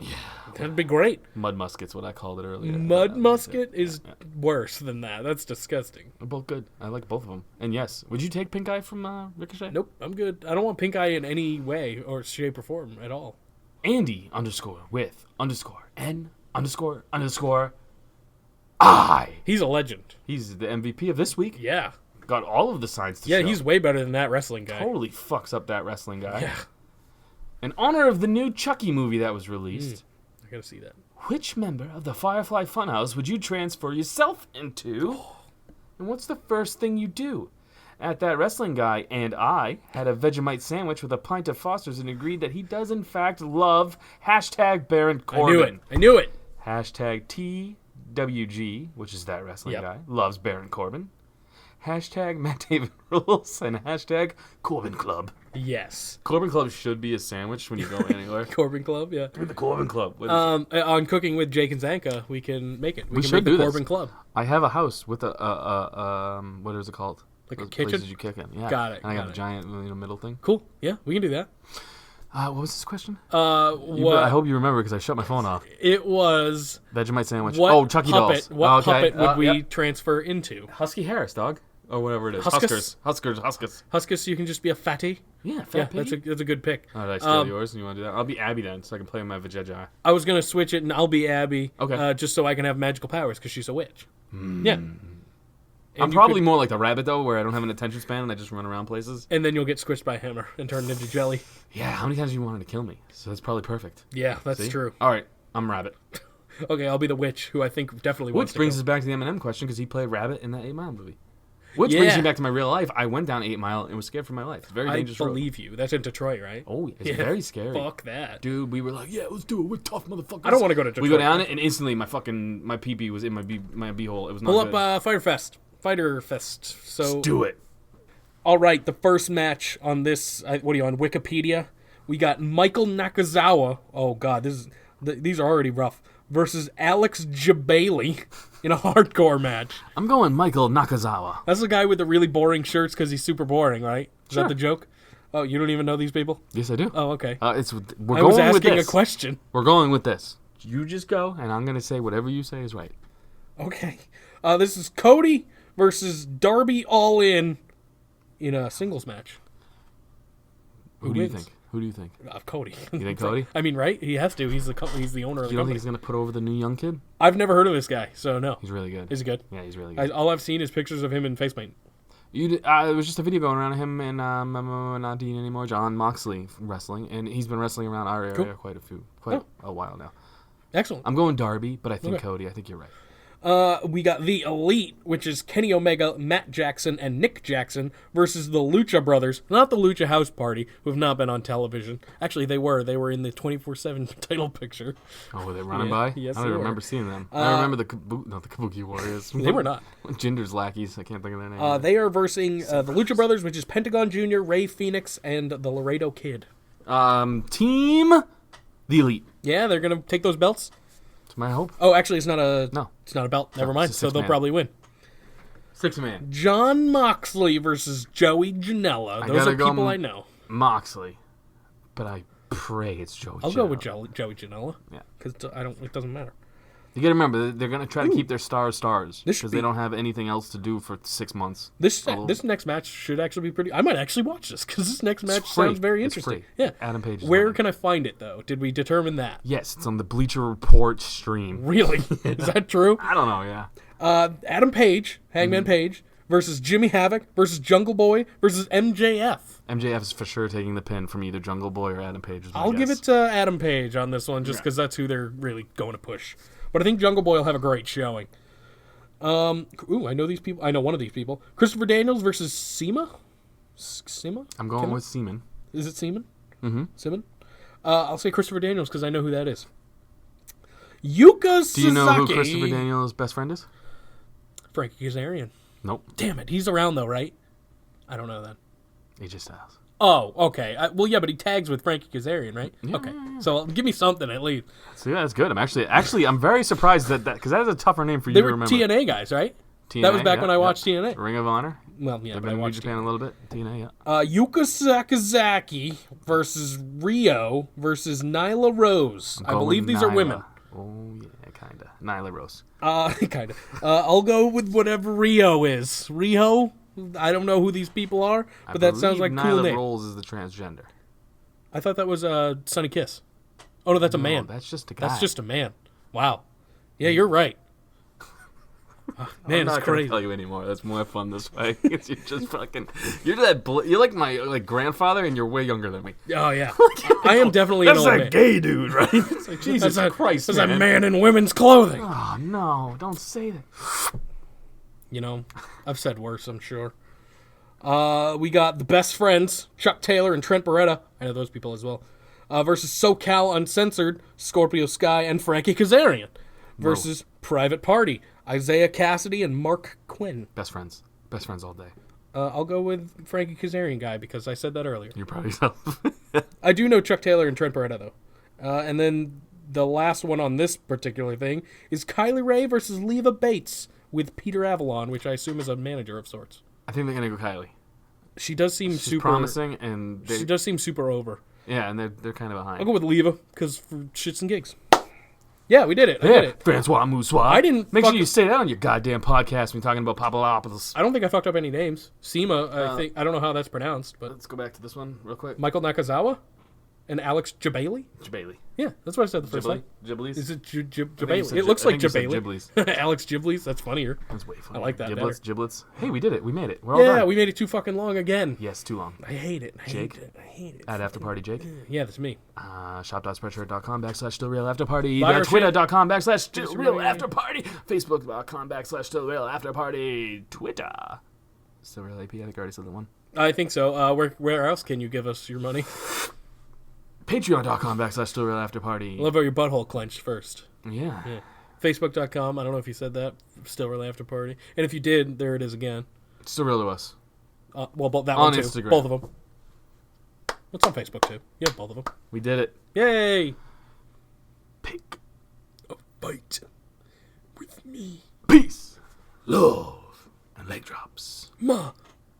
Yeah, that'd be great. Mud musket's what I called it earlier. Mud musket is worse than that. That's disgusting. They're both good. I like both of them. And yes, would you take pink eye from Ricochet? Nope, I'm good. I don't want pink eye in any way or shape or form at all. Andy _with_N___ I. He's a legend. He's the MVP of this week. Yeah. Got all of the signs to show. Yeah, he's way better than that wrestling guy. Totally fucks up that wrestling guy. Yeah. In honor of the new Chucky movie that was released, I gotta see that. which member of the Firefly Funhouse would you transfer yourself into? And what's the first thing you do? At that wrestling guy and I had a Vegemite sandwich with a pint of Foster's and agreed that he does in fact love hashtag Baron Corbin. I knew it. Hashtag TWG, which is that wrestling guy, loves Baron Corbin. Hashtag Matt David rules and hashtag Corbin Club. Yes. Corbin Club should be a sandwich when you go anywhere. Corbin Club, yeah. The Corbin Club. What is it? On Cooking with Jake and Zanca, we can make it. We can should make the do this. Corbin Club. I have a house with a what is it called? Like a Those kitchen? places you kick in. Yeah. Got it, And I got got a it. giant middle thing. Cool. Yeah, we can do that. What was this question? What I hope you remember because I shut my phone off. it was. Vegemite sandwich. What Chucky puppet? dolls. What Okay. puppet would we Yep. transfer into? Husky Harris, dog. Or whatever it is. Huskus? Huskers. Huskus, you can just be a fatty. Yeah, Yeah, fat that's piggy. a good pick. Oh, did I steal yours and you want to do that? I'll be Abby then, so I can play with my Vajayjay. I was gonna switch it, and I'll be Abby. Okay. Just so I can have magical powers because she's a witch. Yeah. And I'm you probably could- more like the rabbit, though, where I don't have an attention span and I just run around places. And then you'll get squished by a hammer and turned into jelly. Yeah, how many times you wanted to kill me? So that's probably perfect. Yeah, that's See? true. All right, I'm Rabbit. Okay, I'll be the witch, who I think definitely wants Which to brings go. us back to the Eminem question, because he played Rabbit in that 8 Mile movie. Which brings Yeah. me back to my real life. I went down 8 Mile and was scared for my life. It's a very I dangerous road. believe you. That's in Detroit, right? Oh, it's Yeah, very scary. Fuck that. Dude, we were like, yeah, let's do it. We're tough motherfuckers. I don't wanna go to We go Detroit. down it, and instantly my pee-pee was in my beehole. It was not Pull good. up Fighter Fest. So Let's do it. All right, the first match on this. What are you on Wikipedia? We got Michael Nakazawa. Oh God, these are already rough. Versus Alex Jabali in a hardcore match. I'm going Michael Nakazawa. That's the guy with the really boring shirts because he's super boring, right? Is Sure. that the joke? Oh, you don't even know these people? Yes, I do. Oh, okay. We're I going was with asking a this. question. We're going with this. You just go, and I'm gonna say whatever you say is right. Okay. This is Cody versus Darby All In a singles match. Who do you wins? think? Who do you think? Cody. You think Cody? I mean, right? He has to. He's the owner of the You don't company. think he's gonna put over the new young kid? I've never heard of this guy, so no. He's really good. Is he good? Yeah, he's really good. All I've seen is pictures of him in face paint. It was just a video going around of him and not Dean anymore, John Moxley wrestling, and he's been wrestling around our area Cool. quite Oh. a while now. Excellent. I'm going Darby, but I think Okay. Cody. I think you're right. We got the Elite, which is Kenny Omega, Matt Jackson, and Nick Jackson versus the Lucha Brothers, not the Lucha House Party, who have not been on television. Actually, they were. They were in the 24/7 title picture. Oh, were they running Yeah, by? yes, I they don't were. remember seeing them. I remember the Kabuki Warriors. They were not. Ginger's lackeys. I can't think of their name. They are versing the Lucha Brothers, which is Pentagon Jr., Ray Phoenix, and the Laredo Kid. Team the Elite. Yeah, they're gonna take those belts. It's my hope. Oh, actually, it's not a belt. Never mind. it's a So they'll six-man. probably win. 6-man. John Moxley versus Joey Janela. Those gotta are go people I know. Moxley, but I pray it's Joey. I'll go with Joey Janela. Yeah. Because it doesn't matter. You gotta remember, they're gonna try to keep their stars This should because be- they don't have anything else to do for 6 months. This Although- this next match should actually be pretty. I might actually watch this because this next match free. sounds very It's interesting. free. Yeah. Adam Page is Where running. can I find it though? Did we determine that? Yes, it's on the Bleacher Report stream. Really? Is that true? I don't know. Yeah. Adam Page, Hangman Page versus Jimmy Havoc versus Jungle Boy versus MJF. MJF is for sure taking the pin from either Jungle Boy or Adam Page. I'll give it to Adam Page on this one just because that's who they're really going to push. But I think Jungle Boy will have a great showing. I know these people. I know one of these people. Christopher Daniels versus Sema. Sema? I'm going with Seaman. Is it Seaman? Mm-hmm. Seaman? I'll say Christopher Daniels because I know who that is. Yuka Sasaki. Do you know who Christopher Daniels' best friend is? Frankie Kazarian. Nope. Damn it. He's around, though, right? I don't know then. AJ Styles. Oh, okay. Well, yeah, but he tags with Frankie Kazarian, right? Yeah. Okay. So give me something at least. So yeah, that's good. I'm very surprised that because that is a tougher name for you They to were remember. TNA guys, right? TNA, That was back yeah, when I watched TNA. Ring of Honor. Well, yeah, They've but I been in New watched Japan a little bit. TNA, yeah. Yuka Sakazaki versus Rio versus Nyla Rose. I believe these are women. Oh yeah, kinda. Nyla Rose. Kind of. I'll go with whatever Rio is. Rio? I don't know who these people are, but that sounds like a cool Nyla name. Rose is the transgender. I thought that was Sonny Kiss. Oh, no, that's a man. That's just a guy. That's just a man. Wow. Yeah, you're right. Man, I'm it's not gonna crazy. tell you anymore. That's more fun this way. You're just fucking. You're like my grandfather, and you're way younger than me. Oh, yeah. I am definitely an That's old that man. gay dude, right? It's like, Jesus Christ, That's man. a man in women's clothing. Oh no! Don't say that. You know, I've said worse, I'm sure. We got the best friends, Chuck Taylor and Trent Beretta. I know those people as well. Versus SoCal Uncensored, Scorpio Sky, and Frankie Kazarian. Versus Private Party, Isaiah Cassidy and Mark Quinn. Best friends all day. I'll go with Frankie Kazarian guy because I said that earlier. You're proud of yourself. I do know Chuck Taylor and Trent Beretta, though. And then the last one on this particular thing is Kylie Ray versus Leva Bates with Peter Avalon, which I assume is a manager of sorts. I think they're gonna go Kylie. She does seem She's super promising, and She does seem super over. yeah, and they're kind of behind. I'll go with Leva because for shits and gigs. Yeah, we did it. I did it. Francois Moussois. I didn't Make fuck- sure you say that on your goddamn podcast when you're talking about Papadopoulos. I don't think I fucked up any names. Sema, I don't know how that's pronounced, but Let's go back to this one real quick. Michael Nakazawa and Alex Jabali. Jabali. Yeah, that's what I said the first time. Ghiblis? Is it think you Jabali? said It looks like I think you said Jabali. Alex Gibley's. That's funnier. That's way funny. I like that Giblets, better. giblets. Hey, we did it. We made it. We're all Yeah, done. we made it too fucking long again. Yes, too long. I hate it. I Jake? hate it. I hate it. At Afterparty Jake. Yeah, that's me. Shop.spreadshirt.com/stillrealafterparty. Buy our shit. Twitter.com/stillrealafterparty. Facebook.com/stillrealafterparty. Twitter. Stillreal AP. I think I already said that one. I think so. Where else can you give us your money? Patreon.com/stillrealafterparty. I love how your butthole clenched first. Yeah. Facebook.com. I don't know if you said that. Still Real After Party. And if you did, there it is again. Still real to us. Well, that On one too. Instagram. Both of them. It's on Facebook too. Yeah, both of them. We did it. Yay! Pick A bite with me. peace, love, and leg drops. Ma,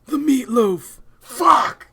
the meatloaf. Fuck!